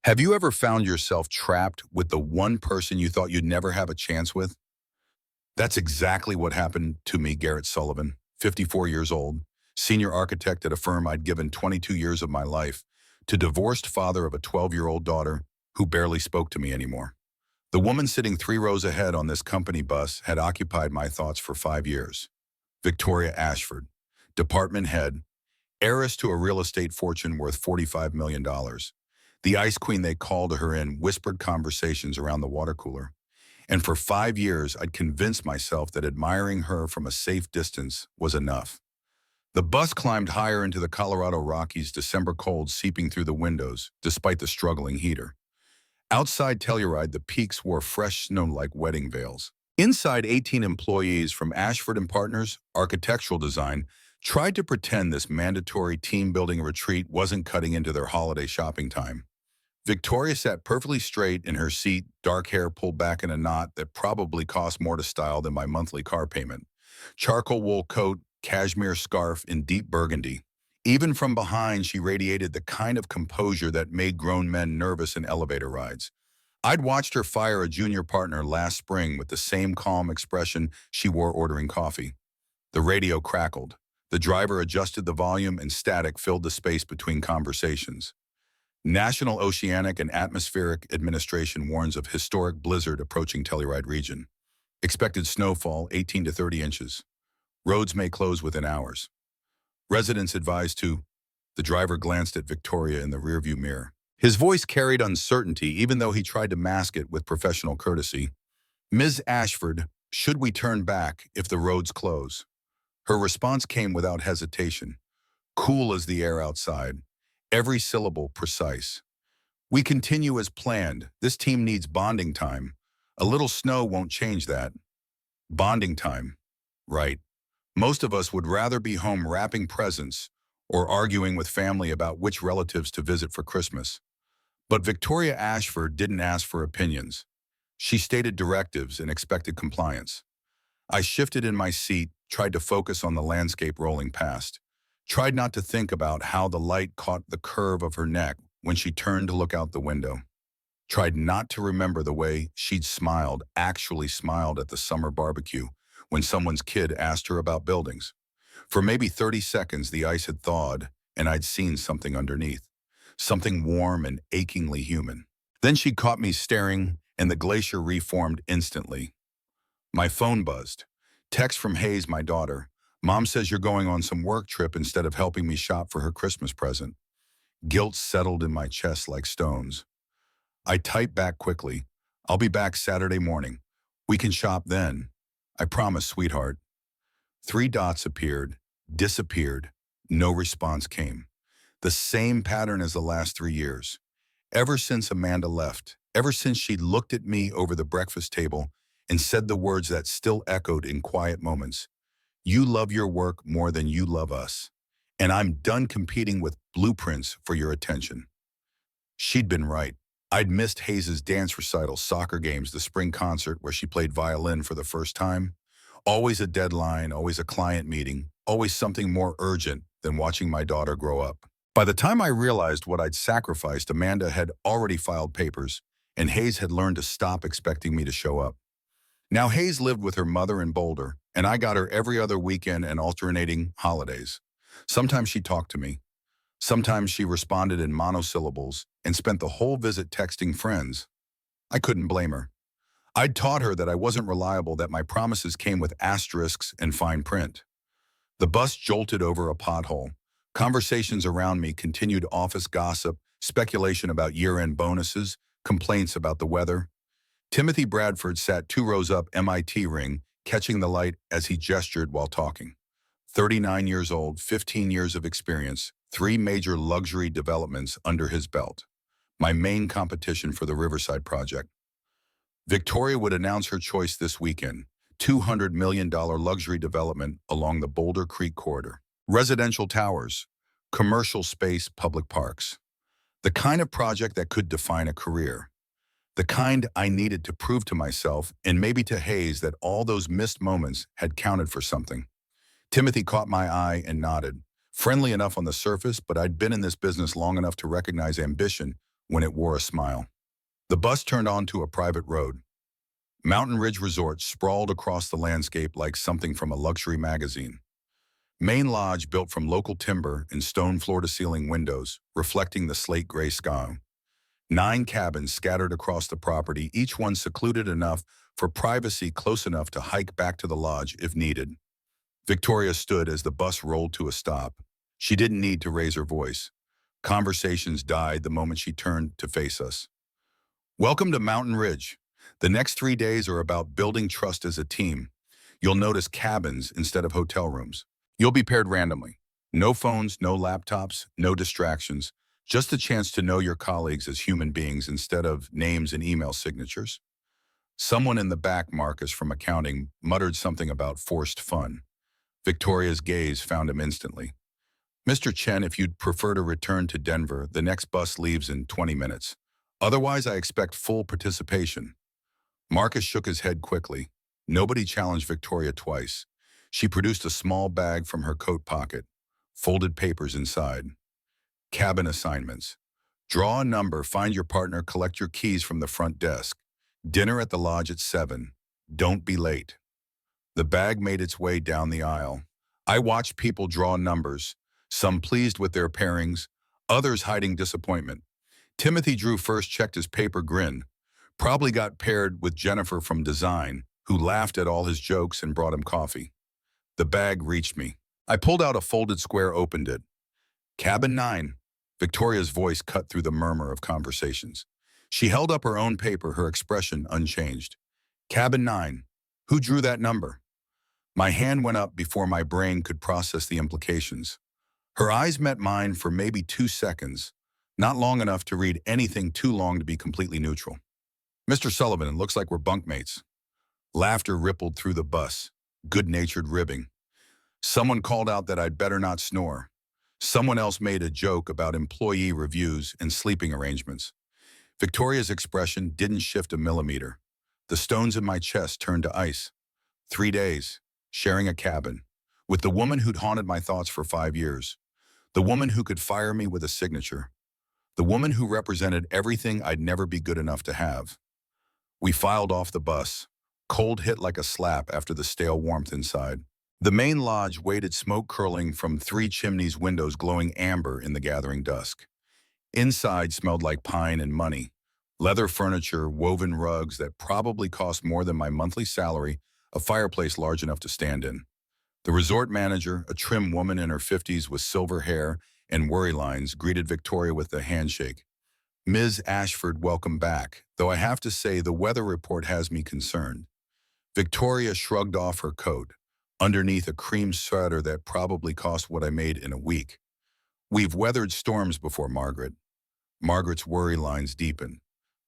Have you ever found yourself trapped with the one person you thought you'd never have a chance with? That's exactly what happened to me, Garrett Sullivan, 54 years old, senior architect at a firm I'd given 22 years of my life, to divorced father of a 12-year-old daughter who barely spoke to me anymore. The woman sitting 3 rows ahead on this company bus had occupied my thoughts for 5 years. Victoria Ashford, department head, heiress to a real estate fortune worth $45 million. The ice queen they called her in whispered conversations around the water cooler. And for 5 years, I'd convinced myself that admiring her from a safe distance was enough. The bus climbed higher into the Colorado Rockies, December cold seeping through the windows, despite the struggling heater. Outside Telluride, the peaks wore fresh snow like wedding veils. Inside, 18 employees from Ashford and Partners, architectural design, tried to pretend this mandatory team-building retreat wasn't cutting into their holiday shopping time. Victoria sat perfectly straight in her seat, dark hair pulled back in a knot that probably cost more to style than my monthly car payment. Charcoal wool coat, cashmere scarf in deep burgundy. Even from behind, she radiated the kind of composure that made grown men nervous in elevator rides. I'd watched her fire a junior partner last spring with the same calm expression she wore ordering coffee. The radio crackled. The driver adjusted the volume and static filled the space between conversations. National Oceanic and Atmospheric Administration warns of historic blizzard approaching Telluride region. Expected snowfall 18 to 30 inches. Roads may close within hours. Residents advised to. The driver glanced at Victoria in the rearview mirror. His voice carried uncertainty even though he tried to mask it with professional courtesy. Ms. Ashford, should we turn back if the roads close? Her response came without hesitation, cool as the air outside, every syllable precise. We continue as planned. This team needs bonding time. A little snow won't change that. Bonding time. Right. Most of us would rather be home wrapping presents or arguing with family about which relatives to visit for Christmas. But Victoria Ashford didn't ask for opinions. She stated directives and expected compliance. I shifted in my seat, tried to focus on the landscape rolling past, tried not to think about how the light caught the curve of her neck when she turned to look out the window, tried not to remember the way she'd smiled, actually smiled at the summer barbecue when someone's kid asked her about buildings. For maybe 30 seconds, the ice had thawed, and I'd seen something underneath, something warm and achingly human. Then she caught me staring, and the glacier reformed instantly. My phone buzzed. Text from Hayes, my daughter. Mom says you're going on some work trip instead of helping me shop for her Christmas present. Guilt settled in my chest like stones. I typed back quickly. I'll be back Saturday morning. We can shop then. I promise, sweetheart. 3 dots appeared, disappeared. No response came. The same pattern as the last 3 years. Ever since Amanda left, ever since she looked at me over the breakfast table and said the words that still echoed in quiet moments. You love your work more than you love us, and I'm done competing with blueprints for your attention. She'd been right. I'd missed Hayes' dance recital, soccer games, the spring concert where she played violin for the first time. Always a deadline, always a client meeting, always something more urgent than watching my daughter grow up. By the time I realized what I'd sacrificed, Amanda had already filed papers, and Hayes had learned to stop expecting me to show up. Now Hayes lived with her mother in Boulder, and I got her every other weekend and alternating holidays. Sometimes she talked to me. Sometimes she responded in monosyllables and spent the whole visit texting friends. I couldn't blame her. I'd taught her that I wasn't reliable, that my promises came with asterisks and fine print. The bus jolted over a pothole. Conversations around me continued, office gossip, speculation about year-end bonuses, complaints about the weather. Timothy Bradford sat 2 rows up MIT ring, catching the light as he gestured while talking. 39 years old, 15 years of experience, 3 major luxury developments under his belt. My main competition for the Riverside project. Victoria would announce her choice this weekend, $200 million luxury development along the Boulder Creek corridor. Residential towers, commercial space, public parks. The kind of project that could define a career. The kind I needed to prove to myself and maybe to Hayes that all those missed moments had counted for something. Timothy caught my eye and nodded. Friendly enough on the surface, but I'd been in this business long enough to recognize ambition when it wore a smile. The bus turned onto a private road. Mountain Ridge Resort sprawled across the landscape like something from a luxury magazine. Main Lodge built from local timber and stone floor-to-ceiling windows, reflecting the slate-gray sky. 9 cabins scattered across the property, each one secluded enough for privacy, close enough to hike back to the lodge if needed. Victoria stood as the bus rolled to a stop. She didn't need to raise her voice. Conversations died the moment she turned to face us. Welcome to Mountain Ridge. The next 3 days are about building trust as a team. You'll notice cabins instead of hotel rooms. You'll be paired randomly. No phones, no laptops, no distractions. Just a chance to know your colleagues as human beings instead of names and email signatures. Someone in the back, Marcus from accounting, muttered something about forced fun. Victoria's gaze found him instantly. Mr. Chen, if you'd prefer to return to Denver, the next bus leaves in 20 minutes. Otherwise, I expect full participation. Marcus shook his head quickly. Nobody challenged Victoria twice. She produced a small bag from her coat pocket, folded papers inside. Cabin assignments. Draw a number, find your partner, collect your keys from the front desk. Dinner at the lodge at 7. Don't be late. The bag made its way down the aisle. I watched people draw numbers, some pleased with their pairings, others hiding disappointment. Timothy Drew first checked his paper, grin. Probably got paired with Jennifer from design, who laughed at all his jokes and brought him coffee. The bag reached me. I pulled out a folded square, opened it. Cabin 9. Victoria's voice cut through the murmur of conversations. She held up her own paper, her expression unchanged. Cabin 9. Who drew that number? My hand went up before my brain could process the implications. Her eyes met mine for maybe 2 seconds, not long enough to read anything, too long to be completely neutral. Mr. Sullivan, it looks like we're bunkmates. Laughter rippled through the bus, good-natured ribbing. Someone called out that I'd better not snore. Someone else made a joke about employee reviews and sleeping arrangements. Victoria's expression didn't shift a millimeter. The stones in my chest turned to ice. 3 days, sharing a cabin, with the woman who'd haunted my thoughts for 5 years. The woman who could fire me with a signature. The woman who represented everything I'd never be good enough to have. We filed off the bus. Cold hit like a slap after the stale warmth inside. The main lodge waited, smoke curling from 3 chimneys, windows glowing amber in the gathering dusk. Inside smelled like pine and money. Leather furniture, woven rugs that probably cost more than my monthly salary, a fireplace large enough to stand in. The resort manager, a trim woman in her 50s with silver hair and worry lines, greeted Victoria with a handshake. Ms. Ashford, welcome back, though I have to say the weather report has me concerned. Victoria shrugged off her coat, underneath a cream sweater that probably cost what I made in a week. We've weathered storms before, Margaret. Margaret's worry lines deepen.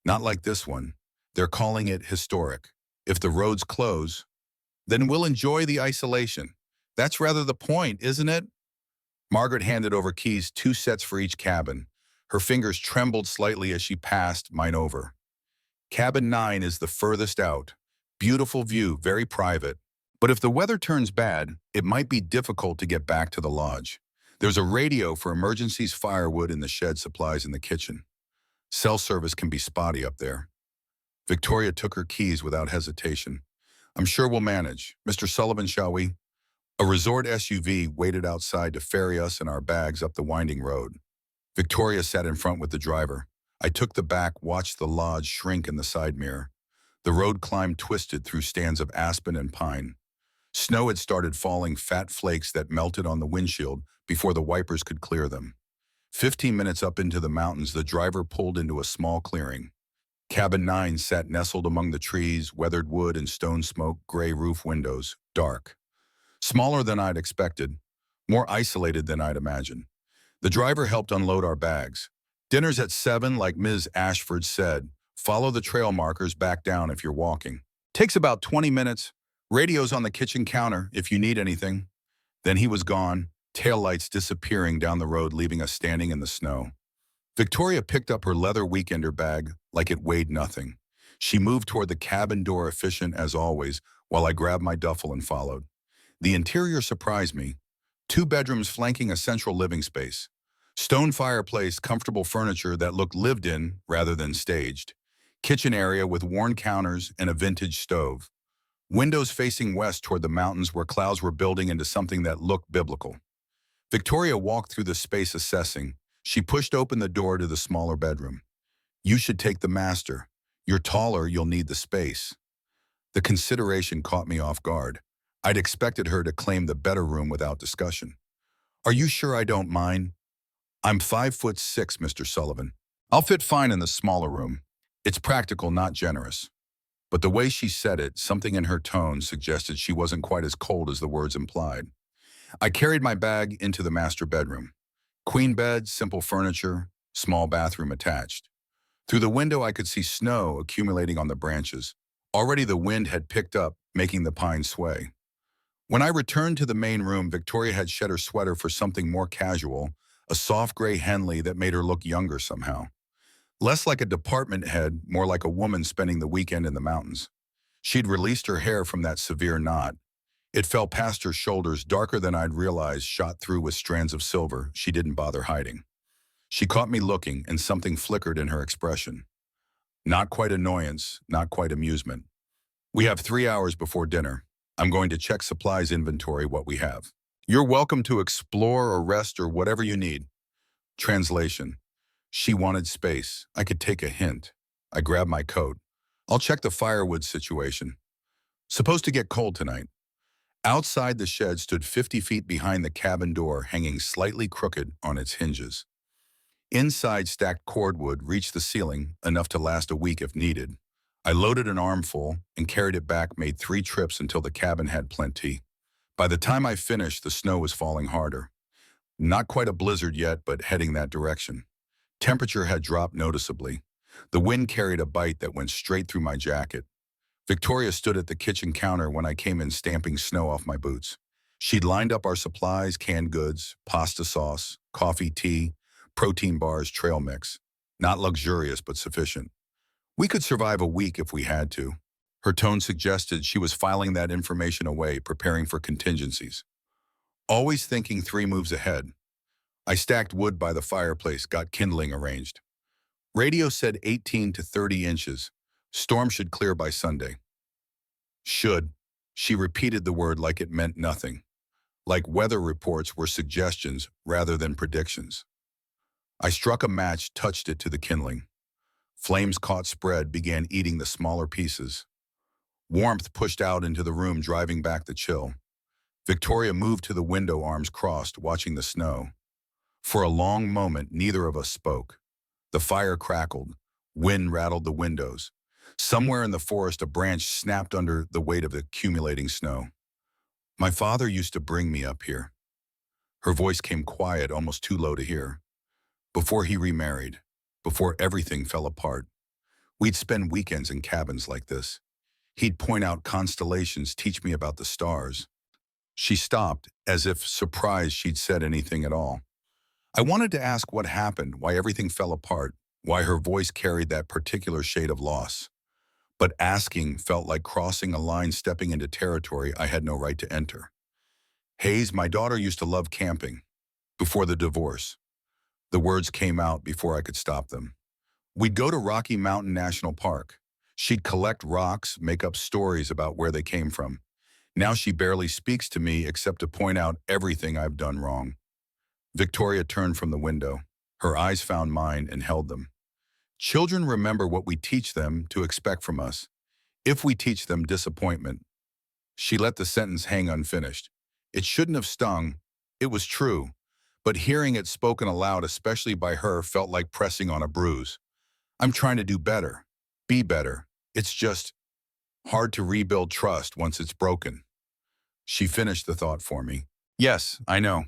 Not like this one. They're calling it historic. If the roads close, then we'll enjoy the isolation. That's rather the point, isn't it? Margaret handed over keys, 2 sets for each cabin. Her fingers trembled slightly as she passed mine over. Cabin 9 is the furthest out. Beautiful view, very private. But if the weather turns bad, it might be difficult to get back to the lodge. There's a radio for emergencies, firewood in the shed, supplies in the kitchen. Cell service can be spotty up there. Victoria took her keys without hesitation. I'm sure we'll manage. Mr. Sullivan, shall we? A resort SUV waited outside to ferry us and our bags up the winding road. Victoria sat in front with the driver. I took the back, watched the lodge shrink in the side mirror. The road climbed twisted through stands of aspen and pine. Snow had started falling, fat flakes that melted on the windshield before the wipers could clear them. 15 minutes up into the mountains, the driver pulled into a small clearing. Cabin 9 sat nestled among the trees, weathered wood and stone smoke, gray roof windows, dark. Smaller than I'd expected, more isolated than I'd imagined. The driver helped unload our bags. Dinner's at 7, like Ms. Ashford said. Follow the trail markers back down if you're walking. Takes about 20 minutes. Radio's on the kitchen counter if you need anything. Then he was gone, taillights disappearing down the road, leaving us standing in the snow. Victoria picked up her leather weekender bag like it weighed nothing. She moved toward the cabin door, efficient as always, while I grabbed my duffel and followed. The interior surprised me. 2 bedrooms flanking a central living space. Stone fireplace, comfortable furniture that looked lived in rather than staged. Kitchen area with worn counters and a vintage stove. Windows facing west toward the mountains where clouds were building into something that looked biblical. Victoria walked through the space assessing. She pushed open the door to the smaller bedroom. You should take the master. You're taller, you'll need the space. The consideration caught me off guard. I'd expected her to claim the better room without discussion. Are you sure I don't mind? I'm 5'6", Mr. Sullivan. I'll fit fine in the smaller room. It's practical, not generous. But the way she said it, something in her tone suggested she wasn't quite as cold as the words implied. I carried my bag into the master bedroom. Queen bed, simple furniture, small bathroom attached. Through the window I could see snow accumulating on the branches. Already the wind had picked up, making the pines sway. When I returned to the main room, Victoria had shed her sweater for something more casual, a soft gray Henley that made her look younger somehow. Less like a department head, more like a woman spending the weekend in the mountains. She'd released her hair from that severe knot. It fell past her shoulders, darker than I'd realized, shot through with strands of silver she didn't bother hiding. She caught me looking, and something flickered in her expression. Not quite annoyance, not quite amusement. We have 3 hours before dinner. I'm going to check supplies inventory what we have. You're welcome to explore or rest or whatever you need. Translation. She wanted space. I could take a hint. I grabbed my coat. I'll check the firewood situation. Supposed to get cold tonight. Outside the shed stood 50 feet behind the cabin door, hanging slightly crooked on its hinges. Inside, stacked cordwood reached the ceiling, enough to last a week if needed. I loaded an armful and carried it back, made 3 trips until the cabin had plenty. By the time I finished, the snow was falling harder. Not quite a blizzard yet, but heading that direction. Temperature had dropped noticeably. The wind carried a bite that went straight through my jacket. Victoria stood at the kitchen counter when I came in, stamping snow off my boots. She'd lined up our supplies, canned goods, pasta sauce, coffee, tea, protein bars, trail mix. Not luxurious, but sufficient. We could survive a week if we had to. Her tone suggested she was filing that information away, preparing for contingencies. Always thinking 3 moves ahead. I stacked wood by the fireplace, got kindling arranged. Radio said 18 to 30 inches. Storm should clear by Sunday. Should. She repeated the word like it meant nothing. Like weather reports were suggestions rather than predictions. I struck a match, touched it to the kindling. Flames caught spread, began eating the smaller pieces. Warmth pushed out into the room, driving back the chill. Victoria moved to the window, arms crossed, watching the snow. For a long moment, neither of us spoke. The fire crackled. Wind rattled the windows. Somewhere in the forest, a branch snapped under the weight of accumulating snow. My father used to bring me up here. Her voice came quiet, almost too low to hear. Before he remarried, before everything fell apart, we'd spend weekends in cabins like this. He'd point out constellations, teach me about the stars. She stopped, as if surprised she'd said anything at all. I wanted to ask what happened, why everything fell apart, why her voice carried that particular shade of loss. But asking felt like crossing a line, stepping into territory I had no right to enter. Hayes, my daughter used to love camping. Before the divorce. The words came out before I could stop them. We'd go to Rocky Mountain National Park. She'd collect rocks, make up stories about where they came from. Now she barely speaks to me except to point out everything I've done wrong. Victoria turned from the window. Her eyes found mine and held them. Children remember what we teach them to expect from us. If we teach them disappointment. She let the sentence hang unfinished. It shouldn't have stung. It was true. But hearing it spoken aloud, especially by her, felt like pressing on a bruise. I'm trying to do better. Be better. It's just hard to rebuild trust once it's broken. She finished the thought for me. Yes, I know.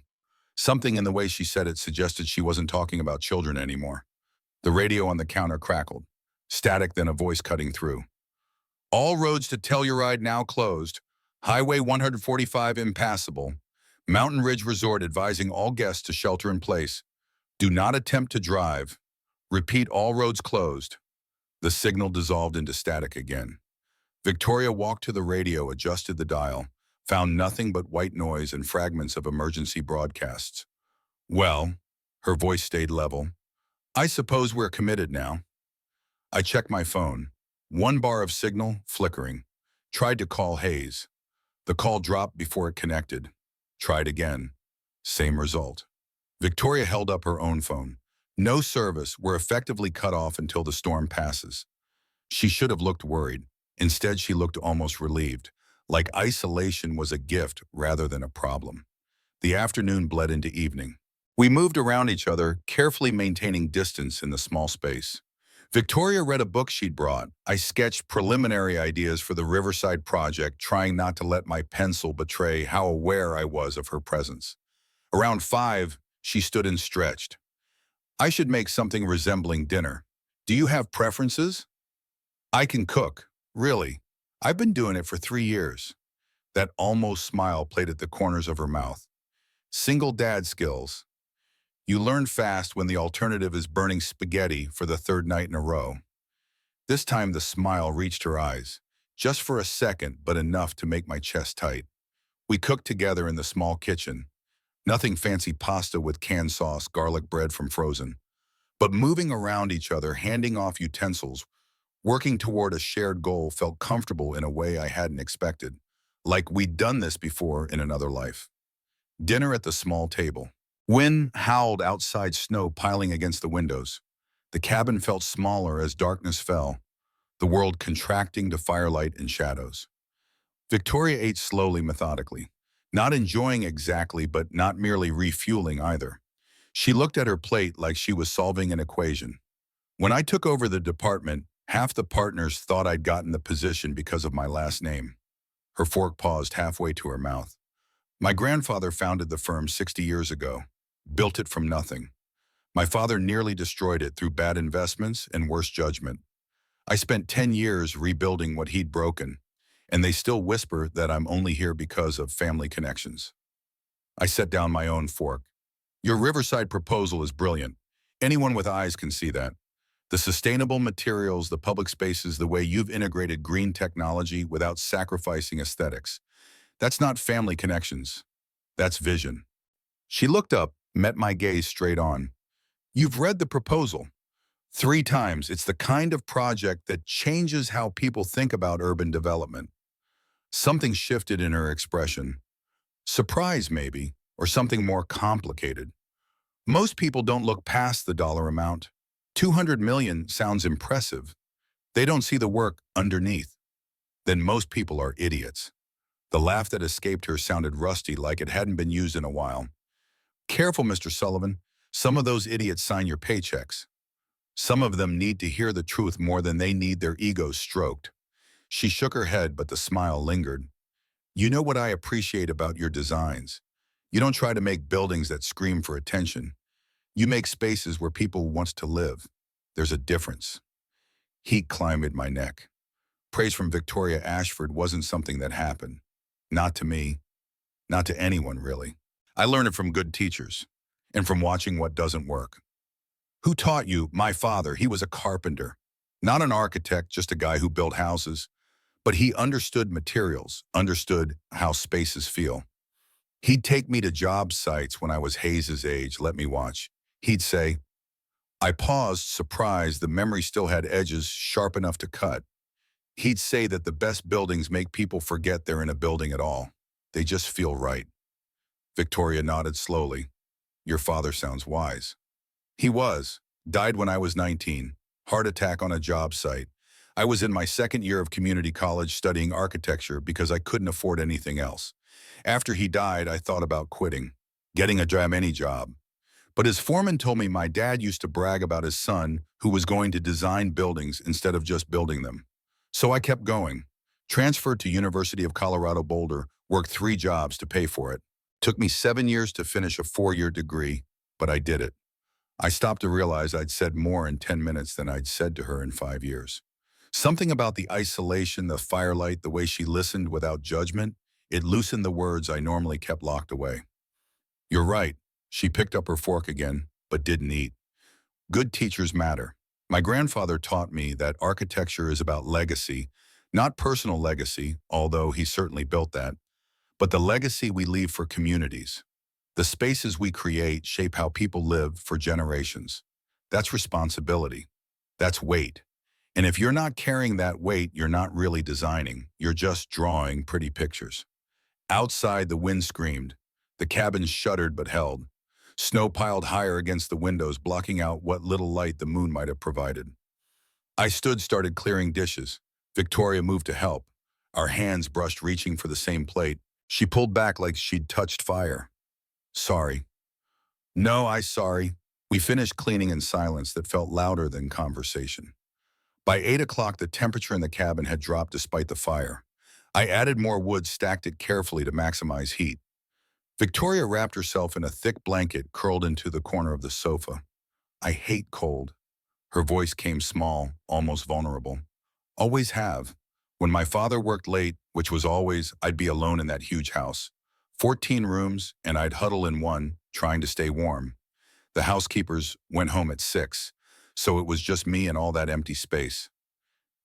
Something in the way she said it suggested she wasn't talking about children anymore. The radio on the counter crackled. Static, then a voice cutting through. All roads to Telluride now closed. Highway 145 impassable. Mountain Ridge Resort advising all guests to shelter in place. Do not attempt to drive. Repeat, all roads closed. The signal dissolved into static again. Victoria walked to the radio, adjusted the dial, found nothing but white noise and fragments of emergency broadcasts. Well, Her voice stayed level. I suppose we're committed now. I checked my phone. One bar of signal, flickering. Tried to call Hayes. The call dropped before it connected. Tried again. Same result. Victoria held up her own phone. No service. We're effectively cut off until the storm passes. She should have looked worried. Instead, she looked almost relieved, like isolation was a gift rather than a problem. The afternoon bled into evening. We moved around each other, carefully maintaining distance in the small space. Victoria read a book she'd brought. I sketched preliminary ideas for the Riverside project, trying not to let my pencil betray how aware I was of her presence. Around 5, she stood and stretched. I should make something resembling dinner. Do you have preferences? I can cook. Really. I've been doing it for 3 years. That almost smile played at the corners of her mouth. Single dad skills. You learn fast when the alternative is burning spaghetti for the 3rd night in a row. This time the smile reached her eyes, just for a second, but enough to make my chest tight. We cooked together in the small kitchen. Nothing fancy pasta with canned sauce, garlic bread from frozen. But moving around each other, handing off utensils, working toward a shared goal felt comfortable in a way I hadn't expected, like we'd done this before in another life. Dinner at the small table. Wind howled outside, snow piling against the windows. The cabin felt smaller as darkness fell, the world contracting to firelight and shadows. Victoria ate slowly, methodically, not enjoying exactly, but not merely refueling either. She looked at her plate like she was solving an equation. When I took over the department, half the partners thought I'd gotten the position because of my last name. Her fork paused halfway to her mouth. My grandfather founded the firm 60 years ago, built it from nothing. My father nearly destroyed it through bad investments and worse judgment. I spent 10 years rebuilding what he'd broken, and they still whisper that I'm only here because of family connections. I set down my own fork. Your Riverside proposal is brilliant. Anyone with eyes can see that. The sustainable materials, the public spaces, the way you've integrated green technology without sacrificing aesthetics. That's not family connections. That's vision. She looked up, met my gaze straight on. You've read the proposal. 3 times. It's the kind of project that changes how people think about urban development. Something shifted in her expression. Surprise, maybe, or something more complicated. Most people don't look past the dollar amount. 200 million sounds impressive. They don't see the work underneath. Then most people are idiots. The laugh that escaped her sounded rusty, like it hadn't been used in a while. Careful, Mr. Sullivan. Some of those idiots sign your paychecks. Some of them need to hear the truth more than they need their egos stroked. She shook her head, but the smile lingered. You know what I appreciate about your designs? You don't try to make buildings that scream for attention. You make spaces where people want to live. There's a difference. Heat climbed at my neck. Praise from Victoria Ashford wasn't something that happened. Not to me. Not to anyone, really. I learned it from good teachers and from watching what doesn't work. Who taught you? My father. He was a carpenter. Not an architect, just a guy who built houses. But he understood materials, understood how spaces feel. He'd take me to job sites when I was Hayes's age, let me watch. He'd say, I paused, surprised the memory still had edges sharp enough to cut. He'd say that the best buildings make people forget they're in a building at all. They just feel right. Victoria nodded slowly. Your father sounds wise. He was. Died when I was 19. Heart attack on a job site. I was in my 2nd year of community college studying architecture because I couldn't afford anything else. After he died, I thought about quitting, getting a job, any job. But his foreman told me my dad used to brag about his son who was going to design buildings instead of just building them. So I kept going. Transferred to University of Colorado Boulder, worked 3 jobs to pay for it. Took me 7 years to finish a 4-year degree, but I did it. I stopped to realize I'd said more in 10 minutes than I'd said to her in 5 years. Something about the isolation, the firelight, the way she listened without judgment, it loosened the words I normally kept locked away. You're right. She picked up her fork again, but didn't eat. Good teachers matter. My grandfather taught me that architecture is about legacy, not personal legacy, although he certainly built that, but the legacy we leave for communities. The spaces we create shape how people live for generations. That's responsibility. That's weight. And if you're not carrying that weight, you're not really designing. You're just drawing pretty pictures. Outside, the wind screamed. The cabin shuddered but held. Snow piled higher against the windows, blocking out what little light the moon might have provided. I started clearing dishes. Victoria moved to help. Our hands brushed, reaching for the same plate. She pulled back like she'd touched fire. Sorry. No, sorry. We finished cleaning in silence that felt louder than conversation. By 8 o'clock, the temperature in the cabin had dropped despite the fire. I added more wood, stacked it carefully to maximize heat. Victoria wrapped herself in a thick blanket, curled into the corner of the sofa. I hate cold. Her voice came small, almost vulnerable. Always have. When my father worked late, which was always, I'd be alone in that huge house. 14 rooms, and I'd huddle in one, trying to stay warm. The housekeepers went home at 6, so it was just me and all that empty space.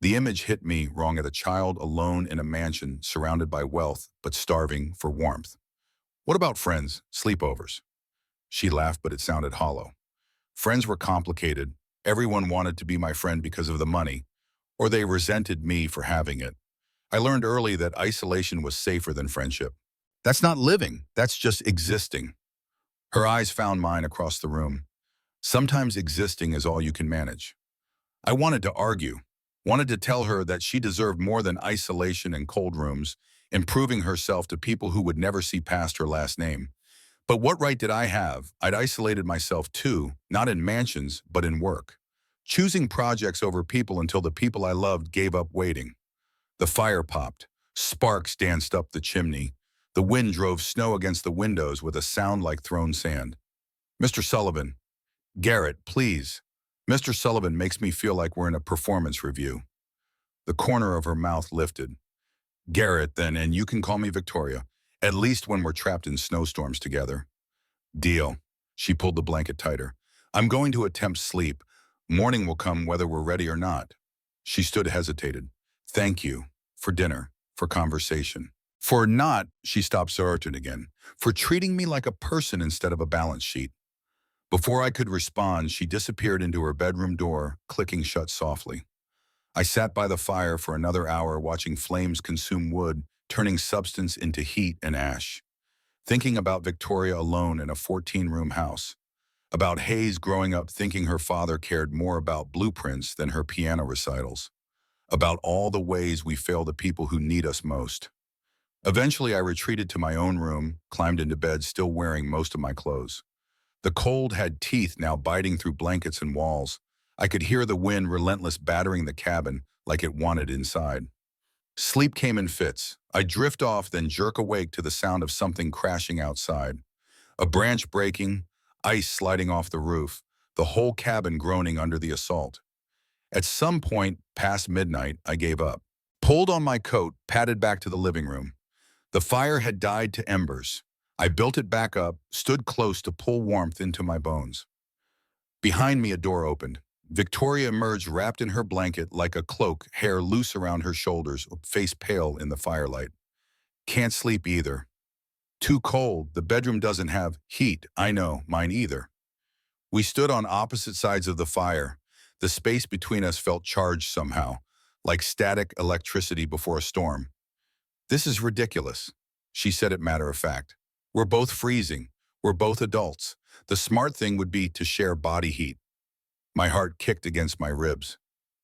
The image hit me wrong at a child alone in a mansion, surrounded by wealth, but starving for warmth. What about friends, sleepovers? She laughed, but it sounded hollow. Friends were complicated. Everyone wanted to be my friend because of the money, or they resented me for having it. I learned early that isolation was safer than friendship. That's not living, that's just existing. Her eyes found mine across the room. Sometimes existing is all you can manage. I wanted to argue, wanted to tell her that she deserved more than isolation and cold rooms, improving herself to people who would never see past her last name. But what right did I have? I'd isolated myself too, not in mansions, but in work. Choosing projects over people until the people I loved gave up waiting. The fire popped. Sparks danced up the chimney. The wind drove snow against the windows with a sound like thrown sand. Mr. Sullivan. Garrett, please. Mr. Sullivan makes me feel like we're in a performance review. The corner of her mouth lifted. Garrett, then, and you can call me Victoria, at least when we're trapped in snowstorms together. Deal. She pulled the blanket tighter. I'm going to attempt sleep. Morning will come whether we're ready or not. She stood hesitated. Thank you. For dinner. For conversation. For not, she stopped certain again. For treating me like a person instead of a balance sheet. Before I could respond, she disappeared into her bedroom door, clicking shut softly. I sat by the fire for another hour watching flames consume wood, turning substance into heat and ash. Thinking about Victoria alone in a 14-room house. About Hayes growing up thinking her father cared more about blueprints than her piano recitals. About all the ways we fail the people who need us most. Eventually, I retreated to my own room, climbed into bed still wearing most of my clothes. The cold had teeth now biting through blankets and walls. I could hear the wind relentless battering the cabin like it wanted inside. Sleep came in fits. I'd drift off, then jerk awake to the sound of something crashing outside. A branch breaking, ice sliding off the roof, the whole cabin groaning under the assault. At some point, past midnight, I gave up. Pulled on my coat, padded back to the living room. The fire had died to embers. I built it back up, stood close to pull warmth into my bones. Behind me, a door opened. Victoria emerged wrapped in her blanket like a cloak, hair loose around her shoulders, face pale in the firelight. Can't sleep either. Too cold. The bedroom doesn't have heat. I know, mine either. We stood on opposite sides of the fire. The space between us felt charged somehow, like static electricity before a storm. This is ridiculous, she said it matter of fact. We're both freezing. We're both adults. The smart thing would be to share body heat. My heart kicked against my ribs.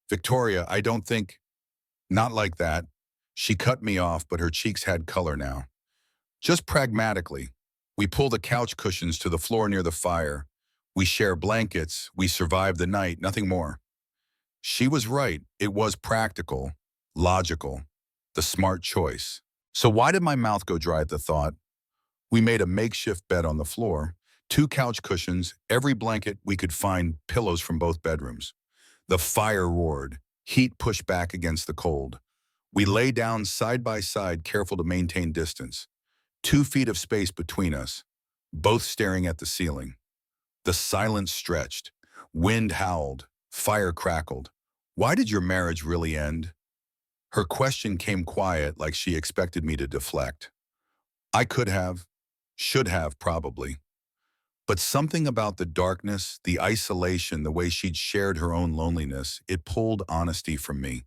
Victoria, I don't think... Not like that. She cut me off, but her cheeks had color now. Just pragmatically. We pull the couch cushions to the floor near the fire. We share blankets. We survive the night, nothing more. She was right. It was practical, logical, the smart choice. So why did my mouth go dry at the thought? We made a makeshift bed on the floor, 2 couch cushions, every blanket we could find, pillows from both bedrooms. The fire roared, heat pushed back against the cold. We lay down side by side, careful to maintain distance. 2 feet of space between us, both staring at the ceiling. The silence stretched. Wind howled. Fire crackled. Why did your marriage really end? Her question came quiet, like she expected me to deflect. I could have. Should have, probably. But something about the darkness, the isolation, the way she'd shared her own loneliness, it pulled honesty from me.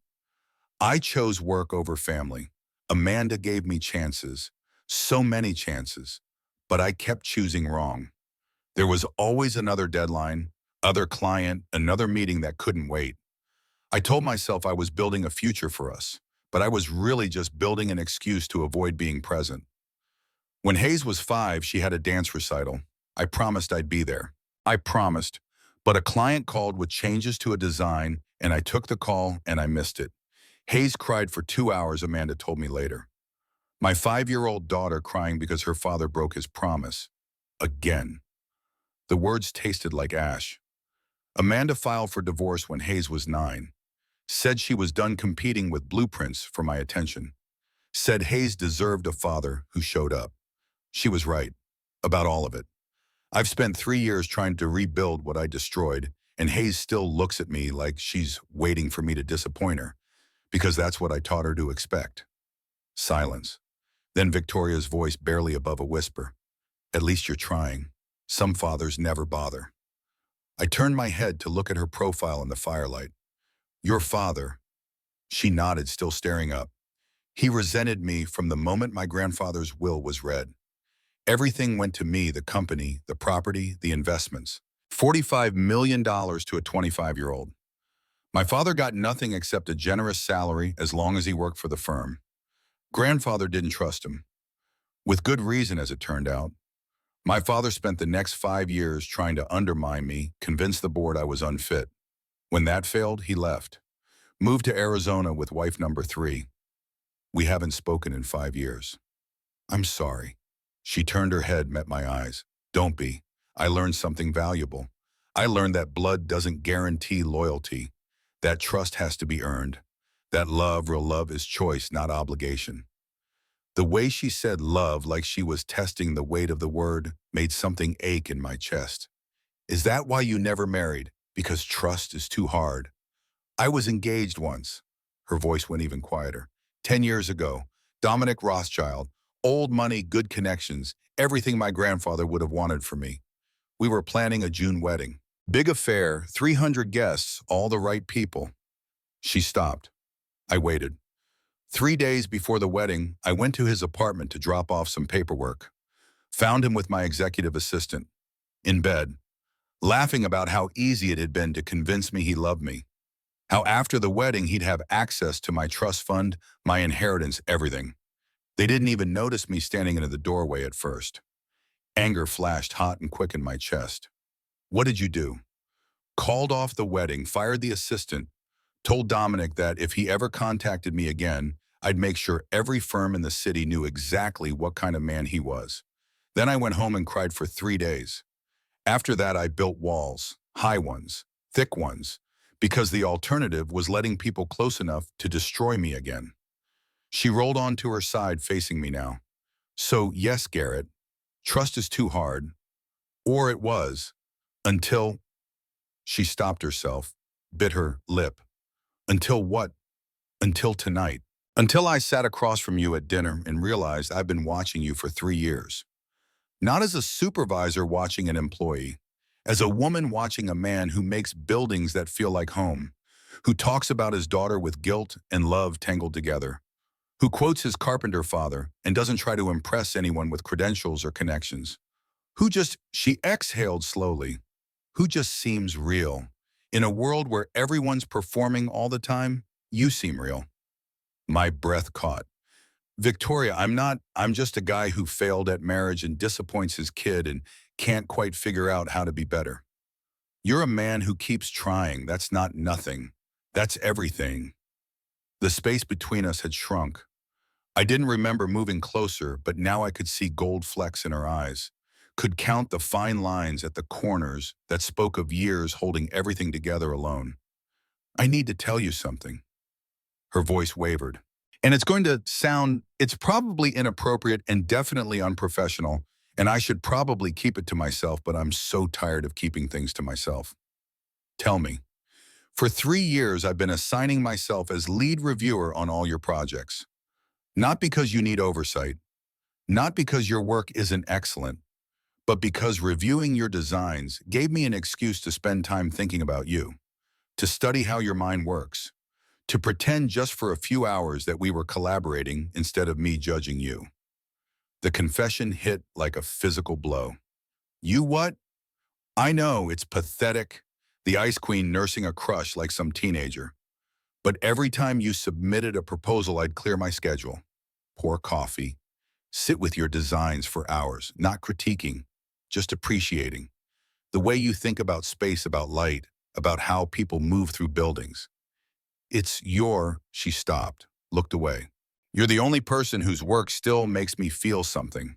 I chose work over family. Amanda gave me chances, so many chances, but I kept choosing wrong. There was always another deadline, other client, another meeting that couldn't wait. I told myself I was building a future for us, but I was really just building an excuse to avoid being present. When Hayes was 5, she had a dance recital. I promised I'd be there. I promised. But a client called with changes to a design, and I took the call and I missed it. Hayes cried for 2 hours, Amanda told me later. My 5-year-old daughter crying because her father broke his promise. Again. The words tasted like ash. Amanda filed for divorce when Hayes was 9. Said she was done competing with blueprints for my attention. Said Hayes deserved a father who showed up. She was right. About all of it. I've spent 3 years trying to rebuild what I destroyed, and Hayes still looks at me like she's waiting for me to disappoint her, because that's what I taught her to expect. Silence. Then Victoria's voice barely above a whisper. At least you're trying. Some fathers never bother. I turned my head to look at her profile in the firelight. Your father. She nodded, still staring up. He resented me from the moment my grandfather's will was read. Everything went to me, the company, the property, the investments. $45 million to a 25-year-old. My father got nothing except a generous salary as long as he worked for the firm. Grandfather didn't trust him. With good reason, as it turned out. My father spent the next 5 years trying to undermine me, convince the board I was unfit. When that failed, he left. Moved to Arizona with wife number 3. We haven't spoken in 5 years. I'm sorry. She turned her head, met my eyes. Don't be. I learned something valuable. I learned that blood doesn't guarantee loyalty. That trust has to be earned. That love, real love, is choice, not obligation. The way she said love, like she was testing the weight of the word, made something ache in my chest. Is that why you never married? Because trust is too hard. I was engaged once. Her voice went even quieter. 10 years ago, Dominic Rothschild, old money, good connections, everything my grandfather would have wanted for me. We were planning a June wedding. Big affair, 300 guests, all the right people. She stopped. I waited. 3 days before the wedding, I went to his apartment to drop off some paperwork. Found him with my executive assistant, in bed, laughing about how easy it had been to convince me he loved me. How after the wedding he'd have access to my trust fund, my inheritance, everything. They didn't even notice me standing in the doorway at first. Anger flashed hot and quick in my chest. What did you do? Called off the wedding, fired the assistant, told Dominic that if he ever contacted me again, I'd make sure every firm in the city knew exactly what kind of man he was. Then I went home and cried for 3 days. After that, I built walls, high ones, thick ones, because the alternative was letting people close enough to destroy me again. She rolled onto her side, facing me now. So, yes, Garrett, trust is too hard. Or it was. Until... She stopped herself, bit her lip. Until what? Until tonight. Until I sat across from you at dinner and realized I've been watching you for 3 years. Not as a supervisor watching an employee, as a woman watching a man who makes buildings that feel like home, who talks about his daughter with guilt and love tangled together, who quotes his carpenter father and doesn't try to impress anyone with credentials or connections, she exhaled slowly, who just seems real. In a world where everyone's performing all the time, you seem real. My breath caught. Victoria, I'm just a guy who failed at marriage and disappoints his kid and can't quite figure out how to be better. You're a man who keeps trying. That's not nothing. That's everything. The space between us had shrunk. I didn't remember moving closer, but now I could see gold flecks in her eyes, could count the fine lines at the corners that spoke of years holding everything together alone. I need to tell you something. Her voice wavered. And it's probably inappropriate and definitely unprofessional, and I should probably keep it to myself, but I'm so tired of keeping things to myself. Tell me. For 3 years, I've been assigning myself as lead reviewer on all your projects. Not because you need oversight, Not because your work isn't excellent, but because reviewing your designs gave me an excuse to spend time thinking about you, to study how your mind works, to pretend just for a few hours that we were collaborating instead of me judging you. The confession hit like a physical blow. You what? I know, it's pathetic, the Ice Queen nursing a crush like some teenager. But every time you submitted a proposal, I'd clear my schedule, pour coffee, sit with your designs for hours, not critiquing, just appreciating. The way you think about space, about light, about how people move through buildings. She stopped, looked away. You're the only person whose work still makes me feel something.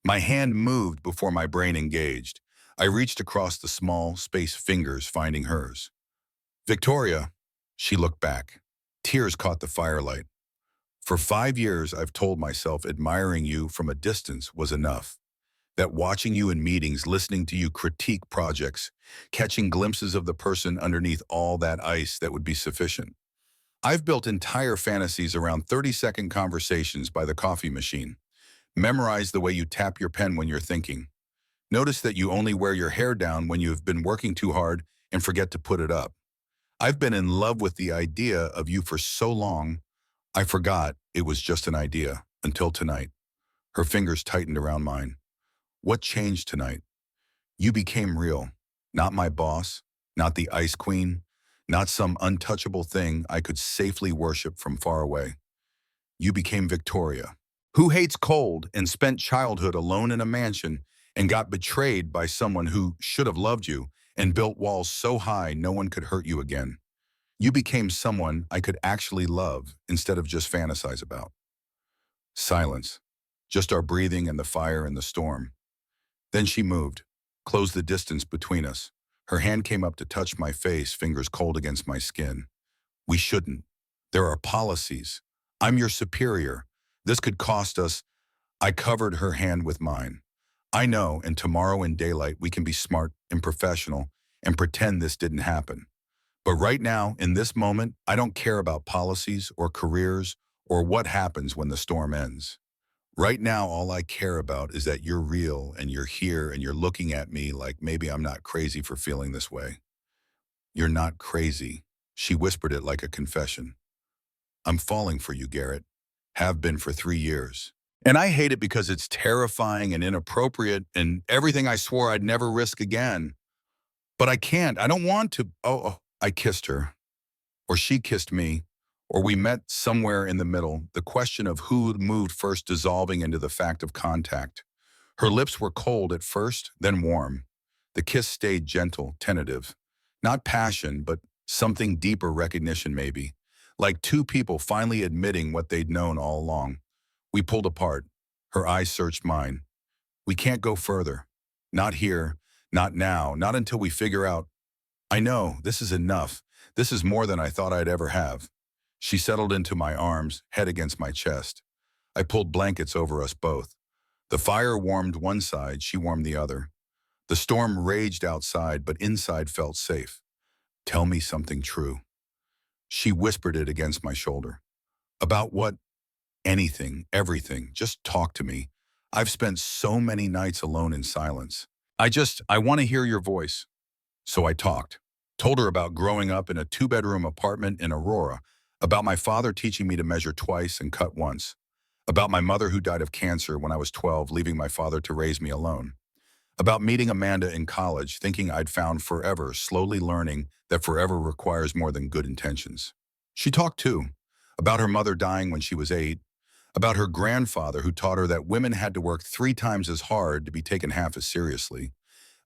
My hand moved before my brain engaged. I reached across the small, spaced fingers, finding hers. Victoria, she looked back. Tears caught the firelight. For 5 years, I've told myself admiring you from a distance was enough. That watching you in meetings, listening to you critique projects, catching glimpses of the person underneath all that ice, that would be sufficient. I've built entire fantasies around 30-second conversations by the coffee machine. Memorize the way you tap your pen when you're thinking. Notice that you only wear your hair down when you've been working too hard and forget to put it up. I've been in love with the idea of you for so long, I forgot it was just an idea until tonight. Her fingers tightened around mine. What changed tonight? You became real. Not my boss, not the Ice Queen, not some untouchable thing I could safely worship from far away. You became Victoria, who hates cold and spent childhood alone in a mansion and got betrayed by someone who should have loved you and built walls so high no one could hurt you again. You became someone I could actually love instead of just fantasize about. Silence. Just our breathing and the fire and the storm. Then she moved, closed the distance between us. Her hand came up to touch my face, fingers cold against my skin. We shouldn't. There are policies. I'm your superior. This could cost us. I covered her hand with mine. I know, and tomorrow in daylight we can be smart and professional and pretend this didn't happen. But right now, in this moment, I don't care about policies or careers or what happens when the storm ends. Right now, all I care about is that you're real and you're here and you're looking at me like maybe I'm not crazy for feeling this way. You're not crazy. She whispered it like a confession. I'm falling for you, Garrett. Have been for 3 years. And I hate it because it's terrifying and inappropriate and everything I swore I'd never risk again. But I can't. I don't want to. I kissed her. Or she kissed me. Or we met somewhere in the middle, the question of who moved first dissolving into the fact of contact. Her lips were cold at first, then warm. The kiss stayed gentle, tentative. Not passion, but something deeper, recognition maybe. Like two people finally admitting what they'd known all along. We pulled apart. Her eyes searched mine. We can't go further. Not here, not now, not until we figure out. I know, this is enough. This is more than I thought I'd ever have. She settled into my arms, head against my chest. I pulled blankets over us both. The fire warmed one side, she warmed the other. The storm raged outside, but inside felt safe. Tell me something true. She whispered it against my shoulder. About what? Anything, everything. Just talk to me. I've spent so many nights alone in silence. I want to hear your voice. So I talked. Told her about growing up in a 2-bedroom apartment in Aurora, about my father teaching me to measure twice and cut once, about my mother who died of cancer when I was 12, leaving my father to raise me alone, about meeting Amanda in college, thinking I'd found forever, slowly learning that forever requires more than good intentions. She talked too, about her mother dying when she was 8, about her grandfather who taught her that women had to work 3 times as hard to be taken half as seriously,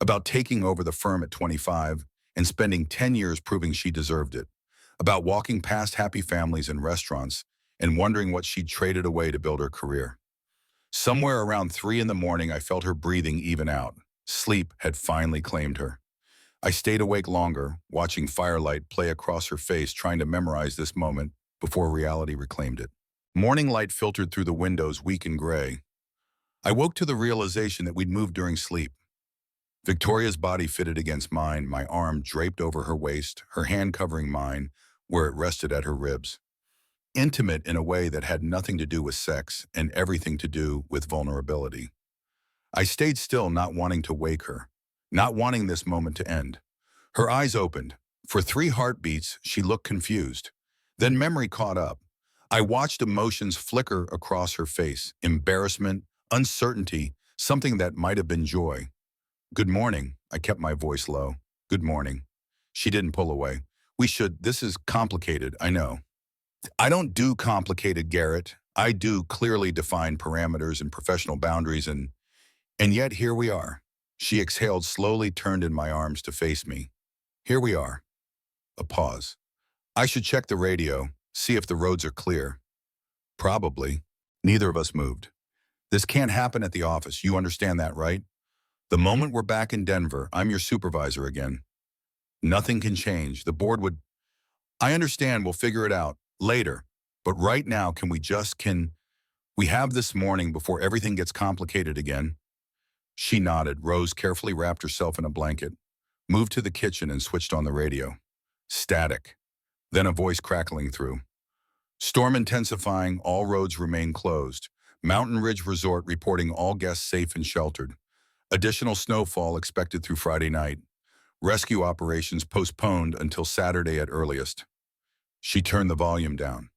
about taking over the firm at 25 and spending 10 years proving she deserved it, about walking past happy families in restaurants and wondering what she'd traded away to build her career. Somewhere around 3 in the morning, I felt her breathing even out. Sleep had finally claimed her. I stayed awake longer, watching firelight play across her face, trying to memorize this moment before reality reclaimed it. Morning light filtered through the windows, weak and gray. I woke to the realization that we'd moved during sleep. Victoria's body fitted against mine, my arm draped over her waist, her hand covering mine where it rested at her ribs. intimate in a way that had nothing to do with sex and everything to do with vulnerability. I stayed still, not wanting to wake her, not wanting this moment to end. Her eyes opened. For 3 heartbeats, she looked confused. Then memory caught up. I watched emotions flicker across her face, embarrassment, uncertainty, something that might have been joy. Good morning. I kept my voice low. Good morning. She didn't pull away. This is complicated, I know. I don't do complicated, Garrett. I do clearly defined parameters and professional boundaries, and yet here we are. She exhaled, slowly turned in my arms to face me. Here we are. A pause. I should check the radio, see if the roads are clear. Probably. Neither of us moved. This can't happen at the office, you understand that, right? The moment we're back in Denver, I'm your supervisor again. Nothing can change. The board would... I understand, we'll figure it out later. But right now, can we have this morning before everything gets complicated again? She nodded. Rose carefully wrapped herself in a blanket, moved to the kitchen and switched on the radio. Static. Then a voice crackling through. Storm intensifying, all roads remain closed. Mountain Ridge Resort reporting all guests safe and sheltered. Additional snowfall expected through Friday night. Rescue operations postponed until Saturday at earliest. She turned the volume down.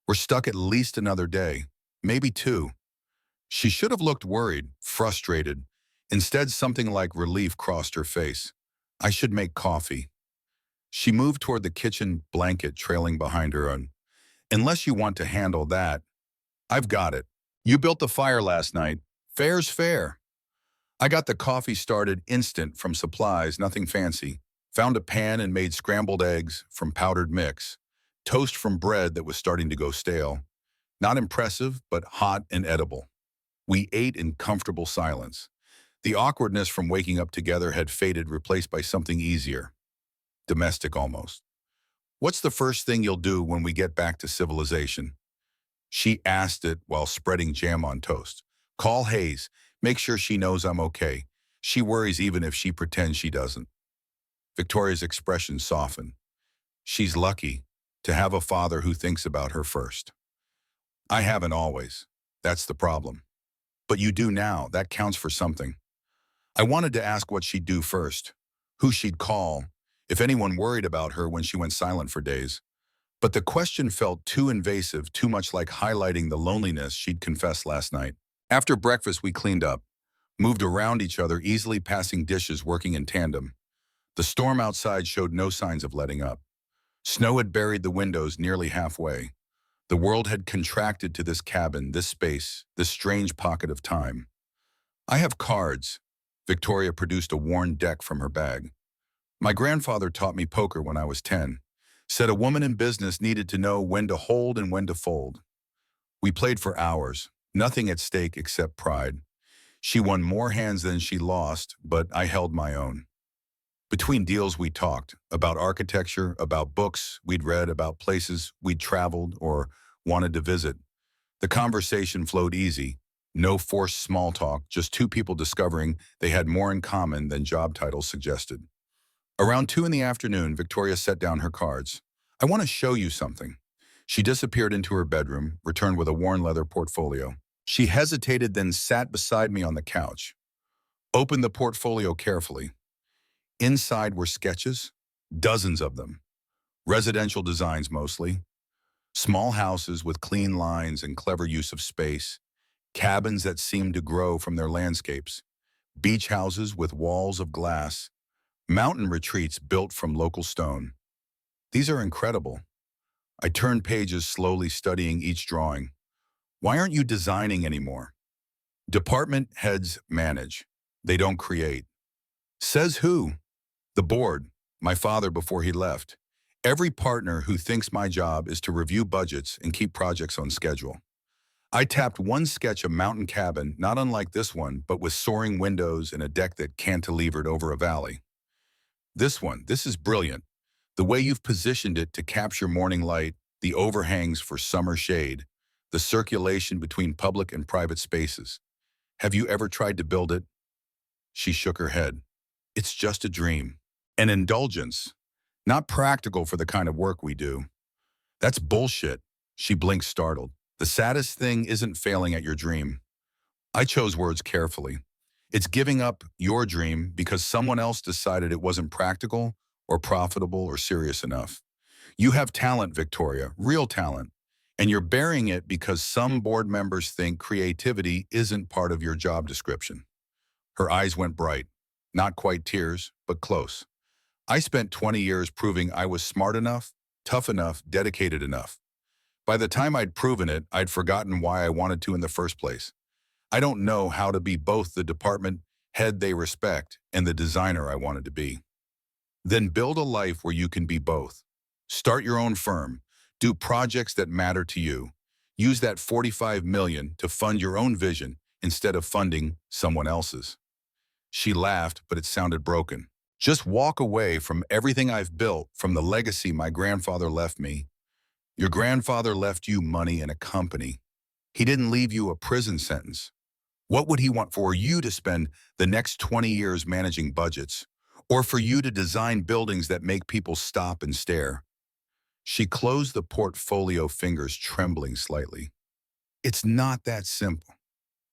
We're stuck at least another day, maybe 2. She should have looked worried, frustrated. Instead, something like relief crossed her face. I should make coffee. She moved toward the kitchen blanket trailing behind her. Unless you want to handle that, I've got it. You built the fire last night. Fair's fair. I got the coffee started instant from supplies, nothing fancy. Found a pan and made scrambled eggs from powdered mix. Toast from bread that was starting to go stale. Not impressive, but hot and edible. We ate in comfortable silence. The awkwardness from waking up together had faded, replaced by something easier. Domestic almost. What's the first thing you'll do when we get back to civilization? She asked it while spreading jam on toast. Call Hayes. Make sure she knows I'm okay. She worries even if she pretends she doesn't. Victoria's expression softened. She's lucky to have a father who thinks about her first. I haven't always. That's the problem. But you do now. That counts for something. I wanted to ask what she'd do first, who she'd call, if anyone worried about her when she went silent for days. But the question felt too invasive, too much like highlighting the loneliness she'd confessed last night. After breakfast, we cleaned up, moved around each other, easily passing dishes, working in tandem. The storm outside showed no signs of letting up. Snow had buried the windows nearly halfway. The world had contracted to this cabin, this space, this strange pocket of time. I have cards. Victoria produced a worn deck from her bag. My grandfather taught me poker when I was 10. Said a woman in business needed to know when to hold and when to fold. We played for hours, nothing at stake except pride. She won more hands than she lost, but I held my own. Between deals we talked about architecture, about books we'd read, about places we'd traveled or wanted to visit. The conversation flowed easy, no forced small talk, just 2 people discovering they had more in common than job titles suggested. Around 2 in the afternoon, Victoria set down her cards. I want to show you something. She disappeared into her bedroom, returned with a worn leather portfolio. She hesitated, then sat beside me on the couch. Opened the portfolio carefully. Inside were sketches, dozens of them. Residential designs mostly. Small houses with clean lines and clever use of space. Cabins that seemed to grow from their landscapes. Beach houses with walls of glass. Mountain retreats built from local stone. These are incredible. I turned pages, slowly studying each drawing. Why aren't you designing anymore? Department heads manage. They don't create. Says who? The board, my father before he left. Every partner who thinks my job is to review budgets and keep projects on schedule. I tapped one sketch, a mountain cabin, not unlike this one, but with soaring windows and a deck that cantilevered over a valley. This is brilliant. The way you've positioned it to capture morning light, the overhangs for summer shade, the circulation between public and private spaces. Have you ever tried to build it? She shook her head. It's just a dream. An indulgence. Not practical for the kind of work we do. That's bullshit. She blinked, startled. The saddest thing isn't failing at your dream. I chose words carefully. It's giving up your dream because someone else decided it wasn't practical or profitable or serious enough. You have talent, Victoria, real talent, and you're burying it because some board members think creativity isn't part of your job description. Her eyes went bright, not quite tears, but close. I spent 20 years proving I was smart enough, tough enough, dedicated enough. By the time I'd proven it, I'd forgotten why I wanted to in the first place. I don't know how to be both the department head they respect and the designer I wanted to be. Then build a life where you can be both. Start your own firm. Do projects that matter to you. Use that 45 million to fund your own vision instead of funding someone else's. She laughed, but it sounded broken. Just walk away from everything I've built, from the legacy my grandfather left me. Your grandfather left you money and a company. He didn't leave you a prison sentence. What would he want for you to spend the next 20 years managing budgets, or for you to design buildings that make people stop and stare? She closed the portfolio, fingers trembling slightly. It's not that simple.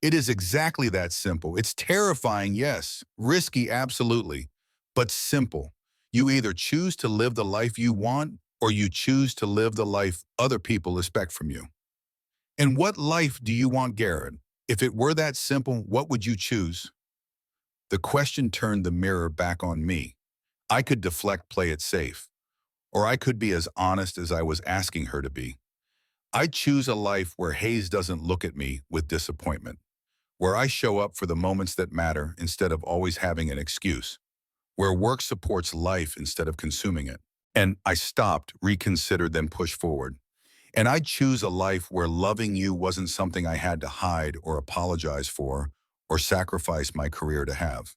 It is exactly that simple. It's terrifying, yes. Risky, absolutely. But simple. You either choose to live the life you want, or you choose to live the life other people expect from you. And what life do you want, Garrett? If it were that simple, what would you choose? The question turned the mirror back on me. I could deflect, play it safe. Or I could be as honest as I was asking her to be. I'd choose a life where Hayes doesn't look at me with disappointment, where I show up for the moments that matter instead of always having an excuse, where work supports life instead of consuming it. And I stopped, reconsidered, then pushed forward. And I'd choose a life where loving you wasn't something I had to hide or apologize for or sacrifice my career to have.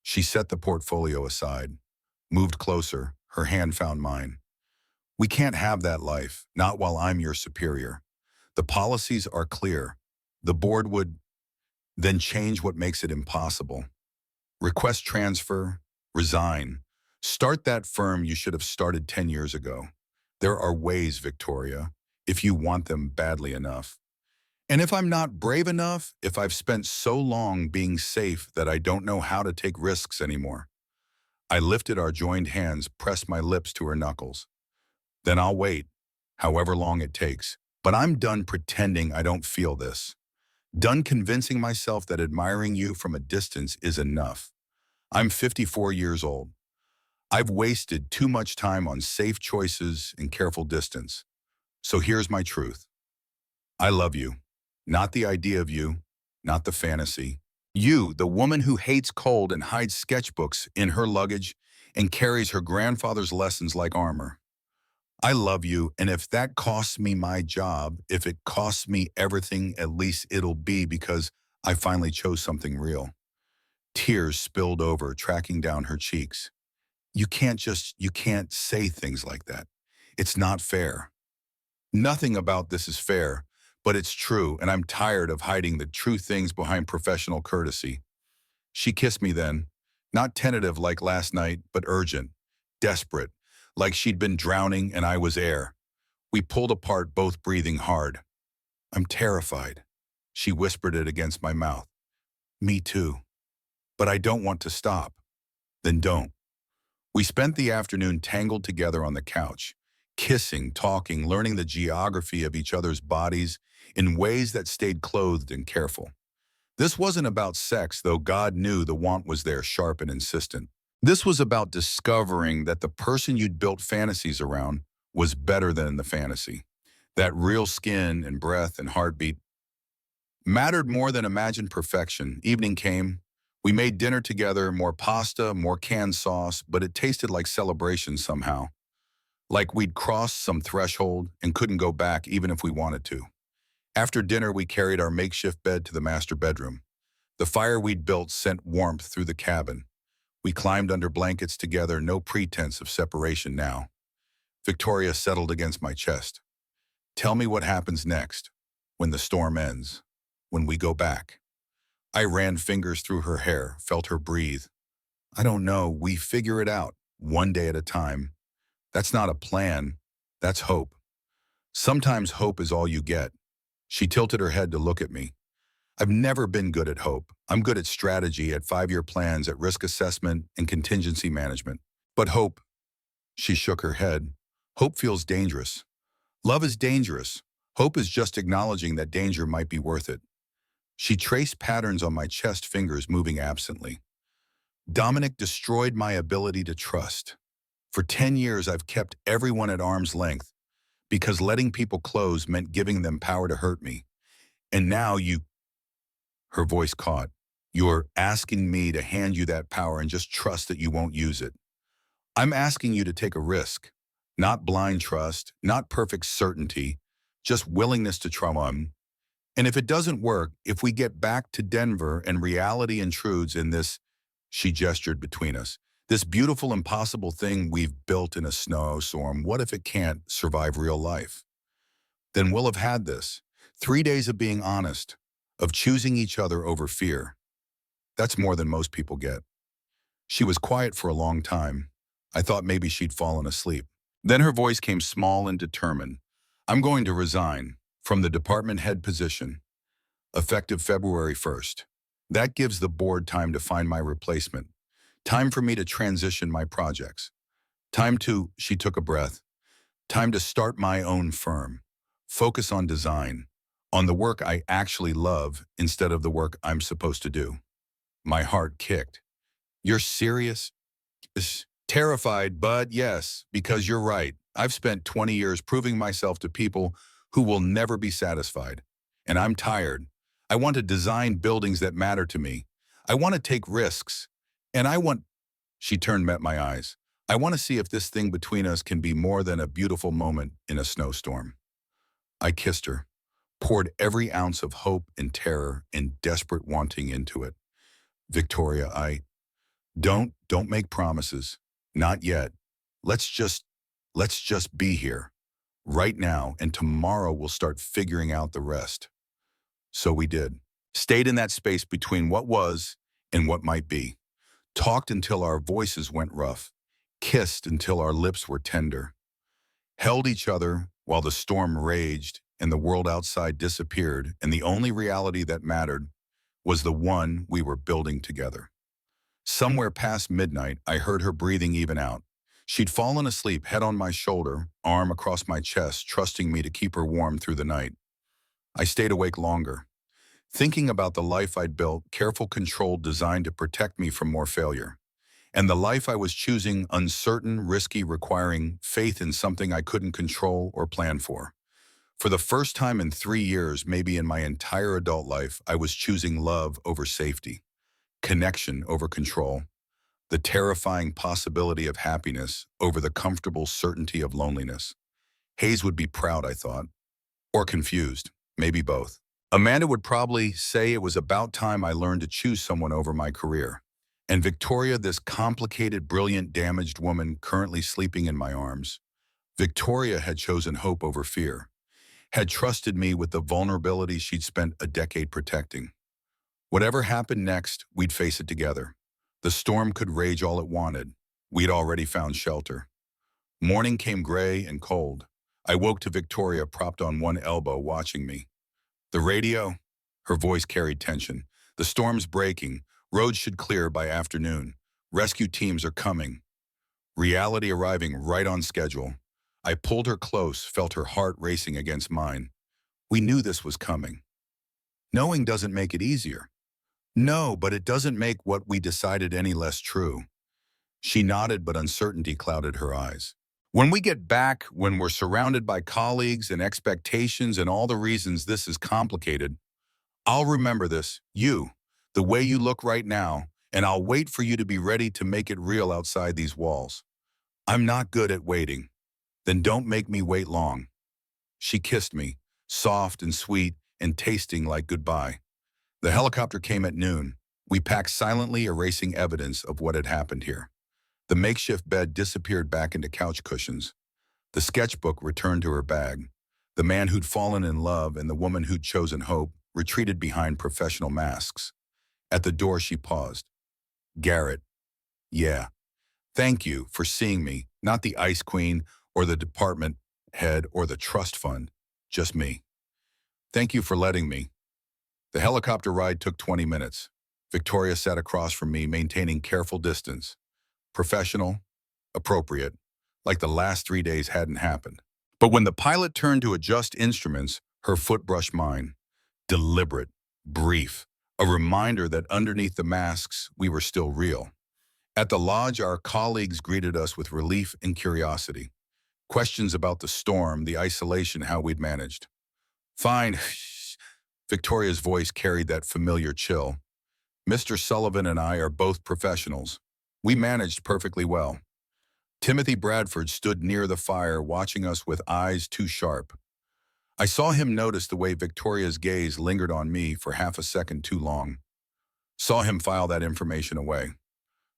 She set the portfolio aside, moved closer, her hand found mine. We can't have that life, not while I'm your superior. The policies are clear. The board would then change what makes it impossible. Request transfer, resign. Start that firm you should have started 10 years ago. There are ways, Victoria, if you want them badly enough. And if I'm not brave enough, if I've spent so long being safe that I don't know how to take risks anymore. I lifted our joined hands, pressed my lips to her knuckles. Then I'll wait, however long it takes. But I'm done pretending I don't feel this. Done convincing myself that admiring you from a distance is enough. I'm 54 years old. I've wasted too much time on safe choices and careful distance. So here's my truth. I love you. Not the idea of you, not the fantasy. You, the woman who hates cold and hides sketchbooks in her luggage and carries her grandfather's lessons like armor. I love you, and if that costs me my job, if it costs me everything, at least it'll be because I finally chose something real. Tears spilled over, tracking down her cheeks. You can't say things like that. It's not fair. Nothing about this is fair, but it's true, and I'm tired of hiding the true things behind professional courtesy. She kissed me then, not tentative like last night, but urgent, desperate, like she'd been drowning and I was air. We pulled apart, both breathing hard. I'm terrified. She whispered it against my mouth. Me too. But I don't want to stop. Then don't. We spent the afternoon tangled together on the couch, kissing, talking, learning the geography of each other's bodies in ways that stayed clothed and careful. This wasn't about sex, though God knew the want was there, sharp and insistent. This was about discovering that the person you'd built fantasies around was better than the fantasy. That real skin and breath and heartbeat mattered more than imagined perfection. Evening came. We made dinner together, more pasta, more canned sauce, but it tasted like celebration somehow. Like we'd crossed some threshold and couldn't go back even if we wanted to. After dinner, we carried our makeshift bed to the master bedroom. The fire we'd built sent warmth through the cabin. We climbed under blankets together, no pretense of separation now. Victoria settled against my chest. Tell me what happens next, when the storm ends, when we go back. I ran fingers through her hair, felt her breathe. I don't know, we figure it out, one day at a time. That's not a plan, that's hope. Sometimes hope is all you get. She tilted her head to look at me. I've never been good at hope. I'm good at strategy, at 5-year plans, at risk assessment, and contingency management. But hope, she shook her head. Hope feels dangerous. Love is dangerous. Hope is just acknowledging that danger might be worth it. She traced patterns on my chest, fingers moving absently. Dominic destroyed my ability to trust. For 10 years, I've kept everyone at arm's length because letting people close meant giving them power to hurt me. And now her voice caught. You're asking me to hand you that power and just trust that you won't use it. I'm asking you to take a risk, not blind trust, not perfect certainty, just willingness to try on. And if it doesn't work, if we get back to Denver and reality intrudes in this, she gestured between us, this beautiful, impossible thing we've built in a snowstorm, what if it can't survive real life? Then we'll have had this. 3 days of being honest, of choosing each other over fear. That's more than most people get. She was quiet for a long time. I thought maybe she'd fallen asleep. Then her voice came small and determined. I'm going to resign from the department head position, effective February 1st. That gives the board time to find my replacement. Time for me to transition my projects. She took a breath, time to start my own firm. Focus on design, on the work I actually love instead of the work I'm supposed to do. My heart kicked. You're serious? Terrified, but yes, because you're right. I've spent 20 years proving myself to people who will never be satisfied. And I'm tired. I want to design buildings that matter to me. I want to take risks. And she met my eyes. I want to see if this thing between us can be more than a beautiful moment in a snowstorm. I kissed her, poured every ounce of hope and terror and desperate wanting into it. Victoria, don't make promises. Not yet. Let's just be here. Right now, and tomorrow we'll start figuring out the rest. So we did. Stayed in that space between what was and what might be. Talked until our voices went rough. Kissed until our lips were tender. Held each other while the storm raged and the world outside disappeared, and the only reality that mattered was the one we were building together. Somewhere past midnight, I heard her breathing even out. She'd fallen asleep, head on my shoulder, arm across my chest, trusting me to keep her warm through the night. I stayed awake longer, thinking about the life I'd built, careful, controlled, designed to protect me from more failure. And the life I was choosing, uncertain, risky, requiring faith in something I couldn't control or plan for. For the first time in 3 years, maybe in my entire adult life, I was choosing love over safety, connection over control, the terrifying possibility of happiness over the comfortable certainty of loneliness. Hayes would be proud, I thought, or confused, maybe both. Amanda would probably say it was about time I learned to choose someone over my career. And Victoria, this complicated, brilliant, damaged woman currently sleeping in my arms, Victoria had chosen hope over fear, had trusted me with the vulnerability she'd spent a decade protecting. Whatever happened next, we'd face it together. The storm could rage all it wanted. We'd already found shelter. Morning came gray and cold. I woke to Victoria propped on one elbow watching me. The radio? Her voice carried tension. The storm's breaking. Roads should clear by afternoon. Rescue teams are coming. Reality arriving right on schedule. I pulled her close, felt her heart racing against mine. We knew this was coming. Knowing doesn't make it easier. No, but it doesn't make what we decided any less true. She nodded, but uncertainty clouded her eyes. When we get back, when we're surrounded by colleagues and expectations and all the reasons this is complicated, I'll remember this, you, the way you look right now, and I'll wait for you to be ready to make it real outside these walls. I'm not good at waiting. Then don't make me wait long. She kissed me, soft and sweet and tasting like goodbye. The helicopter came at noon. We packed silently, erasing evidence of what had happened here. The makeshift bed disappeared back into couch cushions. The sketchbook returned to her bag. The man who'd fallen in love and the woman who'd chosen hope retreated behind professional masks. At the door, she paused. Garrett. Yeah. Thank you for seeing me, not the Ice Queen or the department head, or the trust fund. Just me. Thank you for letting me. The helicopter ride took 20 minutes. Victoria sat across from me, maintaining careful distance. Professional, appropriate, like the last 3 days hadn't happened. But when the pilot turned to adjust instruments, her foot brushed mine. Deliberate, brief, a reminder that underneath the masks, we were still real. At the lodge, our colleagues greeted us with relief and curiosity. Questions about the storm, the isolation, how we'd managed. Fine. Victoria's voice carried that familiar chill. Mr. Sullivan and I are both professionals. We managed perfectly well. Timothy Bradford stood near the fire, watching us with eyes too sharp. I saw him notice the way Victoria's gaze lingered on me for half a second too long. Saw him file that information away.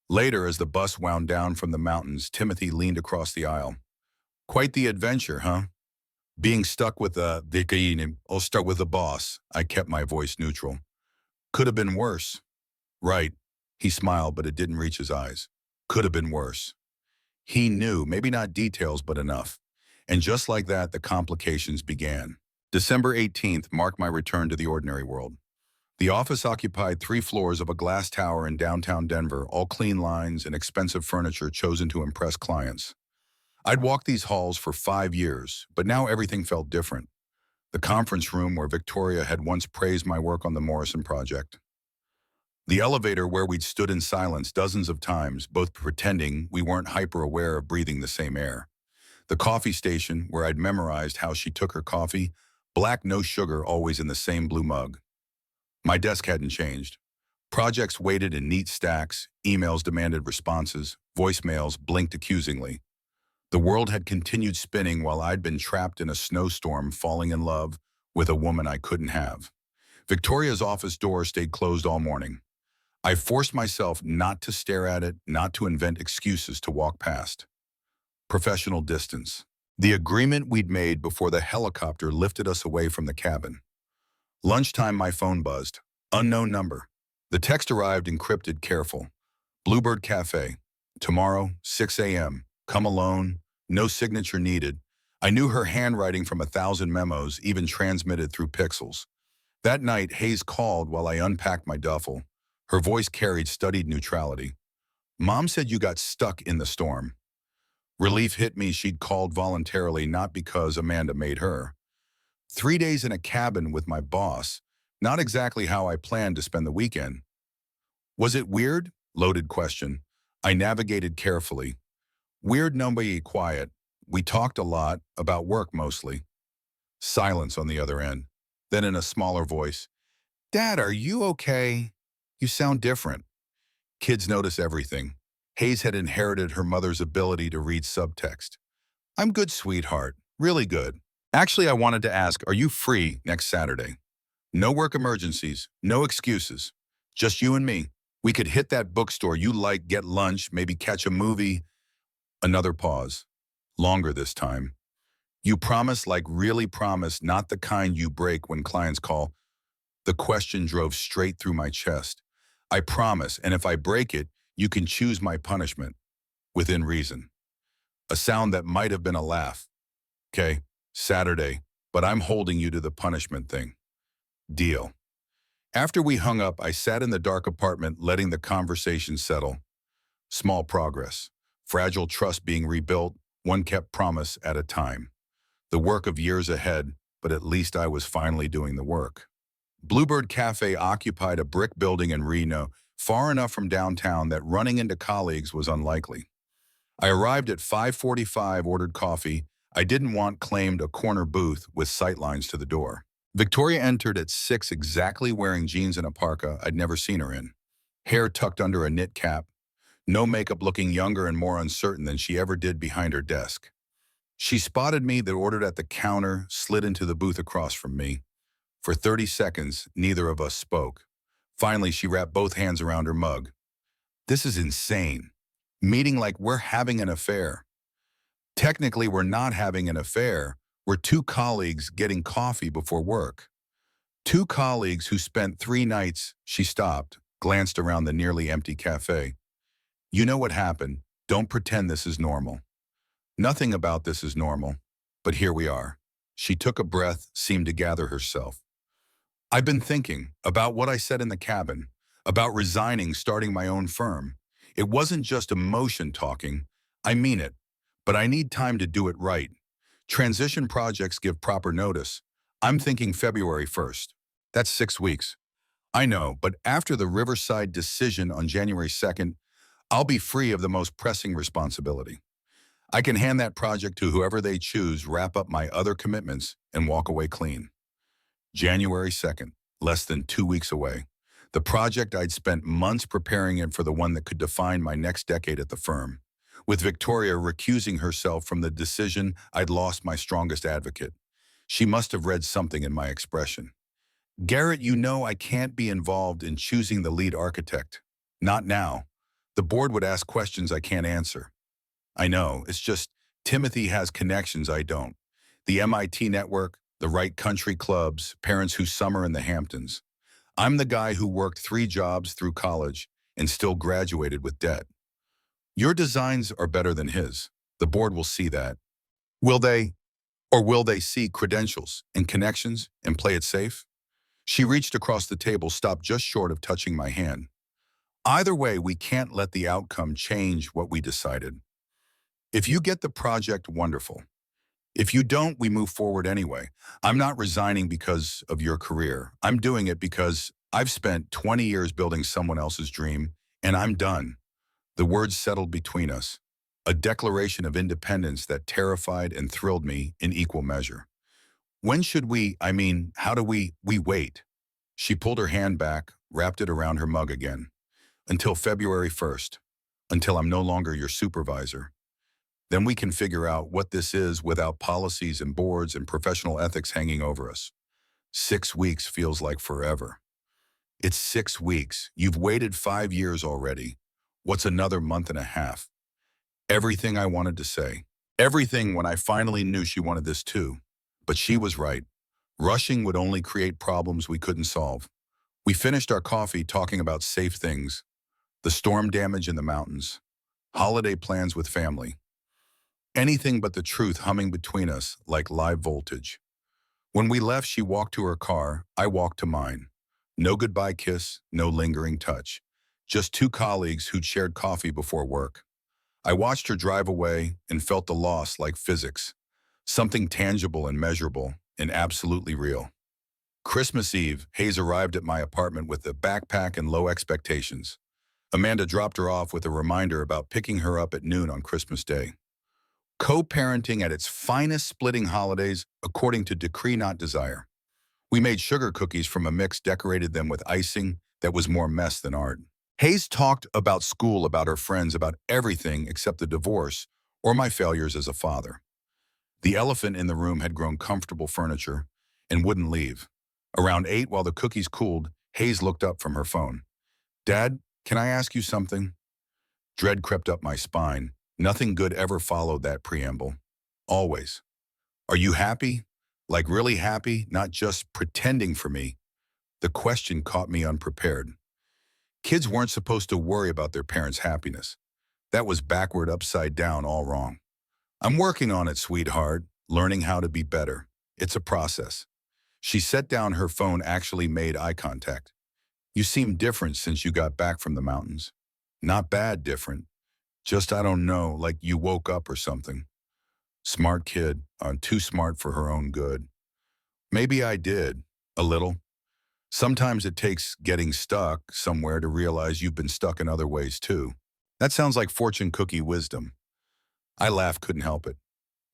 Later, as the bus wound down from the mountains, Timothy leaned across the aisle. Quite the adventure, huh? Being stuck with I'll start with the boss. I kept my voice neutral. Could have been worse. Right. He smiled, but it didn't reach his eyes. Could have been worse. He knew, maybe not details, but enough. And just like that, the complications began. December 18th marked my return to the ordinary world. The office occupied 3 floors of a glass tower in downtown Denver, all clean lines and expensive furniture chosen to impress clients. I'd walked these halls for 5 years, but now everything felt different. The conference room where Victoria had once praised my work on the Morrison Project. The elevator where we'd stood in silence dozens of times, both pretending we weren't hyper-aware of breathing the same air. The coffee station where I'd memorized how she took her coffee, black, no sugar, always in the same blue mug. My desk hadn't changed. Projects waited in neat stacks, emails demanded responses, voicemails blinked accusingly. The world had continued spinning while I'd been trapped in a snowstorm, falling in love with a woman I couldn't have. Victoria's office door stayed closed all morning. I forced myself not to stare at it, not to invent excuses to walk past. Professional distance. The agreement we'd made before the helicopter lifted us away from the cabin. Lunchtime, my phone buzzed. Unknown number. The text arrived encrypted, careful. Bluebird Cafe. Tomorrow, 6 a.m. Come alone. No signature needed. I knew her handwriting from 1,000 memos, even transmitted through pixels. That night, Hayes called while I unpacked my duffel. Her voice carried studied neutrality. Mom said you got stuck in the storm. Relief hit me. She'd called voluntarily, not because Amanda made her. 3 days in a cabin with my boss, not exactly how I planned to spend the weekend. Was it weird? Loaded question. I navigated carefully. Weird, nobody quiet. We talked a lot, about work mostly. Silence on the other end. Then in a smaller voice, Dad, are you okay? You sound different. Kids notice everything. Hayes had inherited her mother's ability to read subtext. I'm good, sweetheart. Really good. Actually, I wanted to ask, are you free next Saturday? No work emergencies, no excuses. Just you and me. We could hit that bookstore you like, get lunch, maybe catch a movie. Another pause. Longer this time. You promise, like really promise, not the kind you break when clients call. The question drove straight through my chest. I promise, and if I break it, you can choose my punishment. Within reason. A sound that might have been a laugh. Okay, Saturday, but I'm holding you to the punishment thing. Deal. After we hung up, I sat in the dark apartment, letting the conversation settle. Small progress. Fragile trust being rebuilt, one kept promise at a time. The work of years ahead, but at least I was finally doing the work. Bluebird Cafe occupied a brick building in Reno, far enough from downtown that running into colleagues was unlikely. I arrived at 5:45, ordered coffee. I didn't want claimed a corner booth with sightlines to the door. Victoria entered at 6 exactly wearing jeans and a parka I'd never seen her in. Hair tucked under a knit cap. No makeup, looking younger and more uncertain than she ever did behind her desk. She spotted me, that ordered at the counter, slid into the booth across from me. For 30 seconds, neither of us spoke. Finally, she wrapped both hands around her mug. This is insane. Meeting like we're having an affair. Technically, we're not having an affair. We're 2 colleagues getting coffee before work. 2 colleagues who spent 3 nights. She stopped, glanced around the nearly empty cafe. You know what happened. Don't pretend this is normal. Nothing about this is normal. But here we are. She took a breath, seemed to gather herself. I've been thinking about what I said in the cabin, about resigning, starting my own firm. It wasn't just emotion talking. I mean it. But I need time to do it right. Transition projects give proper notice. I'm thinking February 1st. That's 6 weeks. I know, but after the Riverside decision on January 2nd, I'll be free of the most pressing responsibility. I can hand that project to whoever they choose, wrap up my other commitments, and walk away clean. January 2nd, less than 2 weeks away. The project I'd spent months preparing it for, the one that could define my next decade at the firm. With Victoria recusing herself from the decision, I'd lost my strongest advocate. She must have read something in my expression. Garrett, you know I can't be involved in choosing the lead architect. Not now. The board would ask questions I can't answer. I know, it's just Timothy has connections I don't. The MIT network, the right country clubs, parents who summer in the Hamptons. I'm the guy who worked 3 jobs through college and still graduated with debt. Your designs are better than his. The board will see that. Will they? Or will they see credentials and connections and play it safe? She reached across the table, stopped just short of touching my hand. Either way, we can't let the outcome change what we decided. If you get the project, wonderful. If you don't, we move forward anyway. I'm not resigning because of your career. I'm doing it because I've spent 20 years building someone else's dream, and I'm done. The words settled between us, a declaration of independence that terrified and thrilled me in equal measure. When should how do we wait? She pulled her hand back, wrapped it around her mug again. Until February 1st, until I'm no longer your supervisor. Then we can figure out what this is without policies and boards and professional ethics hanging over us. 6 weeks feels like forever. It's 6 weeks. You've waited 5 years already. What's another month and a half? Everything I wanted to say. Everything when I finally knew she wanted this too. But she was right. Rushing would only create problems we couldn't solve. We finished our coffee talking about safe things, the storm damage in the mountains, holiday plans with family. Anything but the truth humming between us like live voltage. When we left, she walked to her car, I walked to mine. No goodbye kiss, no lingering touch. Just 2 colleagues who'd shared coffee before work. I watched her drive away and felt the loss like physics. Something tangible and measurable and absolutely real. Christmas Eve, Hayes arrived at my apartment with a backpack and low expectations. Amanda dropped her off with a reminder about picking her up at noon on Christmas Day. Co-parenting at its finest, splitting holidays according to decree, not desire. We made sugar cookies from a mix, decorated them with icing that was more mess than art. Hayes talked about school, about her friends, about everything except the divorce or my failures as a father. The elephant in the room had grown comfortable furniture and wouldn't leave. Around 8, while the cookies cooled, Hayes looked up from her phone. Dad, can I ask you something? Dread crept up my spine. Nothing good ever followed that preamble. Always. Are you happy? Like really happy, not just pretending for me? The question caught me unprepared. Kids weren't supposed to worry about their parents' happiness. That was backward, upside down, all wrong. I'm working on it, sweetheart, learning how to be better. It's a process. She set down her phone, actually made eye contact. You seem different since you got back from the mountains. Not bad different. Just, I don't know, like you woke up or something. Smart kid, too smart for her own good. Maybe I did, a little. Sometimes it takes getting stuck somewhere to realize you've been stuck in other ways too. That sounds like fortune cookie wisdom. I laughed, couldn't help it.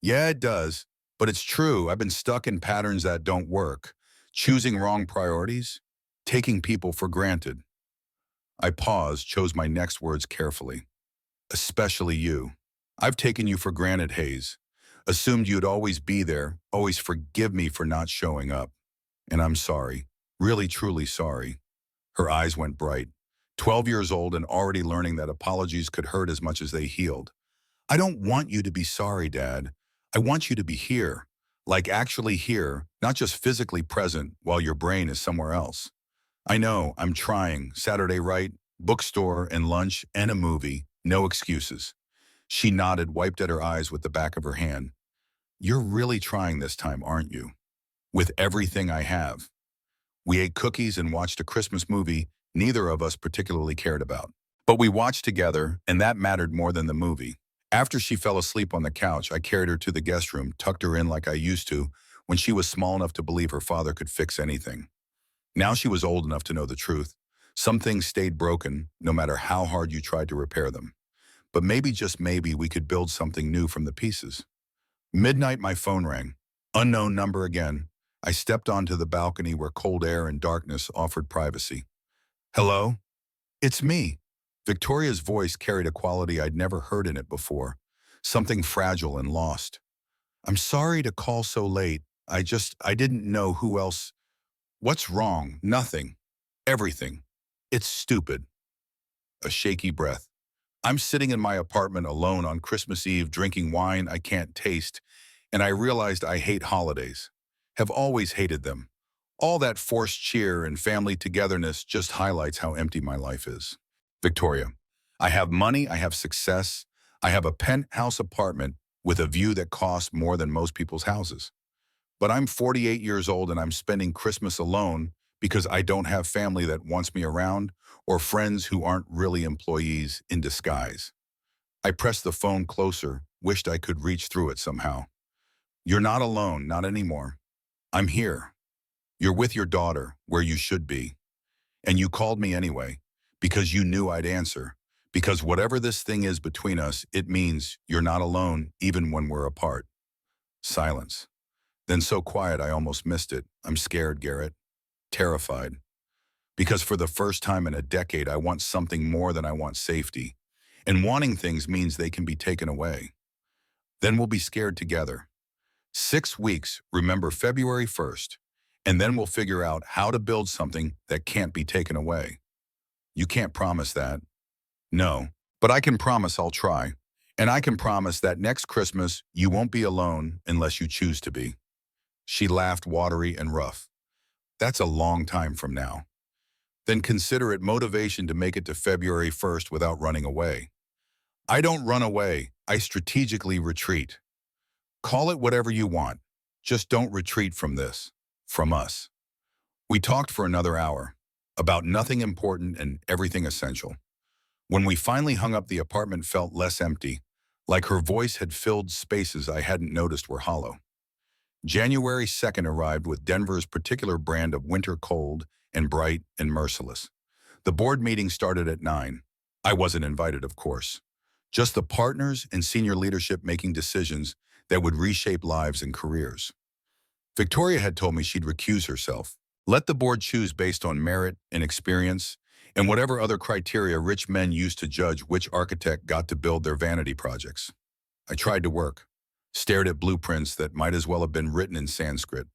Yeah, it does, but it's true. I've been stuck in patterns that don't work. Choosing wrong priorities, taking people for granted. I paused, chose my next words carefully. Especially you. I've taken you for granted, Hayes. Assumed you'd always be there, always forgive me for not showing up. And I'm sorry. Really, truly sorry. Her eyes went bright. 12 years old and already learning that apologies could hurt as much as they healed. I don't want you to be sorry, Dad. I want you to be here. Like actually here, not just physically present while your brain is somewhere else. I know, I'm trying. Saturday, right? Bookstore and lunch and a movie. No excuses. She nodded, wiped at her eyes with the back of her hand. You're really trying this time, aren't you? With everything I have. We ate cookies and watched a Christmas movie neither of us particularly cared about. But we watched together, and that mattered more than the movie. After she fell asleep on the couch, I carried her to the guest room, tucked her in like I used to when she was small enough to believe her father could fix anything. Now she was old enough to know the truth. Some things stayed broken, no matter how hard you tried to repair them. But maybe, just maybe, we could build something new from the pieces. Midnight, my phone rang. Unknown number again. I stepped onto the balcony where cold air and darkness offered privacy. Hello? It's me. Victoria's voice carried a quality I'd never heard in it before, something fragile and lost. I'm sorry to call so late. I didn't know who else. What's wrong? Nothing. Everything. It's stupid. A shaky breath. I'm sitting in my apartment alone on Christmas Eve drinking wine I can't taste, and I realized I hate holidays. Have always hated them. All that forced cheer and family togetherness just highlights how empty my life is. Victoria, I have money, I have success, I have a penthouse apartment with a view that costs more than most people's houses. But I'm 48 years old and I'm spending Christmas alone because I don't have family that wants me around or friends who aren't really employees in disguise. I pressed the phone closer, wished I could reach through it somehow. You're not alone, not anymore. I'm here. You're with your daughter, where you should be. And you called me anyway, because you knew I'd answer. Because whatever this thing is between us, it means you're not alone, even when we're apart. Silence. Then so quiet I almost missed it. I'm scared, Garrett. Terrified. Because for the first time in a decade, I want something more than I want safety. And wanting things means they can be taken away. Then we'll be scared together. 6 weeks, remember February 1st. And then we'll figure out how to build something that can't be taken away. You can't promise that. No, but I can promise I'll try. And I can promise that next Christmas, you won't be alone unless you choose to be. She laughed, watery and rough. That's a long time from now. Then consider it motivation to make it to February 1st without running away. I don't run away. I strategically retreat. Call it whatever you want. Just don't retreat from this. From us. We talked for another hour, about nothing important and everything essential. When we finally hung up, the apartment felt less empty, like her voice had filled spaces I hadn't noticed were hollow. January 2nd arrived with Denver's particular brand of winter cold and bright and merciless. The board meeting started at 9. I wasn't invited, of course. Just the partners and senior leadership making decisions that would reshape lives and careers. Victoria had told me she'd recuse herself. Let the board choose based on merit and experience and whatever other criteria rich men use to judge which architect got to build their vanity projects. I tried to work, stared at blueprints that might as well have been written in Sanskrit,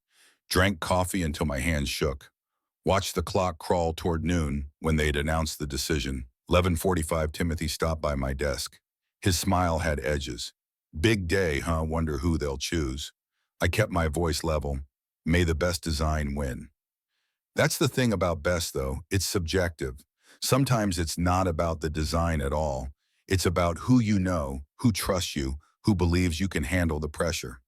drank coffee until my hands shook, watched the clock crawl toward noon when they'd announced the decision. 11:45, Timothy stopped by my desk. His smile had edges. Big day, huh? Wonder who they'll choose. I kept my voice level. May the best design win. That's the thing about best, though. It's subjective. Sometimes it's not about the design at all. It's about who you know, who trusts you, who believes you can handle the pressure.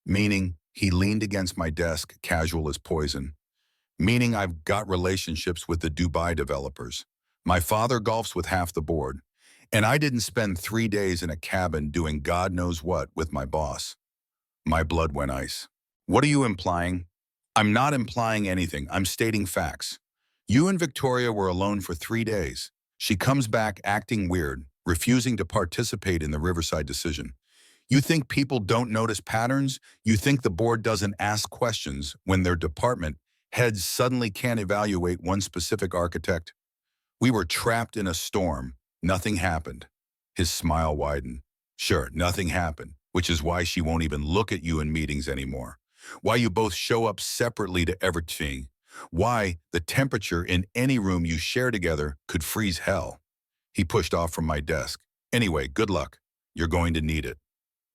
Meaning, he leaned against my desk, casual as poison. Meaning I've got relationships with the Dubai developers. My father golfs with half the board. And I didn't spend 3 days in a cabin doing God knows what with my boss. My blood went ice. What are you implying? I'm not implying anything. I'm stating facts. You and Victoria were alone for 3 days. She comes back acting weird, refusing to participate in the Riverside decision. You think people don't notice patterns? You think the board doesn't ask questions when their department heads suddenly can't evaluate one specific architect? We were trapped in a storm. Nothing happened. His smile widened. Sure, nothing happened, which is why she won't even look at you in meetings anymore. Why you both show up separately to everything. Why the temperature in any room you share together could freeze hell. He pushed off from my desk. Anyway, good luck. You're going to need it.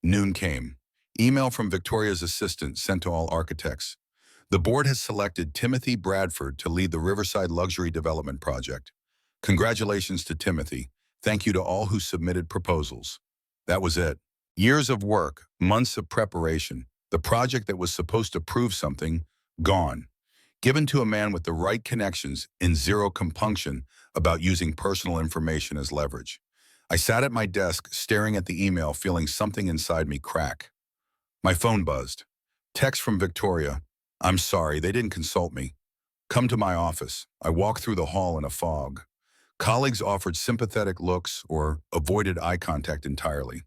Noon came. Email from Victoria's assistant sent to all architects. The board has selected Timothy Bradford to lead the Riverside Luxury Development Project. Congratulations to Timothy. Thank you to all who submitted proposals. That was it. Years of work, months of preparation, the project that was supposed to prove something, gone. Given to a man with the right connections and zero compunction about using personal information as leverage. I sat at my desk, staring at the email, feeling something inside me crack. My phone buzzed. Text from Victoria. I'm sorry, they didn't consult me. Come to my office. I walked through the hall in a fog. Colleagues offered sympathetic looks or avoided eye contact entirely.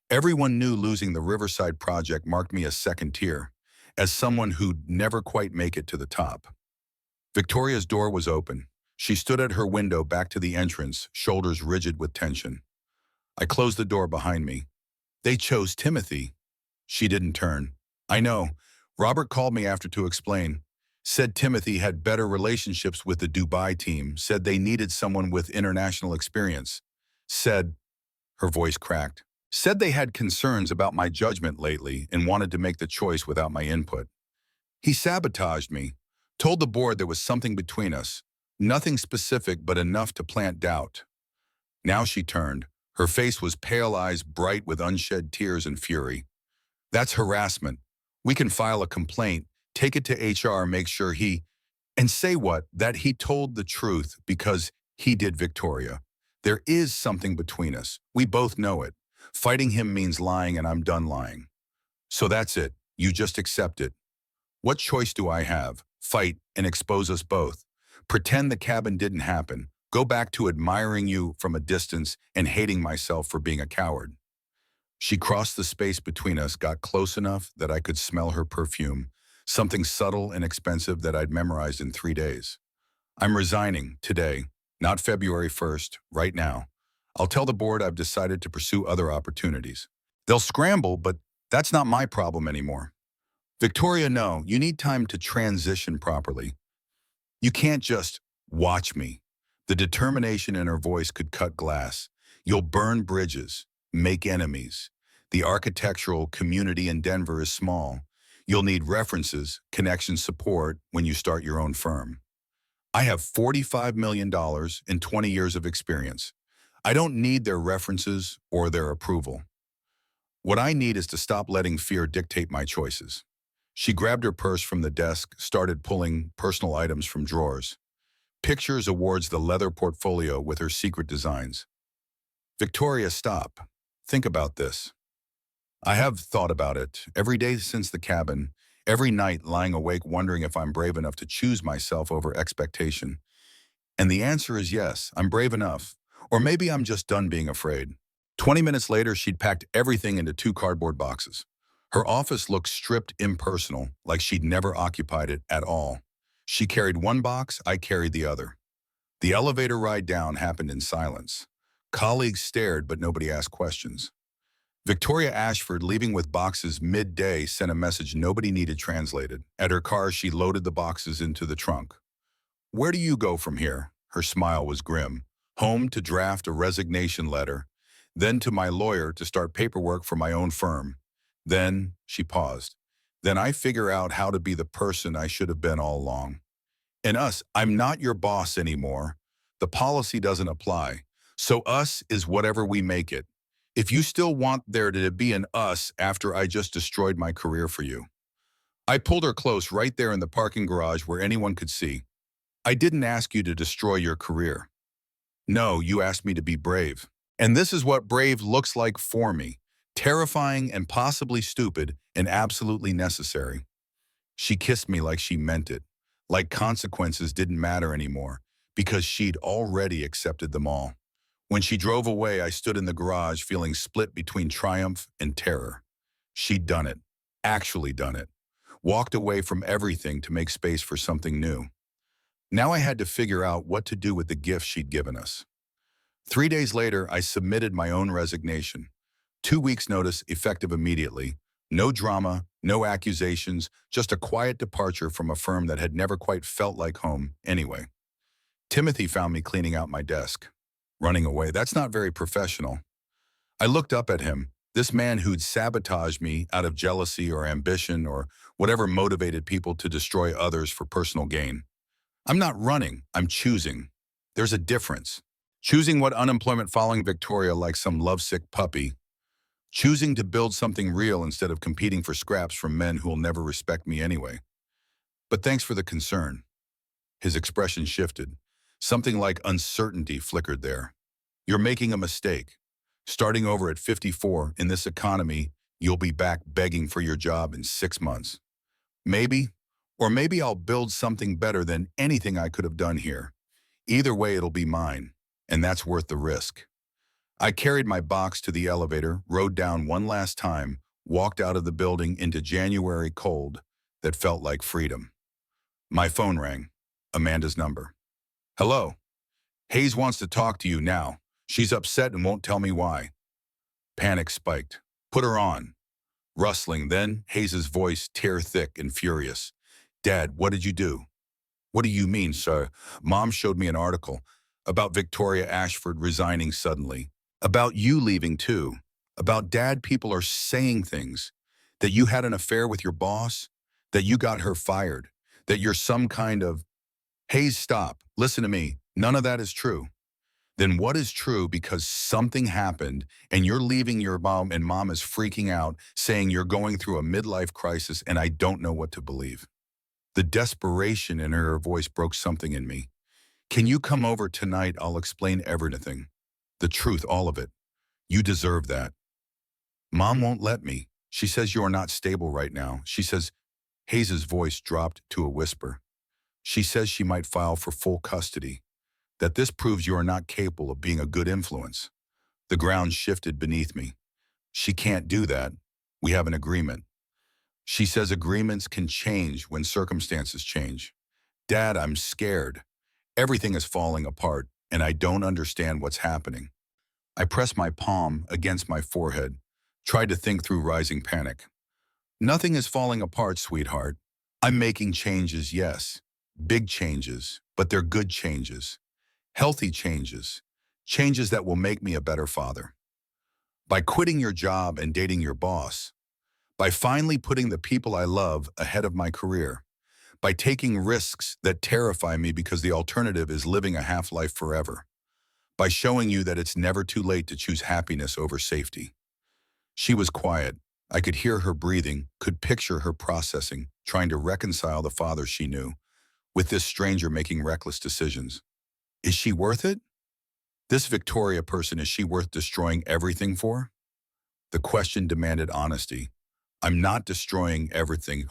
Everyone knew losing the Riverside project marked me as second tier, as someone who'd never quite make it to the top. Victoria's door was open. She stood at her window back to the entrance, shoulders rigid with tension. I closed the door behind me. They chose Timothy. She didn't turn. I know. Robert called me after to explain. Said Timothy had better relationships with the Dubai team, said they needed someone with international experience. Said, her voice cracked, said they had concerns about my judgment lately and wanted to make the choice without my input. He sabotaged me, told the board there was something between us, nothing specific but enough to plant doubt. Now she turned. Her face was pale, eyes bright with unshed tears and fury. That's harassment. We can file a complaint, take it to HR, make sure and say what? That he told the truth because he did, Victoria. There is something between us. We both know it. Fighting him means lying, and I'm done lying. So that's it. You just accept it. What choice do I have? Fight and expose us both. Pretend the cabin didn't happen. Go back to admiring you from a distance and hating myself for being a coward. She crossed the space between us, got close enough that I could smell her perfume, something subtle and expensive that I'd memorized in 3 days. I'm resigning today, not February 1st, right now. I'll tell the board I've decided to pursue other opportunities. They'll scramble, but that's not my problem anymore. Victoria, no, you need time to transition properly. You can't just watch me. The determination in her voice could cut glass. You'll burn bridges, make enemies. The architectural community in Denver is small. You'll need references, connection support when you start your own firm. I have $45 million and 20 years of experience. I don't need their references or their approval. What I need is to stop letting fear dictate my choices. She grabbed her purse from the desk, started pulling personal items from drawers. Pictures awards the leather portfolio with her secret designs. Victoria, stop. Think about this. I have thought about it every day since the cabin, every night lying awake wondering if I'm brave enough to choose myself over expectation. And the answer is yes, I'm brave enough. Or maybe I'm just done being afraid. 20 minutes later, she'd packed everything into 2 cardboard boxes. Her office looked stripped, impersonal, like she'd never occupied it at all. She carried one box, I carried the other. The elevator ride down happened in silence. Colleagues stared, but nobody asked questions. Victoria Ashford, leaving with boxes midday, sent a message nobody needed translated. At her car, she loaded the boxes into the trunk. Where do you go from here? Her smile was grim. Home to draft a resignation letter, then to my lawyer to start paperwork for my own firm. Then, she paused. Then I figure out how to be the person I should have been all along. And us, I'm not your boss anymore. The policy doesn't apply. So us is whatever we make it. If you still want there to be an us after I just destroyed my career for you. I pulled her close right there in the parking garage where anyone could see. I didn't ask you to destroy your career. No, you asked me to be brave. And this is what brave looks like for me. Terrifying and possibly stupid and absolutely necessary. She kissed me like she meant it, like consequences didn't matter anymore, because she'd already accepted them all. When she drove away, I stood in the garage feeling split between triumph and terror. She'd done it, actually done it, walked away from everything to make space for something new. Now I had to figure out what to do with the gift she'd given us. 3 days later, I submitted my own resignation. 2 weeks' notice, effective immediately. No drama, no accusations, just a quiet departure from a firm that had never quite felt like home anyway. Timothy found me cleaning out my desk. Running away, that's not very professional. I looked up at him, this man who'd sabotaged me out of jealousy or ambition or whatever motivated people to destroy others for personal gain. I'm not running, I'm choosing. There's a difference. Choosing what unemployment following Victoria like some lovesick puppy. choosing to build something real instead of competing for scraps from men who will never respect me anyway. But thanks for the concern. His expression shifted. Something like uncertainty flickered there. You're making a mistake. Starting over at 54 in this economy, you'll be back begging for your job in 6 months. Maybe, or maybe I'll build something better than anything I could have done here. Either way, it'll be mine, and that's worth the risk. I carried my box to the elevator, rode down one last time, walked out of the building into January cold that felt like freedom. My phone rang. Amanda's number. Hello. Hayes wants to talk to you now. She's upset and won't tell me why. Panic spiked. Put her on. Rustling, then Hayes's voice tear thick and furious. Dad, what did you do? What do you mean, sir? Mom showed me an article about Victoria Ashford resigning suddenly. About you leaving too. About Dad, people are saying things. That you had an affair with your boss. That you got her fired. That you're some kind of... Hayes, stop. Listen to me. None of that is true. Then what is true because something happened and you're leaving your mom and mom is freaking out, saying you're going through a midlife crisis and I don't know what to believe. The desperation in her voice broke something in me. Can you come over tonight? I'll explain everything. The truth, all of it. You deserve that. Mom won't let me. She says you are not stable right now. She says, Hayes's voice dropped to a whisper. She says she might file for full custody. That this proves you are not capable of being a good influence. The ground shifted beneath me. She can't do that. We have an agreement. She says agreements can change when circumstances change. Dad, I'm scared. Everything is falling apart, and I don't understand what's happening. I pressed my palm against my forehead, tried to think through rising panic. Nothing is falling apart, sweetheart. I'm making changes, yes. Big changes, but they're good changes. Healthy changes. Changes that will make me a better father. By quitting your job and dating your boss. By finally putting the people I love ahead of my career. By taking risks that terrify me because the alternative is living a half-life forever. By showing you that it's never too late to choose happiness over safety. She was quiet. I could hear her breathing, could picture her processing, trying to reconcile the father she knew with this stranger making reckless decisions. Is she worth it? This Victoria person, is she worth destroying everything for? The question demanded honesty. I'm not destroying everything.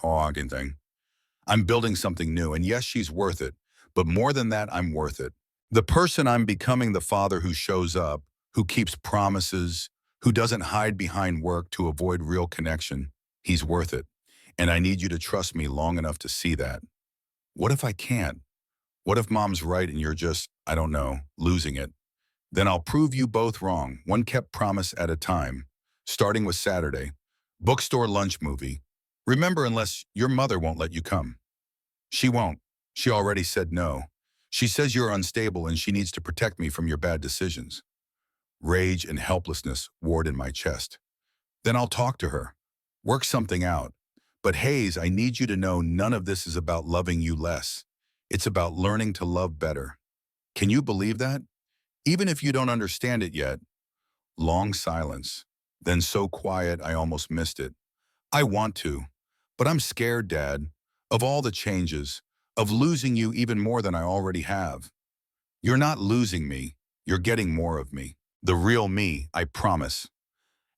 I'm building something new, and yes, she's worth it. But more than that, I'm worth it. The person I'm becoming, the father who shows up, who keeps promises, who doesn't hide behind work to avoid real connection, he's worth it. And I need you to trust me long enough to see that. What if I can't? What if Mom's right and you're just, I don't know, losing it? Then I'll prove you both wrong, one kept promise at a time. Starting with Saturday. Bookstore lunch movie. Remember, unless your mother won't let you come. She won't. She already said no. She says you're unstable and she needs to protect me from your bad decisions. Rage and helplessness warred in my chest. Then I'll talk to her. Work something out. But Hayes, I need you to know none of this is about loving you less. It's about learning to love better. Can you believe that? Even if you don't understand it yet. Long silence. Then so quiet I almost missed it. I want to, but I'm scared, Dad, of all the changes, of losing you even more than I already have. You're not losing me. You're getting more of me. The real me, I promise.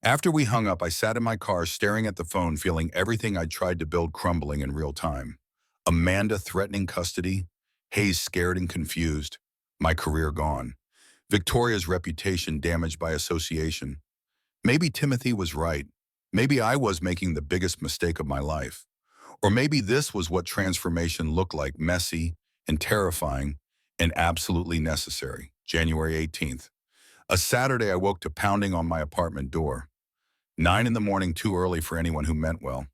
After we hung up, I sat in my car staring at the phone, feeling everything I'd tried to build crumbling in real time. Amanda threatening custody, Hayes scared and confused, my career gone. Victoria's reputation damaged by association. Maybe Timothy was right. Maybe I was making the biggest mistake of my life. Or maybe this was what transformation looked like, messy and terrifying and absolutely necessary. January 18th. A Saturday, I woke to pounding on my apartment door. 9 in the morning, too early for anyone who meant well.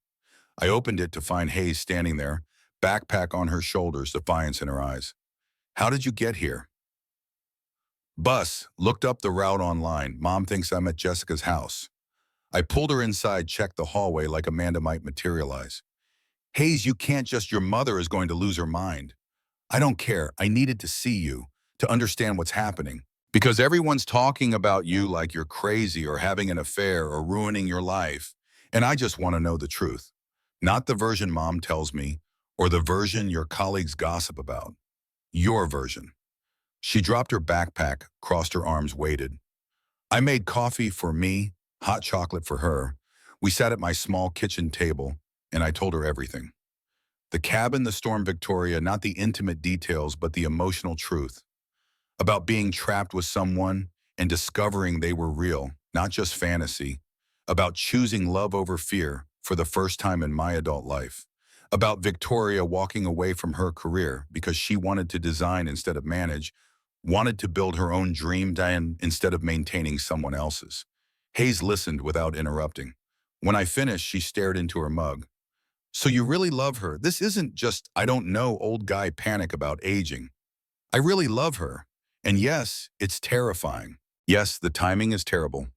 I opened it to find Hayes standing there, backpack on her shoulders, defiance in her eyes. How did you get here? Bus, looked up the route online. Mom thinks I'm at Jessica's house. I pulled her inside, checked the hallway like Amanda might materialize. Hayes, you can't just, your mother is going to lose her mind. I don't care. I needed to see you, to understand what's happening. Because everyone's talking about you like you're crazy or having an affair or ruining your life. And I just want to know the truth. Not the version mom tells me or the version your colleagues gossip about. Your version. She dropped her backpack, crossed her arms, waited. I made coffee for me, hot chocolate for her. We sat at my small kitchen table, and I told her everything. The cabin, the storm, Victoria, not the intimate details, but the emotional truth. About being trapped with someone and discovering they were real, not just fantasy. About choosing love over fear for the first time in my adult life. About Victoria walking away from her career because she wanted to design instead of manage, wanted to build her own dream Diane instead of maintaining someone else's. Hayes listened without interrupting. When I finished, she stared into her mug. So you really love her. This isn't just, I don't know, old guy panic about aging. I really love her. And yes, it's terrifying. Yes, the timing is terrible.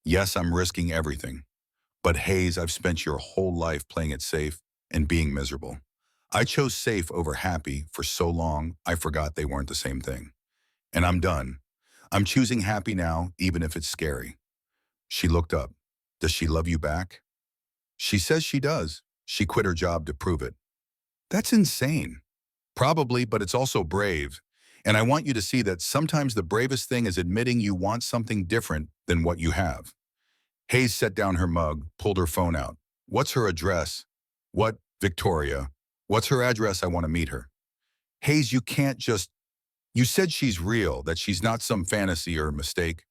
Yes, I'm risking everything. But Hayes, I've spent your whole life playing it safe and being miserable. I chose safe over happy for so long, I forgot they weren't the same thing. And I'm done. I'm choosing happy now, even if it's scary. She looked up. Does she love you back? She says she does. She quit her job to prove it. That's insane. Probably, but it's also brave. And I want you to see that sometimes the bravest thing is admitting you want something different than what you have. Hayes set down her mug, pulled her phone out. What's her address? What, Victoria? What's her address? I want to meet her. Hayes, you can't just... You said she's real, that she's not some fantasy or mistake.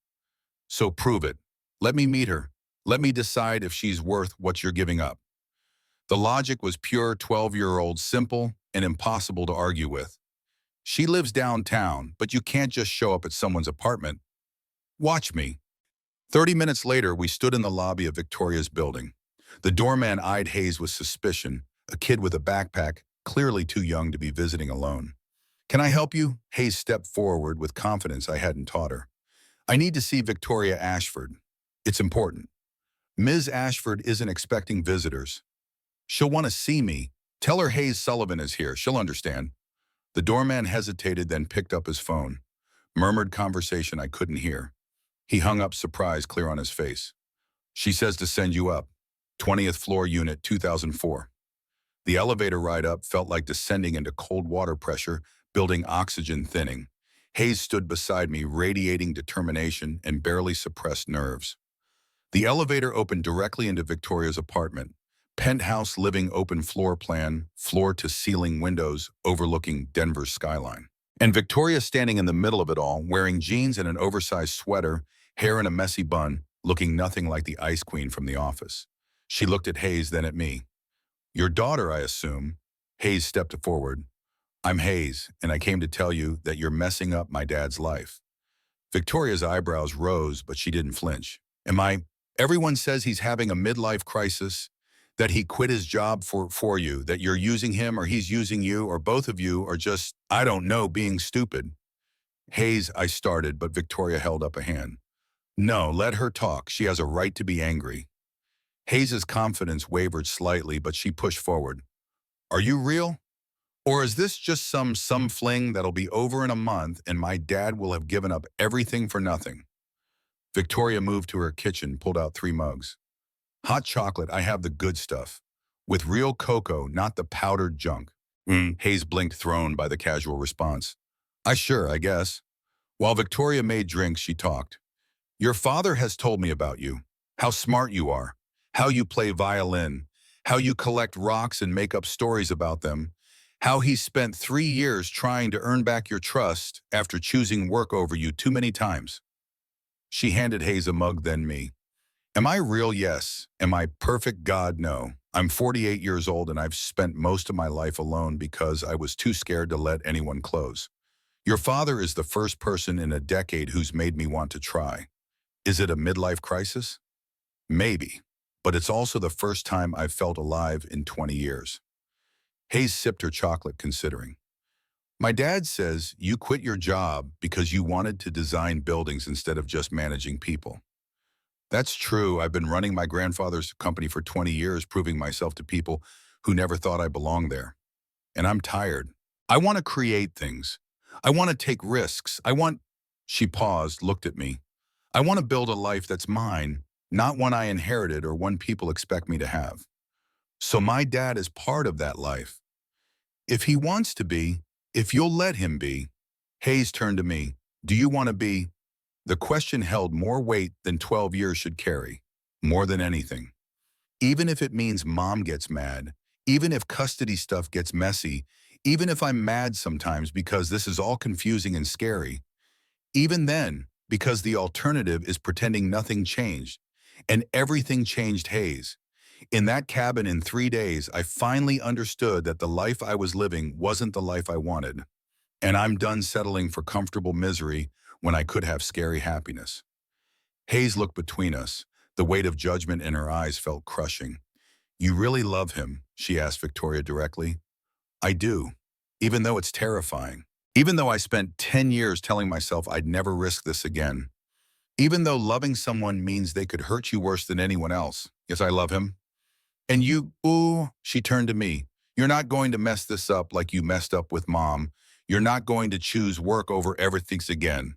So prove it. Let me meet her. Let me decide if she's worth what you're giving up. The logic was pure 12-year-old, simple and impossible to argue with. She lives downtown, but you can't just show up at someone's apartment. Watch me. 30 minutes later, we stood in the lobby of Victoria's building. The doorman eyed Hayes with suspicion, a kid with a backpack, clearly too young to be visiting alone. Can I help you? Hayes stepped forward with confidence I hadn't taught her. I need to see Victoria Ashford. It's important. Ms. Ashford isn't expecting visitors. She'll want to see me. Tell her Hayes Sullivan is here. She'll understand. The doorman hesitated, then picked up his phone. Murmured conversation I couldn't hear. He hung up, surprise clear on his face. She says to send you up. 20th floor unit 2004. The elevator ride up felt like descending into cold water pressure, building oxygen thinning. Hayes stood beside me, radiating determination and barely suppressed nerves. The elevator opened directly into Victoria's apartment. Penthouse living, open floor plan, floor-to-ceiling windows overlooking Denver's skyline. And Victoria standing in the middle of it all, wearing jeans and an oversized sweater, hair in a messy bun, looking nothing like the Ice Queen from The Office. She looked at Hayes, then at me. Your daughter, I assume. Hayes stepped forward. I'm Hayes, and I came to tell you that you're messing up my dad's life. Victoria's eyebrows rose, but she didn't flinch. Everyone says he's having a midlife crisis, that he quit his job for you, that you're using him or he's using you or both of you are just, I don't know, being stupid. Hayes, I started, but Victoria held up a hand. No, let her talk. She has a right to be angry. Hayes's confidence wavered slightly, but she pushed forward. Are you real? Or is this just some fling that'll be over in a month and my dad will have given up everything for nothing? Victoria moved to her kitchen, pulled out 3 mugs. Hot chocolate, I have the good stuff. With real cocoa, not the powdered junk. Hayes blinked, thrown by the casual response. I guess. While Victoria made drinks, she talked. Your father has told me about you. How smart you are. How you play violin. How you collect rocks and make up stories about them. How he spent 3 years trying to earn back your trust after choosing work over you too many times. She handed Hayes a mug, then me. Am I real? Yes. Am I perfect? God, no. I'm 48 years old and I've spent most of my life alone because I was too scared to let anyone close. Your father is the first person in a decade who's made me want to try. Is it a midlife crisis? Maybe. But it's also the first time I've felt alive in 20 years. Hayes sipped her chocolate, considering. My dad says you quit your job because you wanted to design buildings instead of just managing people. That's true. I've been running my grandfather's company for 20 years, proving myself to people who never thought I belonged there. And I'm tired. I want to create things. I want to take risks. She paused, looked at me. I want to build a life that's mine, not one I inherited or one people expect me to have. So my dad is part of that life. If he wants to be, if you'll let him be. Hayes turned to me. Do you want to be? The question held more weight than 12 years should carry. More than anything. Even if it means mom gets mad, even if custody stuff gets messy, even if I'm mad sometimes because this is all confusing and scary, even then, because the alternative is pretending nothing changed, and everything changed. Hayes. In that cabin in 3 days, I finally understood that the life I was living wasn't the life I wanted. And I'm done settling for comfortable misery when I could have scary happiness. Hayes looked between us. The weight of judgment in her eyes felt crushing. You really love him? She asked Victoria directly. I do, even though it's terrifying. Even though I spent 10 years telling myself I'd never risk this again. Even though loving someone means they could hurt you worse than anyone else. Yes, I love him. And you, ooh, she turned to me. You're not going to mess this up like you messed up with mom. You're not going to choose work over everything again.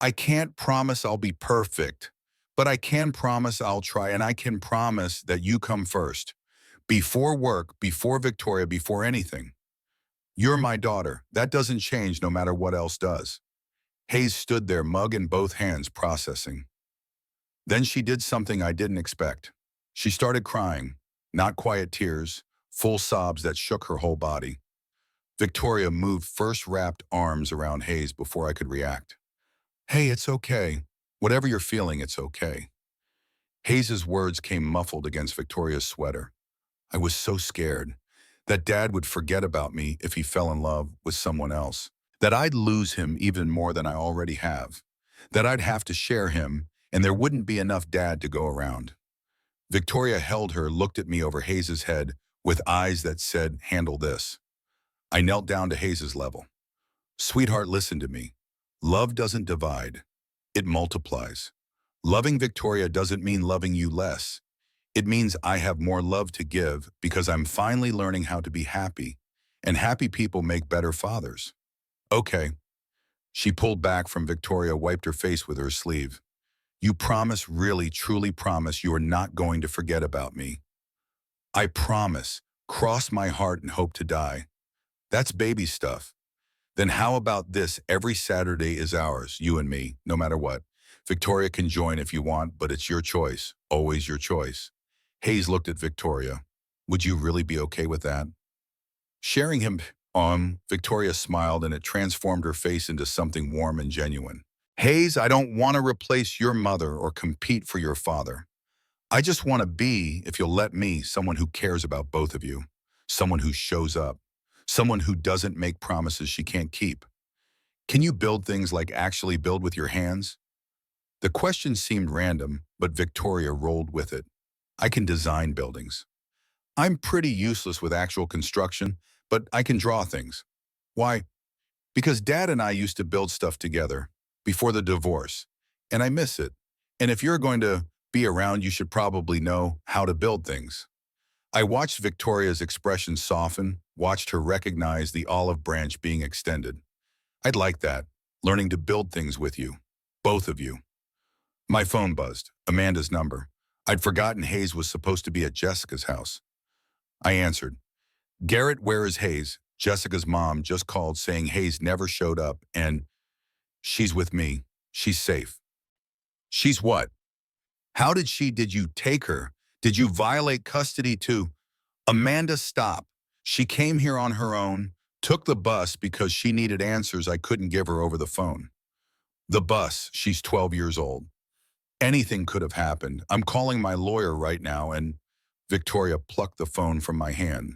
I can't promise I'll be perfect, but I can promise I'll try, and I can promise that you come first. Before work, before Victoria, before anything. You're my daughter. That doesn't change no matter what else does. Hayes stood there, mug in both hands, processing. Then she did something I didn't expect. She started crying, not quiet tears, full sobs that shook her whole body. Victoria moved first, wrapped arms around Hayes before I could react. Hey, it's okay. Whatever you're feeling, it's okay. Hayes's words came muffled against Victoria's sweater. I was so scared that Dad would forget about me if he fell in love with someone else, that I'd lose him even more than I already have, that I'd have to share him and there wouldn't be enough Dad to go around. Victoria held her, looked at me over Hayes's head with eyes that said, handle this. I knelt down to Hayes's level. Sweetheart, listen to me. Love doesn't divide. It multiplies. Loving Victoria doesn't mean loving you less. It means I have more love to give because I'm finally learning how to be happy, and happy people make better fathers. Okay. She pulled back from Victoria, wiped her face with her sleeve. You promise, really, truly promise you are not going to forget about me. I promise. Cross my heart and hope to die. That's baby stuff. Then how about this? Every Saturday is ours, you and me, no matter what. Victoria can join if you want, but it's your choice, always your choice. Hayes looked at Victoria. Would you really be okay with that? Sharing him, Victoria smiled and it transformed her face into something warm and genuine. Hayes, I don't want to replace your mother or compete for your father. I just want to be, if you'll let me, someone who cares about both of you. Someone who shows up. Someone who doesn't make promises she can't keep. Can you build things like actually build with your hands? The question seemed random, but Victoria rolled with it. I can design buildings. I'm pretty useless with actual construction, but I can draw things. Why? Because Dad and I used to build stuff together before the divorce, and I miss it. And if you're going to be around, you should probably know how to build things. I watched Victoria's expression soften, watched her recognize the olive branch being extended. I'd like that, learning to build things with you, both of you. My phone buzzed, Amanda's number. I'd forgotten Hayes was supposed to be at Jessica's house. I answered. Garrett, where is Hayes? Jessica's mom just called saying Hayes never showed up and she's with me. She's safe. She's what? How did you take her? Did you violate custody too? Amanda, stop. She came here on her own, took the bus because she needed answers I couldn't give her over the phone. The bus, she's 12 years old. Anything could have happened. I'm calling my lawyer right now and Victoria plucked the phone from my hand.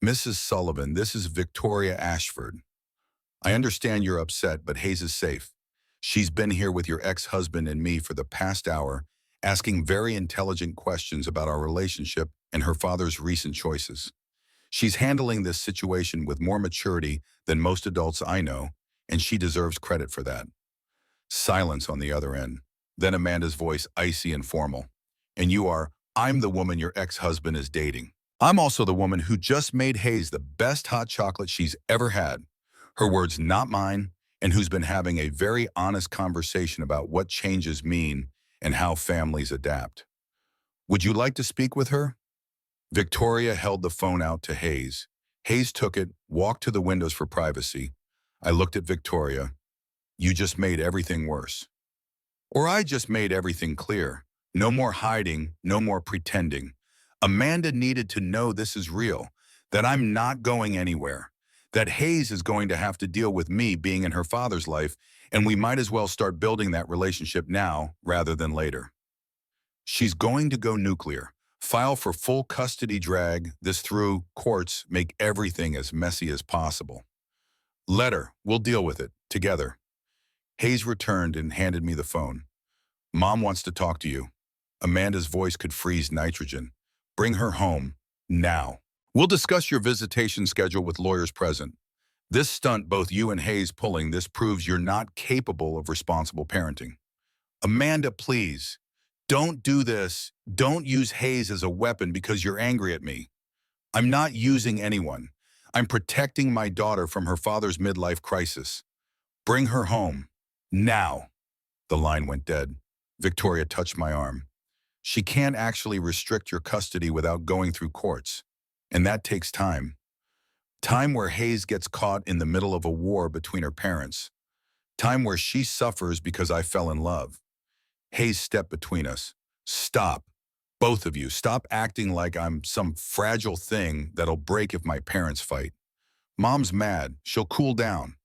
Mrs. Sullivan, this is Victoria Ashford. I understand you're upset, but Hayes is safe. She's been here with your ex-husband and me for the past hour, asking very intelligent questions about our relationship and her father's recent choices. She's handling this situation with more maturity than most adults I know, and she deserves credit for that. Silence on the other end. Then Amanda's voice, icy and formal. And you are, I'm the woman your ex-husband is dating. I'm also the woman who just made Hayes the best hot chocolate she's ever had. Her words, not mine, and who's been having a very honest conversation about what changes mean and how families adapt. Would you like to speak with her? Victoria held the phone out to Hayes. Hayes took it, walked to the windows for privacy. I looked at Victoria. You just made everything worse. Or I just made everything clear. No more hiding, no more pretending. Amanda needed to know this is real, that I'm not going anywhere, that Hayes is going to have to deal with me being in her father's life, and we might as well start building that relationship now rather than later. She's going to go nuclear, file for full custody, drag this through courts, make everything as messy as possible. Let her, we'll deal with it, together. Hayes returned and handed me the phone. Mom wants to talk to you. Amanda's voice could freeze nitrogen. Bring her home, now. We'll discuss your visitation schedule with lawyers present. This stunt both you and Hayes pulling this proves you're not capable of responsible parenting. Amanda, please, don't do this. Don't use Hayes as a weapon because you're angry at me. I'm not using anyone. I'm protecting my daughter from her father's midlife crisis. Bring her home, now. The line went dead. Victoria touched my arm. She can't actually restrict your custody without going through courts, and that takes time. Time where Hayes gets caught in the middle of a war between her parents. Time where she suffers because I fell in love. Hayes stepped between us. Stop. Both of you, stop acting like I'm some fragile thing that'll break if my parents fight. Mom's mad. She'll cool down.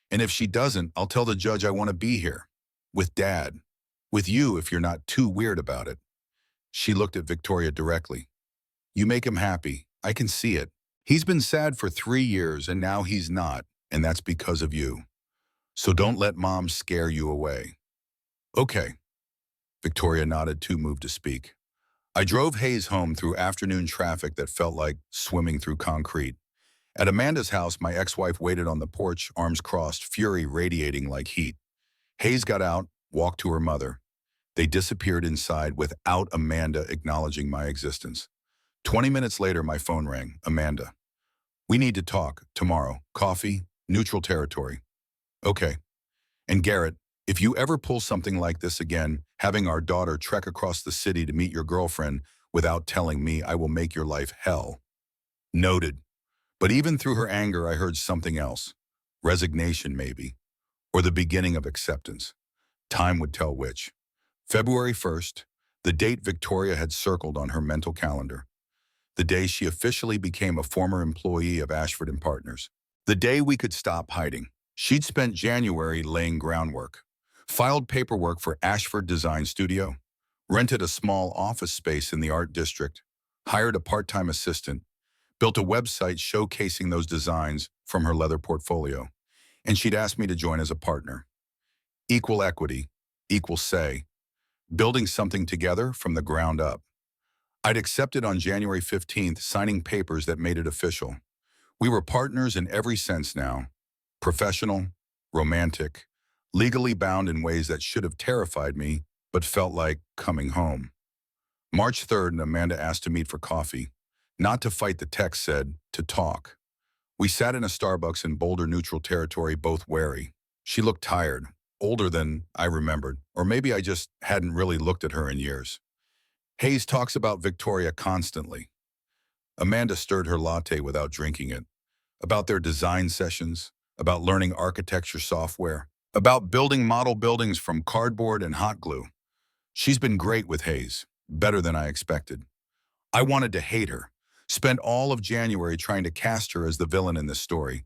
And if she doesn't, I'll tell the judge I want to be here. With Dad. With you if you're not too weird about it. She looked at Victoria directly. You make him happy. I can see it. He's been sad for 3 years and now he's not, and that's because of you. So don't let Mom scare you away. Okay. Victoria nodded, too moved to speak. I drove Hayes home through afternoon traffic that felt like swimming through concrete. At Amanda's house, my ex-wife waited on the porch, arms crossed, fury radiating like heat. Hayes got out, walked to her mother. They disappeared inside without Amanda acknowledging my existence. 20 minutes later, my phone rang. Amanda. We need to talk. Tomorrow. Coffee. Neutral territory. Okay. And Garrett, if you ever pull something like this again, having our daughter trek across the city to meet your girlfriend without telling me, I will make your life hell. Noted. But even through her anger, I heard something else. Resignation, maybe. Or the beginning of acceptance. Time would tell which. February 1st, the date Victoria had circled on her mental calendar. The day she officially became a former employee of Ashford and Partners. The day we could stop hiding. She'd spent January laying groundwork. Filed paperwork for Ashford Design Studio. Rented a small office space in the art district. Hired a part-time assistant. Built a website showcasing those designs from her leather portfolio. And she'd asked me to join as a partner. Equal equity, equal say. Building something together from the ground up. I'd accepted on January 15th, signing papers that made it official. We were partners in every sense now. Professional, romantic, legally bound in ways that should have terrified me, but felt like coming home. March 3rd, Amanda asked to meet for coffee. Not to fight, the text said, to talk. We sat in a Starbucks in Boulder neutral territory, both wary. She looked tired, older than I remembered, or maybe I just hadn't really looked at her in years. Hayes talks about Victoria constantly. Amanda stirred her latte without drinking it. About their design sessions, about learning architecture software, about building model buildings from cardboard and hot glue. She's been great with Hayes, better than I expected. I wanted to hate her, spent all of January trying to cast her as the villain in this story,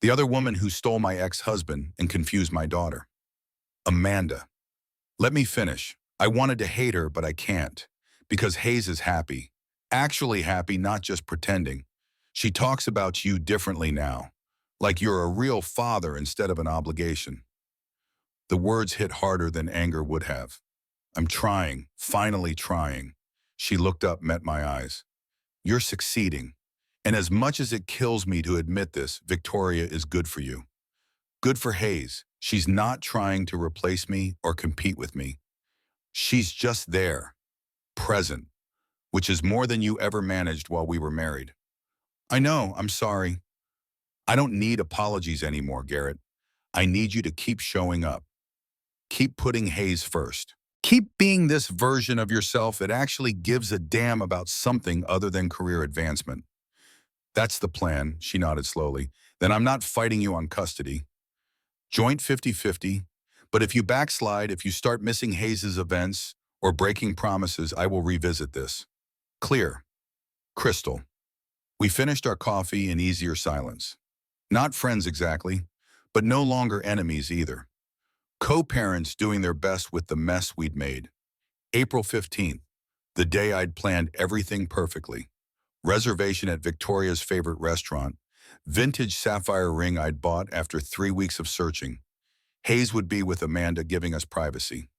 the other woman who stole my ex-husband and confused my daughter. Amanda. Let me finish. I wanted to hate her, but I can't. Because Hayes is happy. Actually happy, not just pretending. She talks about you differently now. Like you're a real father instead of an obligation. The words hit harder than anger would have. I'm trying, finally trying. She looked up, met my eyes. You're succeeding. And as much as it kills me to admit this, Victoria is good for you. Good for Hayes. She's not trying to replace me or compete with me. She's just there, present, which is more than you ever managed while we were married. I know, I'm sorry. I don't need apologies anymore, Garrett. I need you to keep showing up. Keep putting Hayes first. Keep being this version of yourself that actually gives a damn about something other than career advancement. That's the plan, she nodded slowly. Then I'm not fighting you on custody. Joint 50-50. But if you backslide, if you start missing Hayes's events or breaking promises, I will revisit this. Clear. Crystal. We finished our coffee in easier silence. Not friends exactly, but no longer enemies either. Co-parents doing their best with the mess we'd made. April 15th, the day I'd planned everything perfectly. Reservation at Victoria's favorite restaurant. Vintage sapphire ring I'd bought after 3 weeks of searching. Hayes would be with Amanda giving us privacy.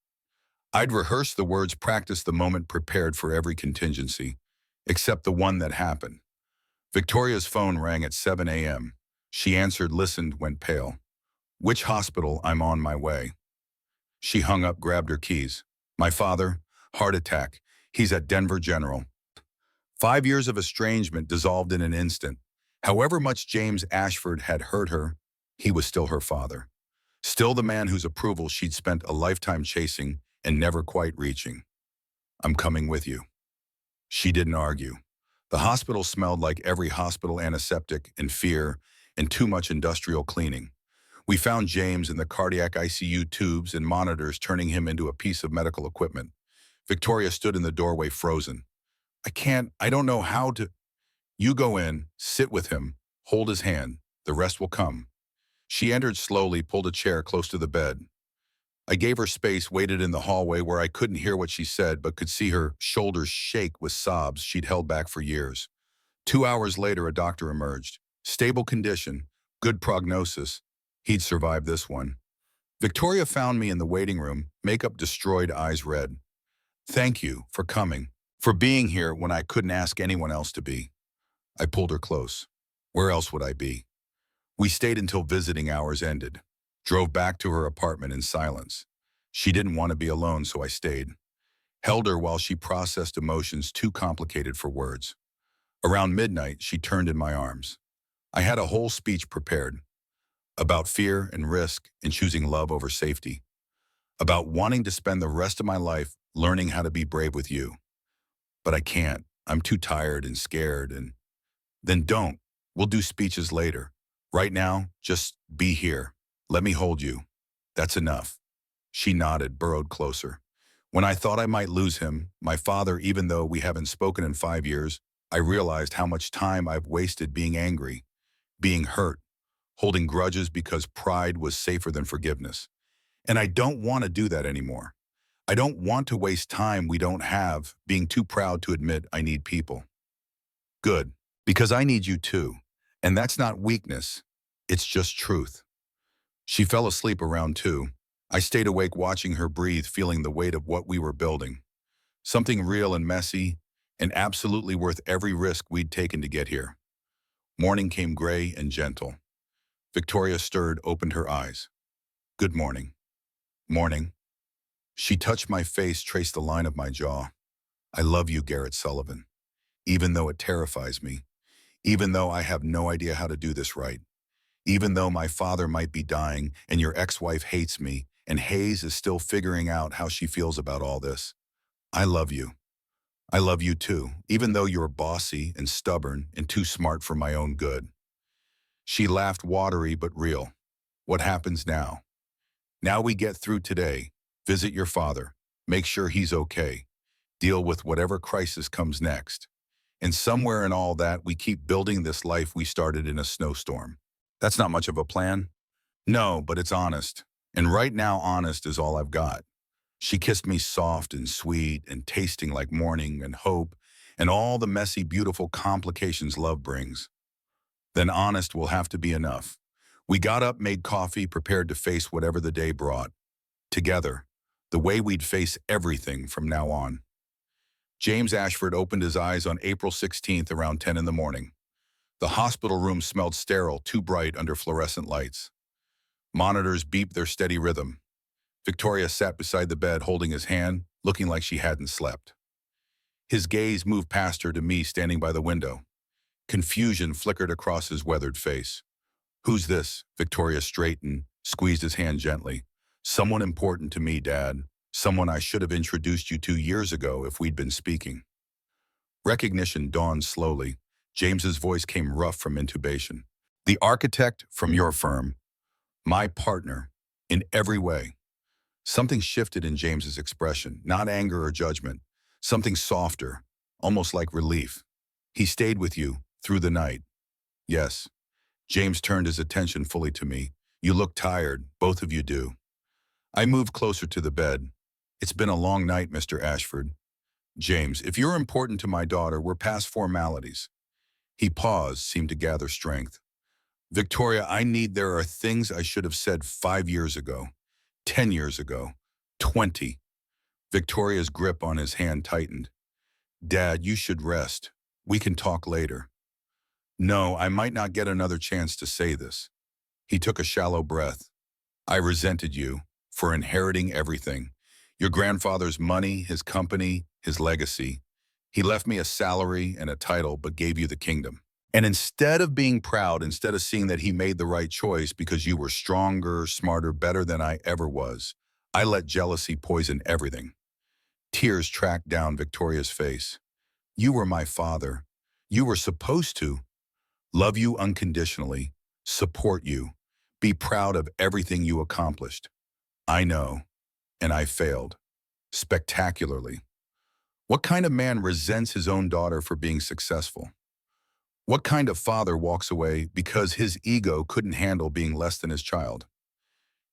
I'd rehearsed the words, practiced the moment, prepared for every contingency, except the one that happened. Victoria's phone rang at 7 a.m. She answered, listened, went pale. Which hospital? I'm on my way. She hung up, grabbed her keys. My father, heart attack. He's at Denver General. 5 years of estrangement dissolved in an instant. However much James Ashford had hurt her, he was still her father. Still the man whose approval she'd spent a lifetime chasing and never quite reaching. I'm coming with you. She didn't argue. The hospital smelled like every hospital antiseptic and fear and too much industrial cleaning. We found James in the cardiac ICU, tubes and monitors turning him into a piece of medical equipment. Victoria stood in the doorway, frozen. I don't know how to. You go in, sit with him, hold his hand. The rest will come. She entered slowly, pulled a chair close to the bed. I gave her space, waited in the hallway where I couldn't hear what she said but could see her shoulders shake with sobs she'd held back for years. 2 hours later, a doctor emerged. Stable condition, good prognosis. He'd survived this one. Victoria found me in the waiting room, makeup destroyed, eyes red. Thank you for coming, for being here when I couldn't ask anyone else to be. I pulled her close. Where else would I be? We stayed until visiting hours ended. Drove back to her apartment in silence. She didn't want to be alone, so I stayed. Held her while she processed emotions too complicated for words. Around midnight, she turned in my arms. I had a whole speech prepared. About fear and risk and choosing love over safety. About wanting to spend the rest of my life learning how to be brave with you. But I can't. I'm too tired and scared and... Then don't. We'll do speeches later. Right now, just be here. Let me hold you. That's enough. She nodded, burrowed closer. When I thought I might lose him, my father, even though we haven't spoken in 5 years, I realized how much time I've wasted being angry, being hurt, holding grudges because pride was safer than forgiveness. And I don't want to do that anymore. I don't want to waste time we don't have, being too proud to admit I need people. Good, because I need you too. And that's not weakness, it's just truth. She fell asleep around 2. I stayed awake watching her breathe, feeling the weight of what we were building. Something real and messy, and absolutely worth every risk we'd taken to get here. Morning came gray and gentle. Victoria stirred, opened her eyes. Good morning. Morning. She touched my face, traced the line of my jaw. I love you, Garrett Sullivan. Even though it terrifies me. Even though I have no idea how to do this right. Even though my father might be dying and your ex-wife hates me and Hayes is still figuring out how she feels about all this. I love you. I love you too, even though you're bossy and stubborn and too smart for my own good. She laughed, watery but real. What happens now? Now we get through today, visit your father, make sure he's okay, deal with whatever crisis comes next. And somewhere in all that, we keep building this life we started in a snowstorm. That's not much of a plan. No, but it's honest. And right now, honest is all I've got. She kissed me soft and sweet and tasting like morning and hope and all the messy, beautiful complications love brings. Then honest will have to be enough. We got up, made coffee, prepared to face whatever the day brought. Together, the way we'd face everything from now on. James Ashford opened his eyes on April 16th around 10 in the morning. The hospital room smelled sterile, too bright under fluorescent lights. Monitors beeped their steady rhythm. Victoria sat beside the bed holding his hand, looking like she hadn't slept. His gaze moved past her to me standing by the window. Confusion flickered across his weathered face. Who's this? Victoria straightened, squeezed his hand gently. Someone important to me, Dad. Someone I should have introduced you to years ago if we'd been speaking. Recognition dawned slowly. James's voice came rough from intubation. The architect from your firm, my partner, in every way. Something shifted in James's expression, not anger or judgment, something softer, almost like relief. He stayed with you through the night. Yes. James turned his attention fully to me. You look tired, both of you do. I moved closer to the bed. It's been a long night, Mr. Ashford. James, if you're important to my daughter, we're past formalities. He paused, seemed to gather strength. Victoria, there are things I should have said 5 years ago, 10 years ago, 20. Victoria's grip on his hand tightened. Dad, you should rest. We can talk later. No, I might not get another chance to say this. He took a shallow breath. I resented you for inheriting everything. Your grandfather's money, his company, his legacy. He left me a salary and a title, but gave you the kingdom. And instead of being proud, instead of seeing that he made the right choice because you were stronger, smarter, better than I ever was, I let jealousy poison everything. Tears tracked down Victoria's face. You were my father. You were supposed to love you unconditionally, support you, be proud of everything you accomplished. I know, and I failed. Spectacularly. What kind of man resents his own daughter for being successful? What kind of father walks away because his ego couldn't handle being less than his child?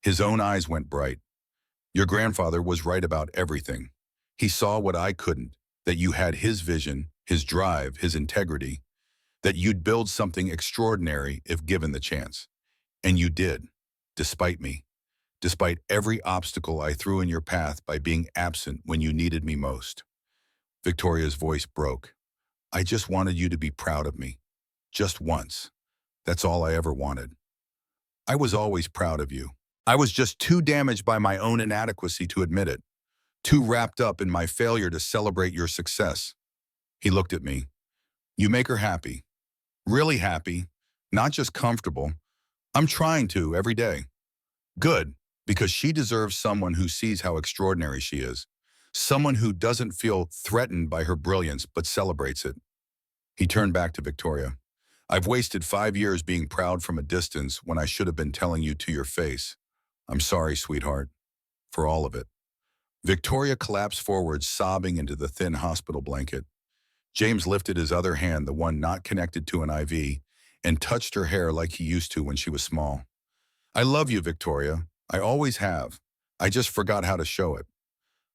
His own eyes went bright. Your grandfather was right about everything. He saw what I couldn't, that you had his vision, his drive, his integrity, that you'd build something extraordinary if given the chance. And you did, despite me, despite every obstacle I threw in your path by being absent when you needed me most. Victoria's voice broke. I just wanted you to be proud of me. Just once. That's all I ever wanted. I was always proud of you. I was just too damaged by my own inadequacy to admit it, too wrapped up in my failure to celebrate your success. He looked at me. You make her happy. Really happy. Not just comfortable. I'm trying to every day. Good, because she deserves someone who sees how extraordinary she is. Someone who doesn't feel threatened by her brilliance but celebrates it. He turned back to Victoria. I've wasted 5 years being proud from a distance when I should have been telling you to your face. I'm sorry, sweetheart, for all of it. Victoria collapsed forward, sobbing into the thin hospital blanket. James lifted his other hand, the one not connected to an IV, and touched her hair like he used to when she was small. I love you, Victoria. I always have. I just forgot how to show it.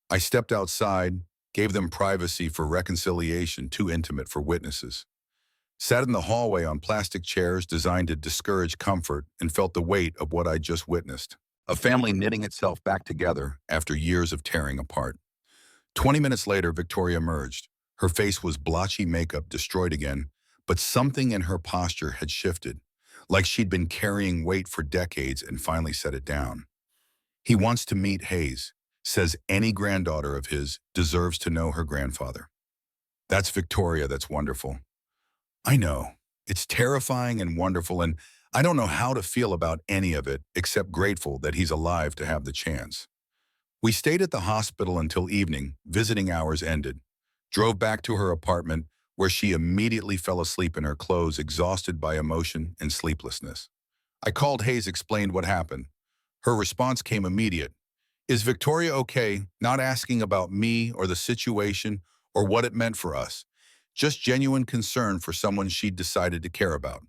I stepped outside, gave them privacy for reconciliation too intimate for witnesses. Sat in the hallway on plastic chairs designed to discourage comfort and felt the weight of what I'd just witnessed. A family knitting itself back together after years of tearing apart. 20 minutes later, Victoria emerged. Her face was blotchy makeup destroyed again, but something in her posture had shifted, like she'd been carrying weight for decades and finally set it down. He wants to meet Hayes, says any granddaughter of his deserves to know her grandfather. That's Victoria, that's wonderful. I know. It's terrifying and wonderful, and I don't know how to feel about any of it except grateful that he's alive to have the chance. We stayed at the hospital until evening, visiting hours ended. Drove back to her apartment, where she immediately fell asleep in her clothes, exhausted by emotion and sleeplessness. I called Hayes, explained what happened. Her response came immediate. Is Victoria okay? Not asking about me or the situation or what it meant for us. Just genuine concern for someone she'd decided to care about.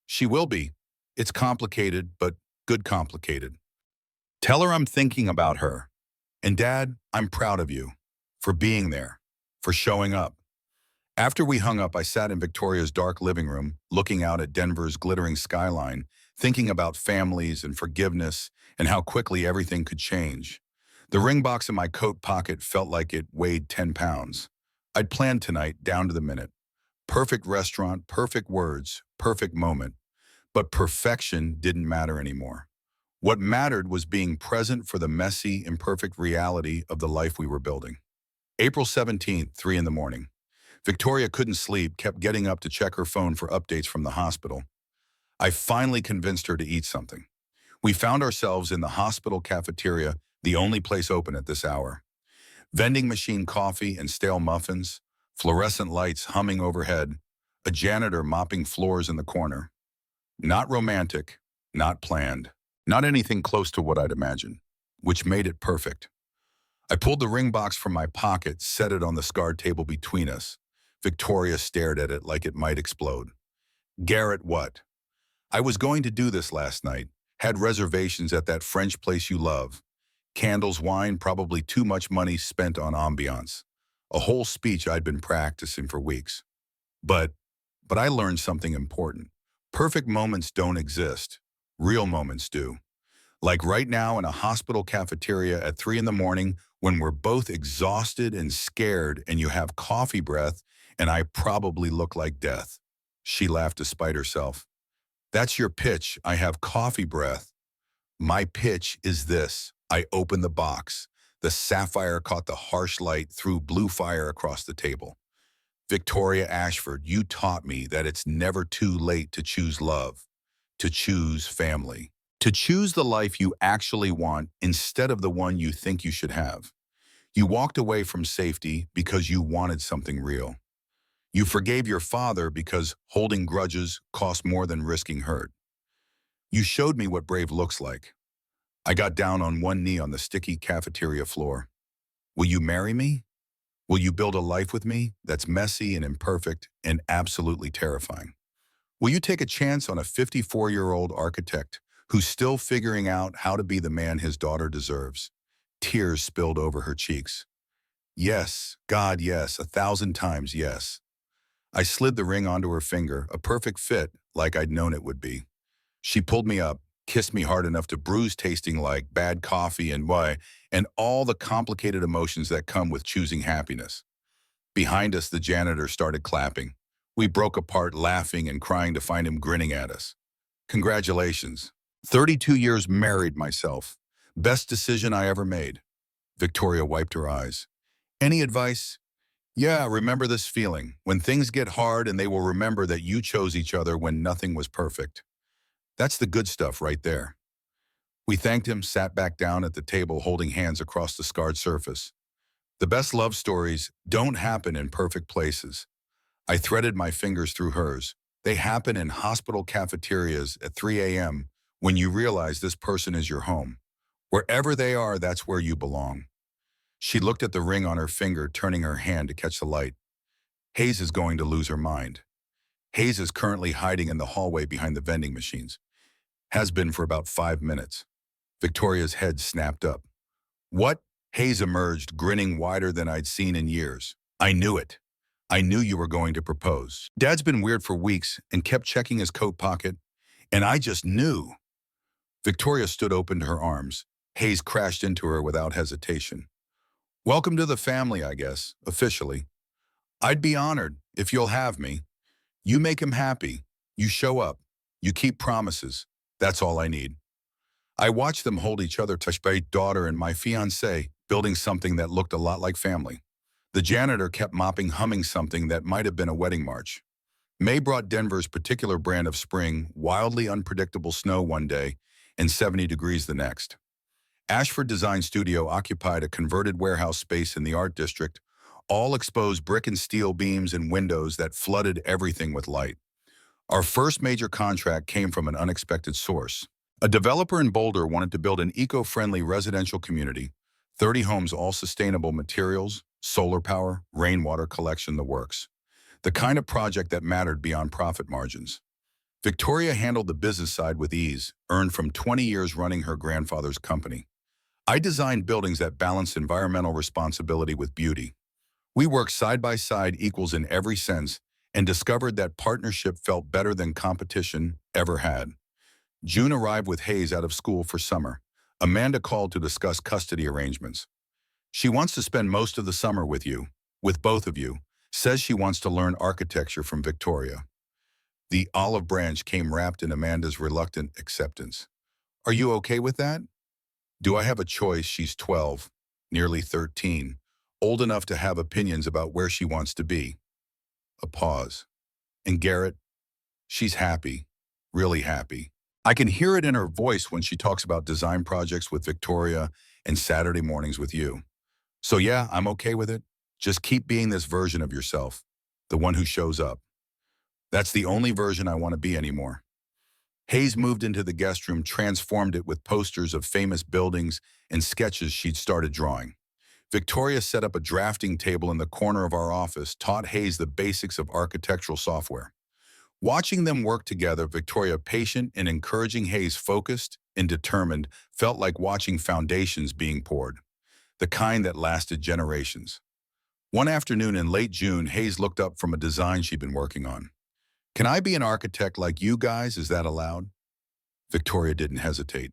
She will be. It's complicated, but good complicated. Tell her I'm thinking about her. And Dad, I'm proud of you for being there, for showing up. After we hung up, I sat in Victoria's dark living room, looking out at Denver's glittering skyline, thinking about families and forgiveness and how quickly everything could change. The ring box in my coat pocket felt like it weighed 10 pounds. I'd planned tonight down to the minute. Perfect restaurant, perfect words, perfect moment. But perfection didn't matter anymore. What mattered was being present for the messy, imperfect reality of the life we were building. April 17th, 3 in the morning. Victoria couldn't sleep, kept getting up to check her phone for updates from the hospital. I finally convinced her to eat something. We found ourselves in the hospital cafeteria, the only place open at this hour. Vending machine coffee and stale muffins, fluorescent lights humming overhead, a janitor mopping floors in the corner. Not romantic, not planned, not anything close to what I'd imagined, which made it perfect. I pulled the ring box from my pocket, set it on the scarred table between us. Victoria stared at it like it might explode. Garrett, what? I was going to do this last night. Had reservations at that French place you love. Candles, wine, probably too much money spent on ambiance. A whole speech I'd been practicing for weeks. But I learned something important. Perfect moments don't exist. Real moments do. Like right now in a hospital cafeteria at 3 in the morning when we're both exhausted and scared and you have coffee breath and I probably look like death. She laughed despite herself. That's your pitch. I have coffee breath. My pitch is this. I opened the box. The sapphire caught the harsh light, threw blue fire across the table. Victoria Ashford, you taught me that it's never too late to choose love, to choose family, to choose the life you actually want instead of the one you think you should have. You walked away from safety because you wanted something real. You forgave your father because holding grudges cost more than risking hurt. You showed me what brave looks like. I got down on one knee on the sticky cafeteria floor. Will you marry me? Will you build a life with me that's messy and imperfect and absolutely terrifying? Will you take a chance on a 54-year-old architect who's still figuring out how to be the man his daughter deserves? Tears spilled over her cheeks. Yes, God, yes, 1,000 times yes. I slid the ring onto her finger, a perfect fit like I'd known it would be. She pulled me up, kissed me hard enough to bruise tasting like bad coffee and all the complicated emotions that come with choosing happiness. Behind us, the janitor started clapping. We broke apart laughing and crying to find him grinning at us. Congratulations. 32 years married myself. Best decision I ever made. Victoria wiped her eyes. Any advice? Yeah, remember this feeling. When things get hard and they will remember that you chose each other when nothing was perfect. That's the good stuff right there. We thanked him, sat back down at the table holding hands across the scarred surface. The best love stories don't happen in perfect places. I threaded my fingers through hers. They happen in hospital cafeterias at 3 a.m. when you realize this person is your home. Wherever they are, that's where you belong. She looked at the ring on her finger, turning her hand to catch the light. Hayes is going to lose her mind. Hayes is currently hiding in the hallway behind the vending machines. Has been for about 5 minutes. Victoria's head snapped up. What? Hayes emerged, grinning wider than I'd seen in years. I knew it. I knew you were going to propose. Dad's been weird for weeks and kept checking his coat pocket, and I just knew. Victoria stood open to her arms. Hayes crashed into her without hesitation. Welcome to the family, I guess, officially. I'd be honored if you'll have me. You make him happy. You show up. You keep promises. That's all I need. I watched them hold each other, touched by daughter and my fiancé, building something that looked a lot like family. The janitor kept mopping, humming something that might have been a wedding march. May brought Denver's particular brand of spring, wildly unpredictable snow one day and 70 degrees the next. Ashford Design Studio occupied a converted warehouse space in the art district, all exposed brick and steel beams and windows that flooded everything with light. Our first major contract came from an unexpected source. A developer in Boulder wanted to build an eco-friendly residential community, 30 homes, all sustainable materials, solar power, rainwater collection, the works. The kind of project that mattered beyond profit margins. Victoria handled the business side with ease, earned from 20 years running her grandfather's company. I designed buildings that balance environmental responsibility with beauty. We worked side by side, equals in every sense, and discovered that partnership felt better than competition ever had. June arrived with Hayes out of school for summer. Amanda called to discuss custody arrangements. She wants to spend most of the summer with you, with both of you, says she wants to learn architecture from Victoria. The olive branch came wrapped in Amanda's reluctant acceptance. Are you okay with that? Do I have a choice? She's 12, nearly 13, old enough to have opinions about where she wants to be. A pause. And Garrett, she's happy, really happy. I can hear it in her voice when she talks about design projects with Victoria and Saturday mornings with you. So yeah, I'm okay with it. Just keep being this version of yourself, the one who shows up. That's the only version I want to be anymore. Hayes moved into the guest room, transformed it with posters of famous buildings and sketches she'd started drawing. Victoria set up a drafting table in the corner of our office, taught Hayes the basics of architectural software. Watching them work together, Victoria, patient and encouraging, Hayes focused and determined, felt like watching foundations being poured, the kind that lasted generations. One afternoon in late June, Hayes looked up from a design she'd been working on. "Can I be an architect like you guys? Is that allowed?" Victoria didn't hesitate.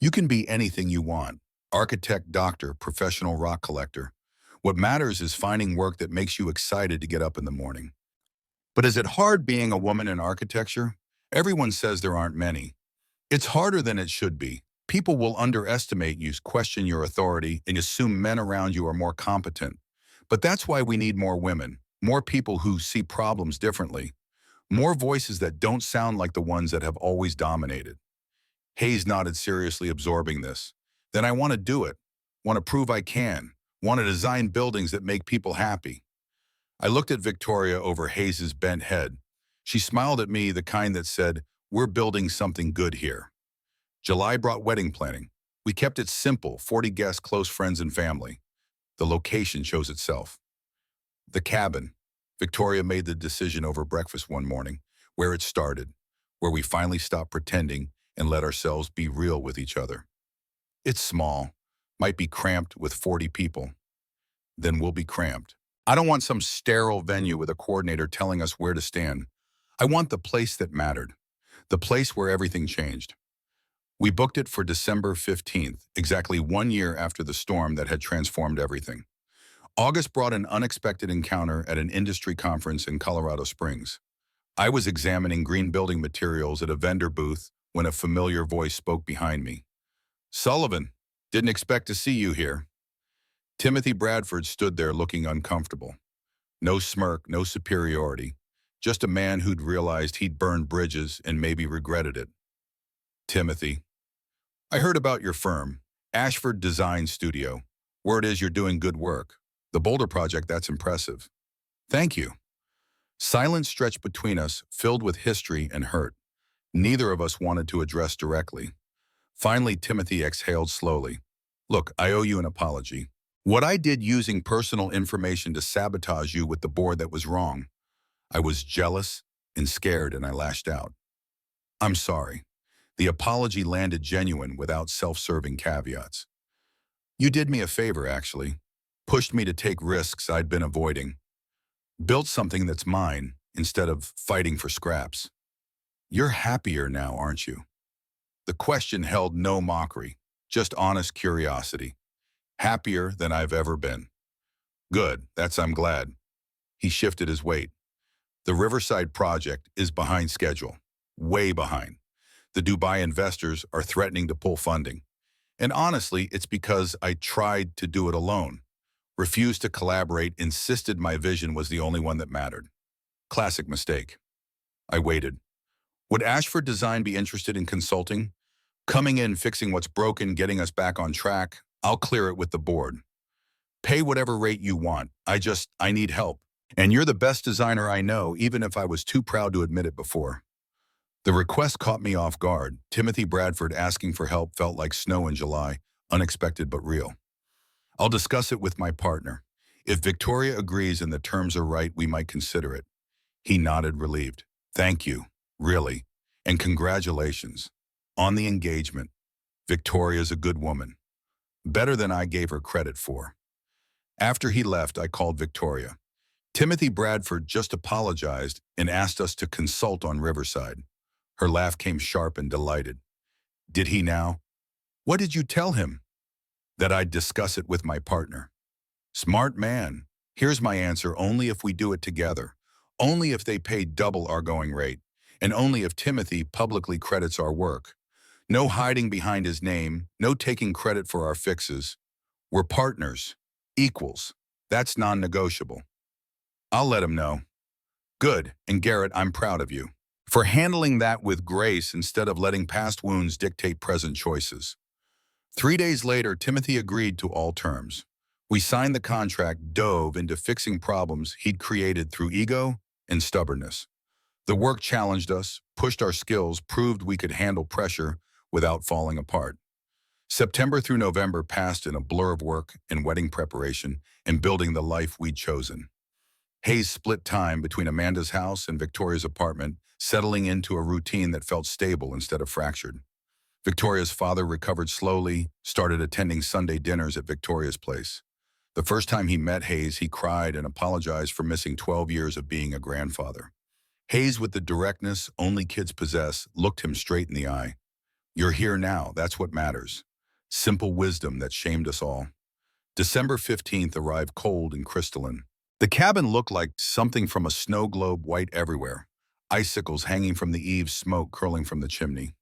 "You can be anything you want. Architect, doctor, professional rock collector. What matters is finding work that makes you excited to get up in the morning." But is it hard being a woman in architecture? Everyone says there aren't many. It's harder than it should be. People will underestimate you, question your authority, and assume men around you are more competent. But that's why we need more women, more people who see problems differently, more voices that don't sound like the ones that have always dominated. Hayes nodded, seriously absorbing this. "Then I want to do it. Want to prove I can. Want to design buildings that make people happy." I looked at Victoria over Hayes's bent head. She smiled at me, the kind that said, "We're building something good here." July brought wedding planning. We kept it simple, 40 guests, close friends and family. The location chose itself. The cabin. Victoria made the decision over breakfast one morning, where it started, where we finally stopped pretending and let ourselves be real with each other. It's small, might be cramped with 40 people. Then we'll be cramped. I don't want some sterile venue with a coordinator telling us where to stand. I want the place that mattered, the place where everything changed. We booked it for December 15th, exactly 1 year after the storm that had transformed everything. August brought an unexpected encounter at an industry conference in Colorado Springs. I was examining green building materials at a vendor booth when a familiar voice spoke behind me. "Sullivan, didn't expect to see you here." Timothy Bradford stood there looking uncomfortable. No smirk, no superiority, just a man who'd realized he'd burned bridges and maybe regretted it. "Timothy, I heard about your firm, Ashford Design Studio. Word is you're doing good work. The Boulder Project, that's impressive." "Thank you." Silence stretched between us, filled with history and hurt. Neither of us wanted to address directly. Finally, Timothy exhaled slowly. "Look, I owe you an apology. What I did using personal information to sabotage you with the board, that was wrong. I was jealous and scared, and I lashed out. I'm sorry." The apology landed genuine without self-serving caveats. "You did me a favor, actually. Pushed me to take risks I'd been avoiding. Built something that's mine instead of fighting for scraps. You're happier now, aren't you?" The question held no mockery, just honest curiosity. "Happier than I've ever been." "Good, I'm glad." He shifted his weight. "The Riverside project is behind schedule, way behind. The Dubai investors are threatening to pull funding. And honestly, it's because I tried to do it alone. Refused to collaborate, insisted my vision was the only one that mattered. Classic mistake." I waited. "Would Ashford Design be interested in consulting? Coming in, fixing what's broken, getting us back on track? I'll clear it with the board. Pay whatever rate you want. I need help. And you're the best designer I know, even if I was too proud to admit it before." The request caught me off guard. Timothy Bradford asking for help felt like snow in July, unexpected but real. "I'll discuss it with my partner. If Victoria agrees and the terms are right, we might consider it." He nodded, relieved. "Thank you, really, and congratulations on the engagement. Victoria's a good woman. Better than I gave her credit for." After he left, I called Victoria. Timothy Bradford just apologized and asked us to consult on Riverside. Her laugh came sharp and delighted. "Did he now?" "What did you tell him?" "That I'd discuss it with my partner." "Smart man." "Here's my answer: only if we do it together. Only if they pay double our going rate. And only if Timothy publicly credits our work. No hiding behind his name, no taking credit for our fixes. We're partners, equals. That's non-negotiable." "I'll let him know." "Good, and Garrett, I'm proud of you. for handling that with grace instead of letting past wounds dictate present choices. 3 days later, Timothy agreed to all terms. We signed the contract, dove into fixing problems he'd created through ego and stubbornness. The work challenged us, pushed our skills, proved we could handle pressure without falling apart. September through November passed in a blur of work and wedding preparation and building the life we'd chosen. Hayes split time between Amanda's house and Victoria's apartment, settling into a routine that felt stable instead of fractured. Victoria's father recovered slowly, started attending Sunday dinners at Victoria's place. The first time he met Hayes, he cried and apologized for missing 12 years of being a grandfather. Hayes, with the directness only kids possess, looked him straight in the eye. "You're here now, that's what matters." Simple wisdom that shamed us all. December 15th arrived cold and crystalline. The cabin looked like something from a snow globe, white everywhere. Icicles hanging from the eaves, smoke curling from the chimney.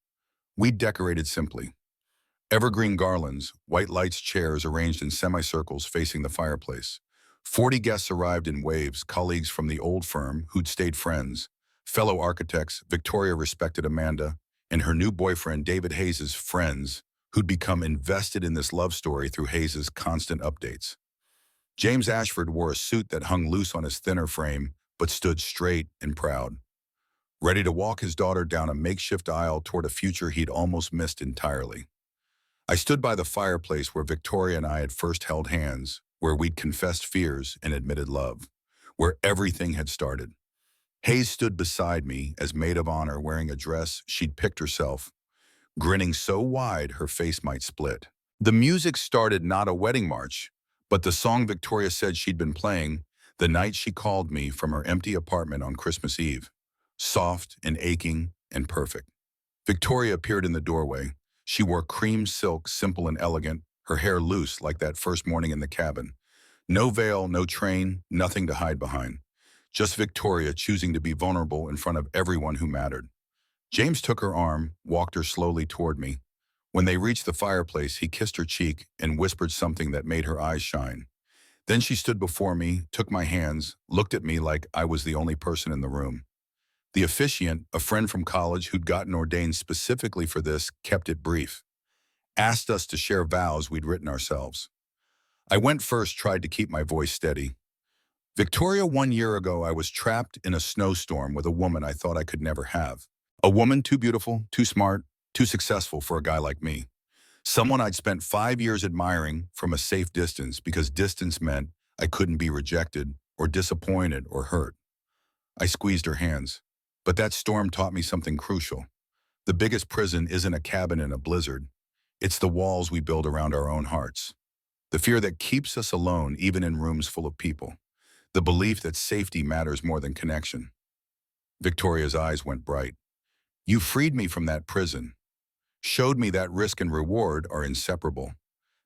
We decorated simply. Evergreen garlands, white lights, chairs arranged in semicircles facing the fireplace. 40 guests arrived in waves, colleagues from the old firm who'd stayed friends, fellow architects. Victoria respected Amanda, and her new boyfriend, David Hayes' friends, who'd become invested in this love story through Hayes' constant updates. James Ashford wore a suit that hung loose on his thinner frame, but stood straight and proud, ready to walk his daughter down a makeshift aisle toward a future he'd almost missed entirely. I stood by the fireplace where Victoria and I had first held hands, where we'd confessed fears and admitted love, where everything had started. Hayes stood beside me as maid of honor, wearing a dress she'd picked herself, grinning so wide her face might split. The music started, not a wedding march, but the song Victoria said she'd been playing the night she called me from her empty apartment on Christmas Eve. Soft and aching and perfect. Victoria appeared in the doorway. She wore cream silk, simple and elegant, her hair loose like that first morning in the cabin. No veil, no train, nothing to hide behind. Just Victoria choosing to be vulnerable in front of everyone who mattered. James took her arm, walked her slowly toward me. When they reached the fireplace, he kissed her cheek and whispered something that made her eyes shine. Then she stood before me, took my hands, looked at me like I was the only person in the room. The officiant, a friend from college who'd gotten ordained specifically for this, kept it brief. Asked us to share vows we'd written ourselves. I went first, tried to keep my voice steady. "Victoria, 1 year ago, I was trapped in a snowstorm with a woman I thought I could never have. A woman too beautiful, too smart, too successful for a guy like me. Someone I'd spent 5 years admiring from a safe distance because distance meant I couldn't be rejected or disappointed or hurt." I squeezed her hands. But that storm taught me something crucial. The biggest prison isn't a cabin in a blizzard. It's the walls we build around our own hearts. The fear that keeps us alone even in rooms full of people. The belief that safety matters more than connection. Victoria's eyes went bright. "You freed me from that prison. Showed me that risk and reward are inseparable.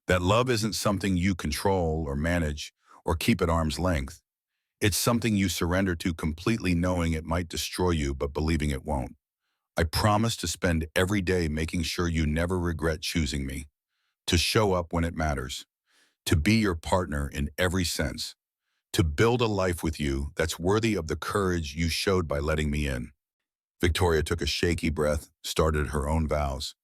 That love isn't something you control or manage or keep at arm's length. It's something you surrender to completely, knowing it might destroy you but believing it won't. I promise to spend every day making sure you never regret choosing me, to show up when it matters, to be your partner in every sense, to build a life with you that's worthy of the courage you showed by letting me in." Victoria took a shaky breath, started her own vows.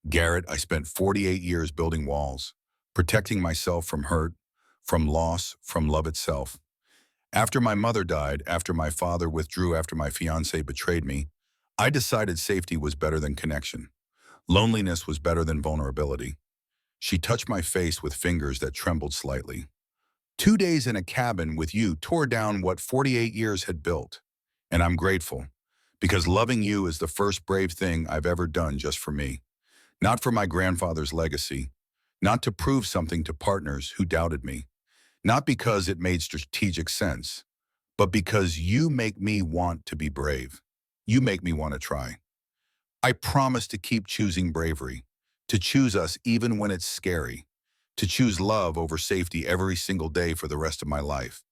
"Garrett, I spent 48 years building walls, protecting myself from hurt, from loss, from love itself. After my mother died, after my father withdrew, after my fiancé betrayed me, I decided safety was better than connection. Loneliness was better than vulnerability." She touched my face with fingers that trembled slightly. 2 days in a cabin with you tore down what 48 years had built. And I'm grateful, because loving you is the first brave thing I've ever done just for me. Not for my grandfather's legacy, not to prove something to partners who doubted me. Not because it made strategic sense, but because you make me want to be brave. You make me want to try. I promise to keep choosing bravery, to choose us even when it's scary, to choose love over safety every single day for the rest of my life,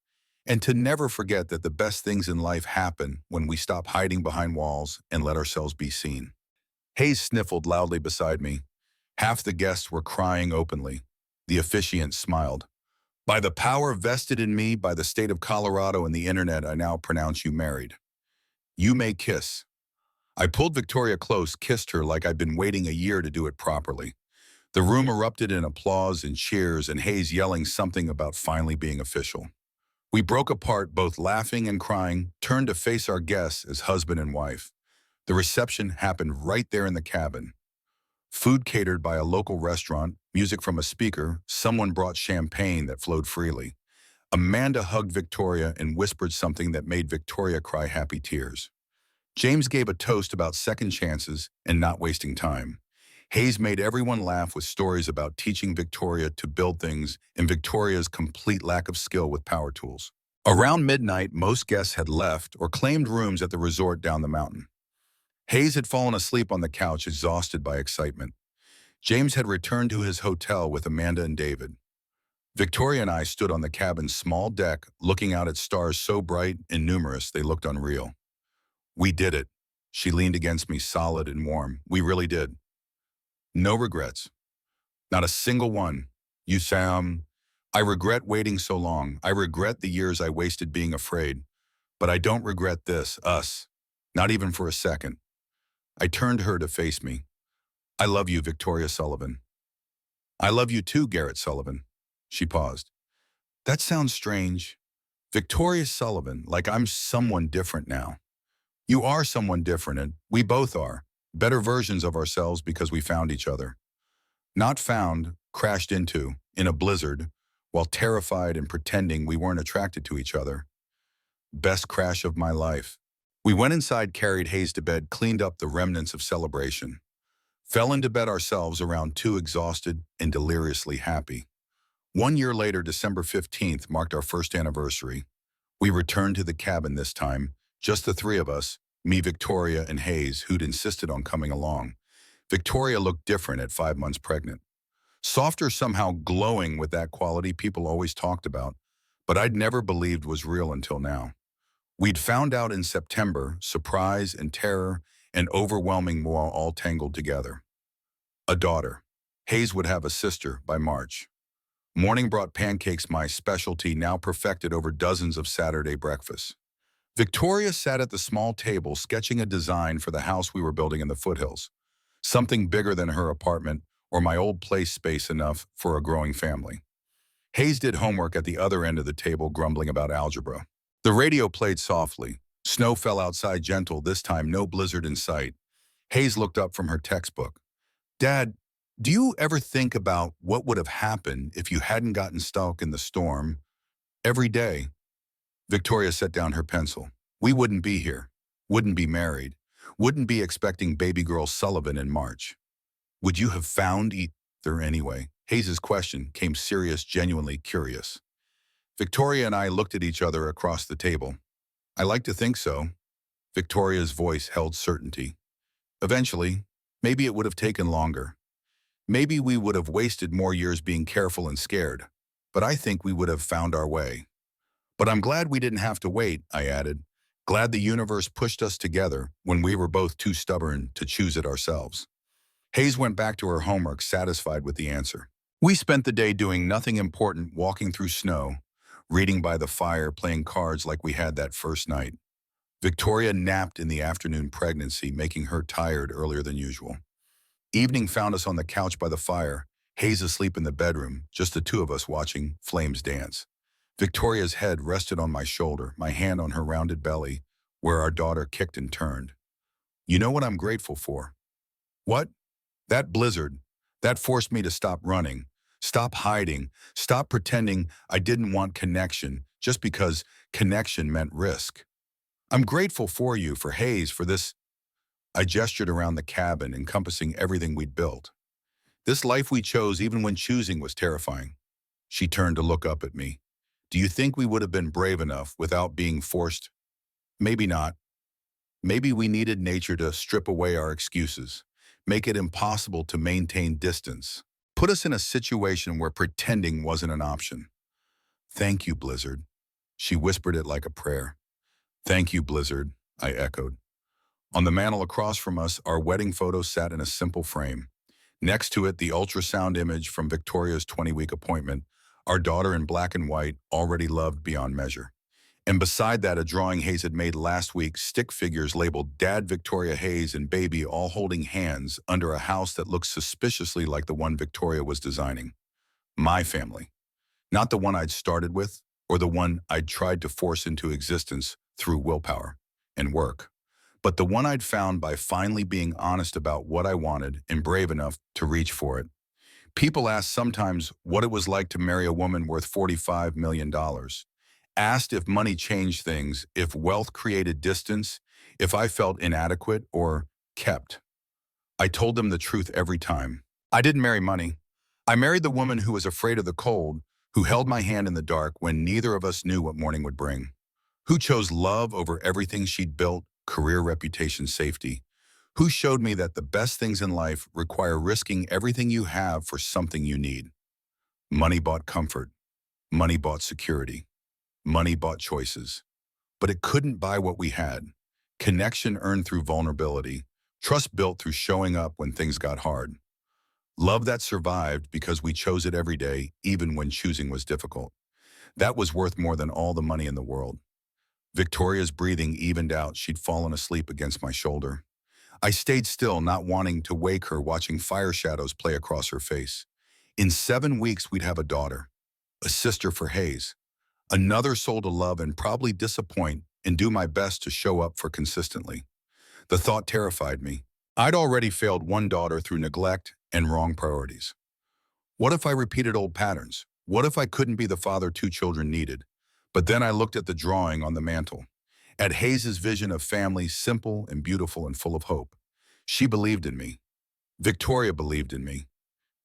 and to never forget that the best things in life happen when we stop hiding behind walls and let ourselves be seen. Hayes sniffled loudly beside me. Half the guests were crying openly. The officiant smiled. "By the power vested in me by the state of Colorado and the internet, I now pronounce you married. You may kiss. I pulled Victoria close, kissed her like I'd been waiting a year to do it properly. The room erupted in applause and cheers and Hayes yelling something about finally being official. We broke apart, both laughing and crying, turned to face our guests as husband and wife. The reception happened right there in the cabin. Food catered by a local restaurant, music from a speaker, someone brought champagne that flowed freely. Amanda hugged Victoria and whispered something that made Victoria cry happy tears. James gave a toast about second chances and not wasting time. Hayes made everyone laugh with stories about teaching Victoria to build things and Victoria's complete lack of skill with power tools. Around midnight, most guests had left or claimed rooms at the resort down the mountain. Hayes had fallen asleep on the couch, exhausted by excitement. James had returned to his hotel with Amanda and David. Victoria and I stood on the cabin's small deck, looking out at stars so bright and numerous they looked unreal. We did it. She leaned against me, solid and warm. We really did. No regrets. Not a single one. You Sam, I regret waiting so long. I regret the years I wasted being afraid. But I don't regret this, us. Not even for a second. I turned her to face me. I love you, Victoria Sullivan. I love you too, Garrett Sullivan. She paused. That sounds strange. Victoria Sullivan, like I'm someone different now. You are someone different, and we both are. Better versions of ourselves because we found each other. Not found, crashed into, in a blizzard, while terrified and pretending we weren't attracted to each other. Best crash of my life. We went inside, carried Hayes to bed, cleaned up the remnants of celebration. Fell into bed ourselves around 2, exhausted and deliriously happy. 1 year later, December 15th, marked our first anniversary. We returned to the cabin this time, just the 3 of us, me, Victoria, and Hayes, who'd insisted on coming along. Victoria looked different at 5 months pregnant. Softer, somehow glowing with that quality people always talked about, but I'd never believed was real until now. We'd found out in September, surprise and terror and overwhelming more all tangled together. A daughter. Hayes would have a sister by March. Morning brought pancakes, my specialty, now perfected over dozens of Saturday breakfasts. Victoria sat at the small table sketching a design for the house we were building in the foothills. Something bigger than her apartment or my old place, space enough for a growing family. Hayes did homework at the other end of the table, grumbling about algebra. The radio played softly. Snow fell outside, gentle, this time no blizzard in sight. Hayes looked up from her textbook. Dad, do you ever think about what would have happened if you hadn't gotten stuck in the storm every day? Victoria set down her pencil. We wouldn't be here, wouldn't be married, wouldn't be expecting baby girl Sullivan in March. Would you have found either anyway? Hayes's question came serious, genuinely curious. Victoria and I looked at each other across the table. I like to think so. Victoria's voice held certainty. Eventually, maybe it would have taken longer. Maybe we would have wasted more years being careful and scared, but I think we would have found our way. But I'm glad we didn't have to wait, I added. Glad the universe pushed us together when we were both too stubborn to choose it ourselves. Hayes went back to her homework, satisfied with the answer. We spent the day doing nothing important, walking through snow, reading by the fire, playing cards like we had that first night. Victoria napped in the afternoon pregnancy, making her tired earlier than usual. Evening found us on the couch by the fire, Hayes asleep in the bedroom, just the 2 of us watching flames dance. Victoria's head rested on my shoulder, my hand on her rounded belly, where our daughter kicked and turned. You know what I'm grateful for? What? That blizzard. That forced me to stop running, stop hiding, stop pretending I didn't want connection just because connection meant risk. I'm grateful for you, for Hayes, for this. I gestured around the cabin, encompassing everything we'd built. This life we chose, even when choosing was terrifying. She turned to look up at me. Do you think we would have been brave enough without being forced? Maybe not. Maybe we needed nature to strip away our excuses, make it impossible to maintain distance, put us in a situation where pretending wasn't an option. Thank you, Blizzard. She whispered it like a prayer. Thank you, Blizzard, I echoed. On the mantel across from us, our wedding photo sat in a simple frame. Next to it, the ultrasound image from Victoria's 20-week appointment, our daughter in black and white, already loved beyond measure. And beside that, a drawing Hayes had made last week, stick figures labeled Dad, Victoria Hayes, and Baby all holding hands under a house that looked suspiciously like the one Victoria was designing. My family. Not the one I'd started with, or the one I'd tried to force into existence through willpower and work, but the one I'd found by finally being honest about what I wanted and brave enough to reach for it. People ask sometimes what it was like to marry a woman worth $45 million. Asked if money changed things, if wealth created distance, if I felt inadequate or kept. I told them the truth every time. I didn't marry money. I married the woman who was afraid of the cold, who held my hand in the dark when neither of us knew what morning would bring, who chose love over everything she'd built, career, reputation, safety, who showed me that the best things in life require risking everything you have for something you need. Money bought comfort. Money bought security. Money bought choices. But it couldn't buy what we had. Connection earned through vulnerability. Trust built through showing up when things got hard. Love that survived because we chose it every day, even when choosing was difficult. That was worth more than all the money in the world. Victoria's breathing evened out. She'd fallen asleep against my shoulder. I stayed still, not wanting to wake her, watching fire shadows play across her face. In 7 weeks, we'd have a daughter, a sister for Hayes, another soul to love and probably disappoint, and do my best to show up for consistently. The thought terrified me. I'd already failed one daughter through neglect and wrong priorities. What if I repeated old patterns? What if I couldn't be the father 2 children needed? But then I looked at the drawing on the mantle, at Hayes's vision of family, simple and beautiful and full of hope. She believed in me. Victoria believed in me.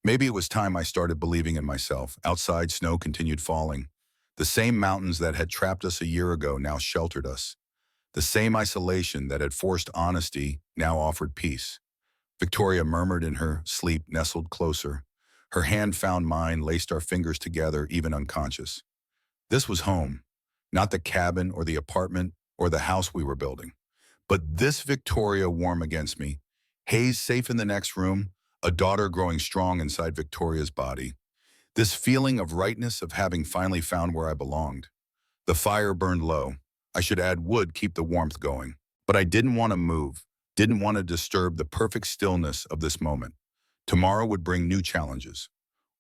Maybe it was time I started believing in myself. Outside, snow continued falling. The same mountains that had trapped us a year ago now sheltered us. The same isolation that had forced honesty now offered peace. Victoria murmured in her sleep, nestled closer. Her hand found mine, laced our fingers together, even unconscious. This was home, not the cabin or the apartment or the house we were building. But this Victoria warm against me, Hayes safe in the next room, a daughter growing strong inside Victoria's body. This feeling of rightness, of having finally found where I belonged. The fire burned low. I should add wood, keep the warmth going. But I didn't want to move, didn't want to disturb the perfect stillness of this moment. Tomorrow would bring new challenges.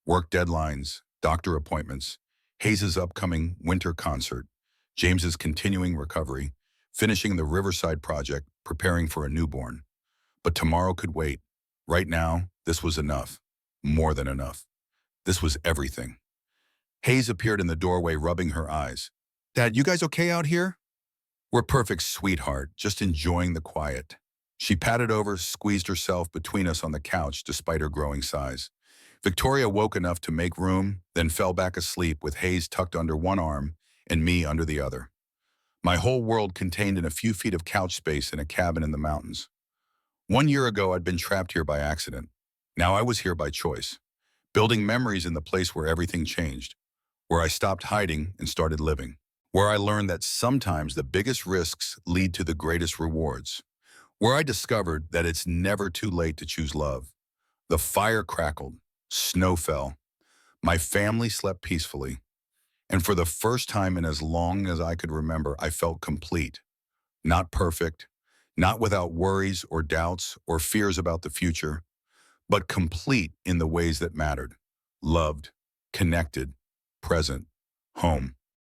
Work deadlines, doctor appointments, Hayes's upcoming winter concert, James's continuing recovery, finishing the Riverside project, preparing for a newborn. But tomorrow could wait. Right now, this was enough. More than enough. This was everything. Hayes appeared in the doorway, rubbing her eyes. Dad, you guys okay out here? We're perfect, sweetheart, just enjoying the quiet. She patted over, squeezed herself between us on the couch despite her growing size. Victoria woke enough to make room, then fell back asleep with Hayes tucked under one arm and me under the other. My whole world contained in a few feet of couch space in a cabin in the mountains. 1 year ago, I'd been trapped here by accident. Now I was here by choice, building memories in the place where everything changed, where I stopped hiding and started living, where I learned that sometimes the biggest risks lead to the greatest rewards, where I discovered that it's never too late to choose love. The fire crackled, snow fell, my family slept peacefully, and for the first time in as long as I could remember, I felt complete. Not perfect, not without worries or doubts or fears about the future, but complete in the ways that mattered. Loved, connected, present, home.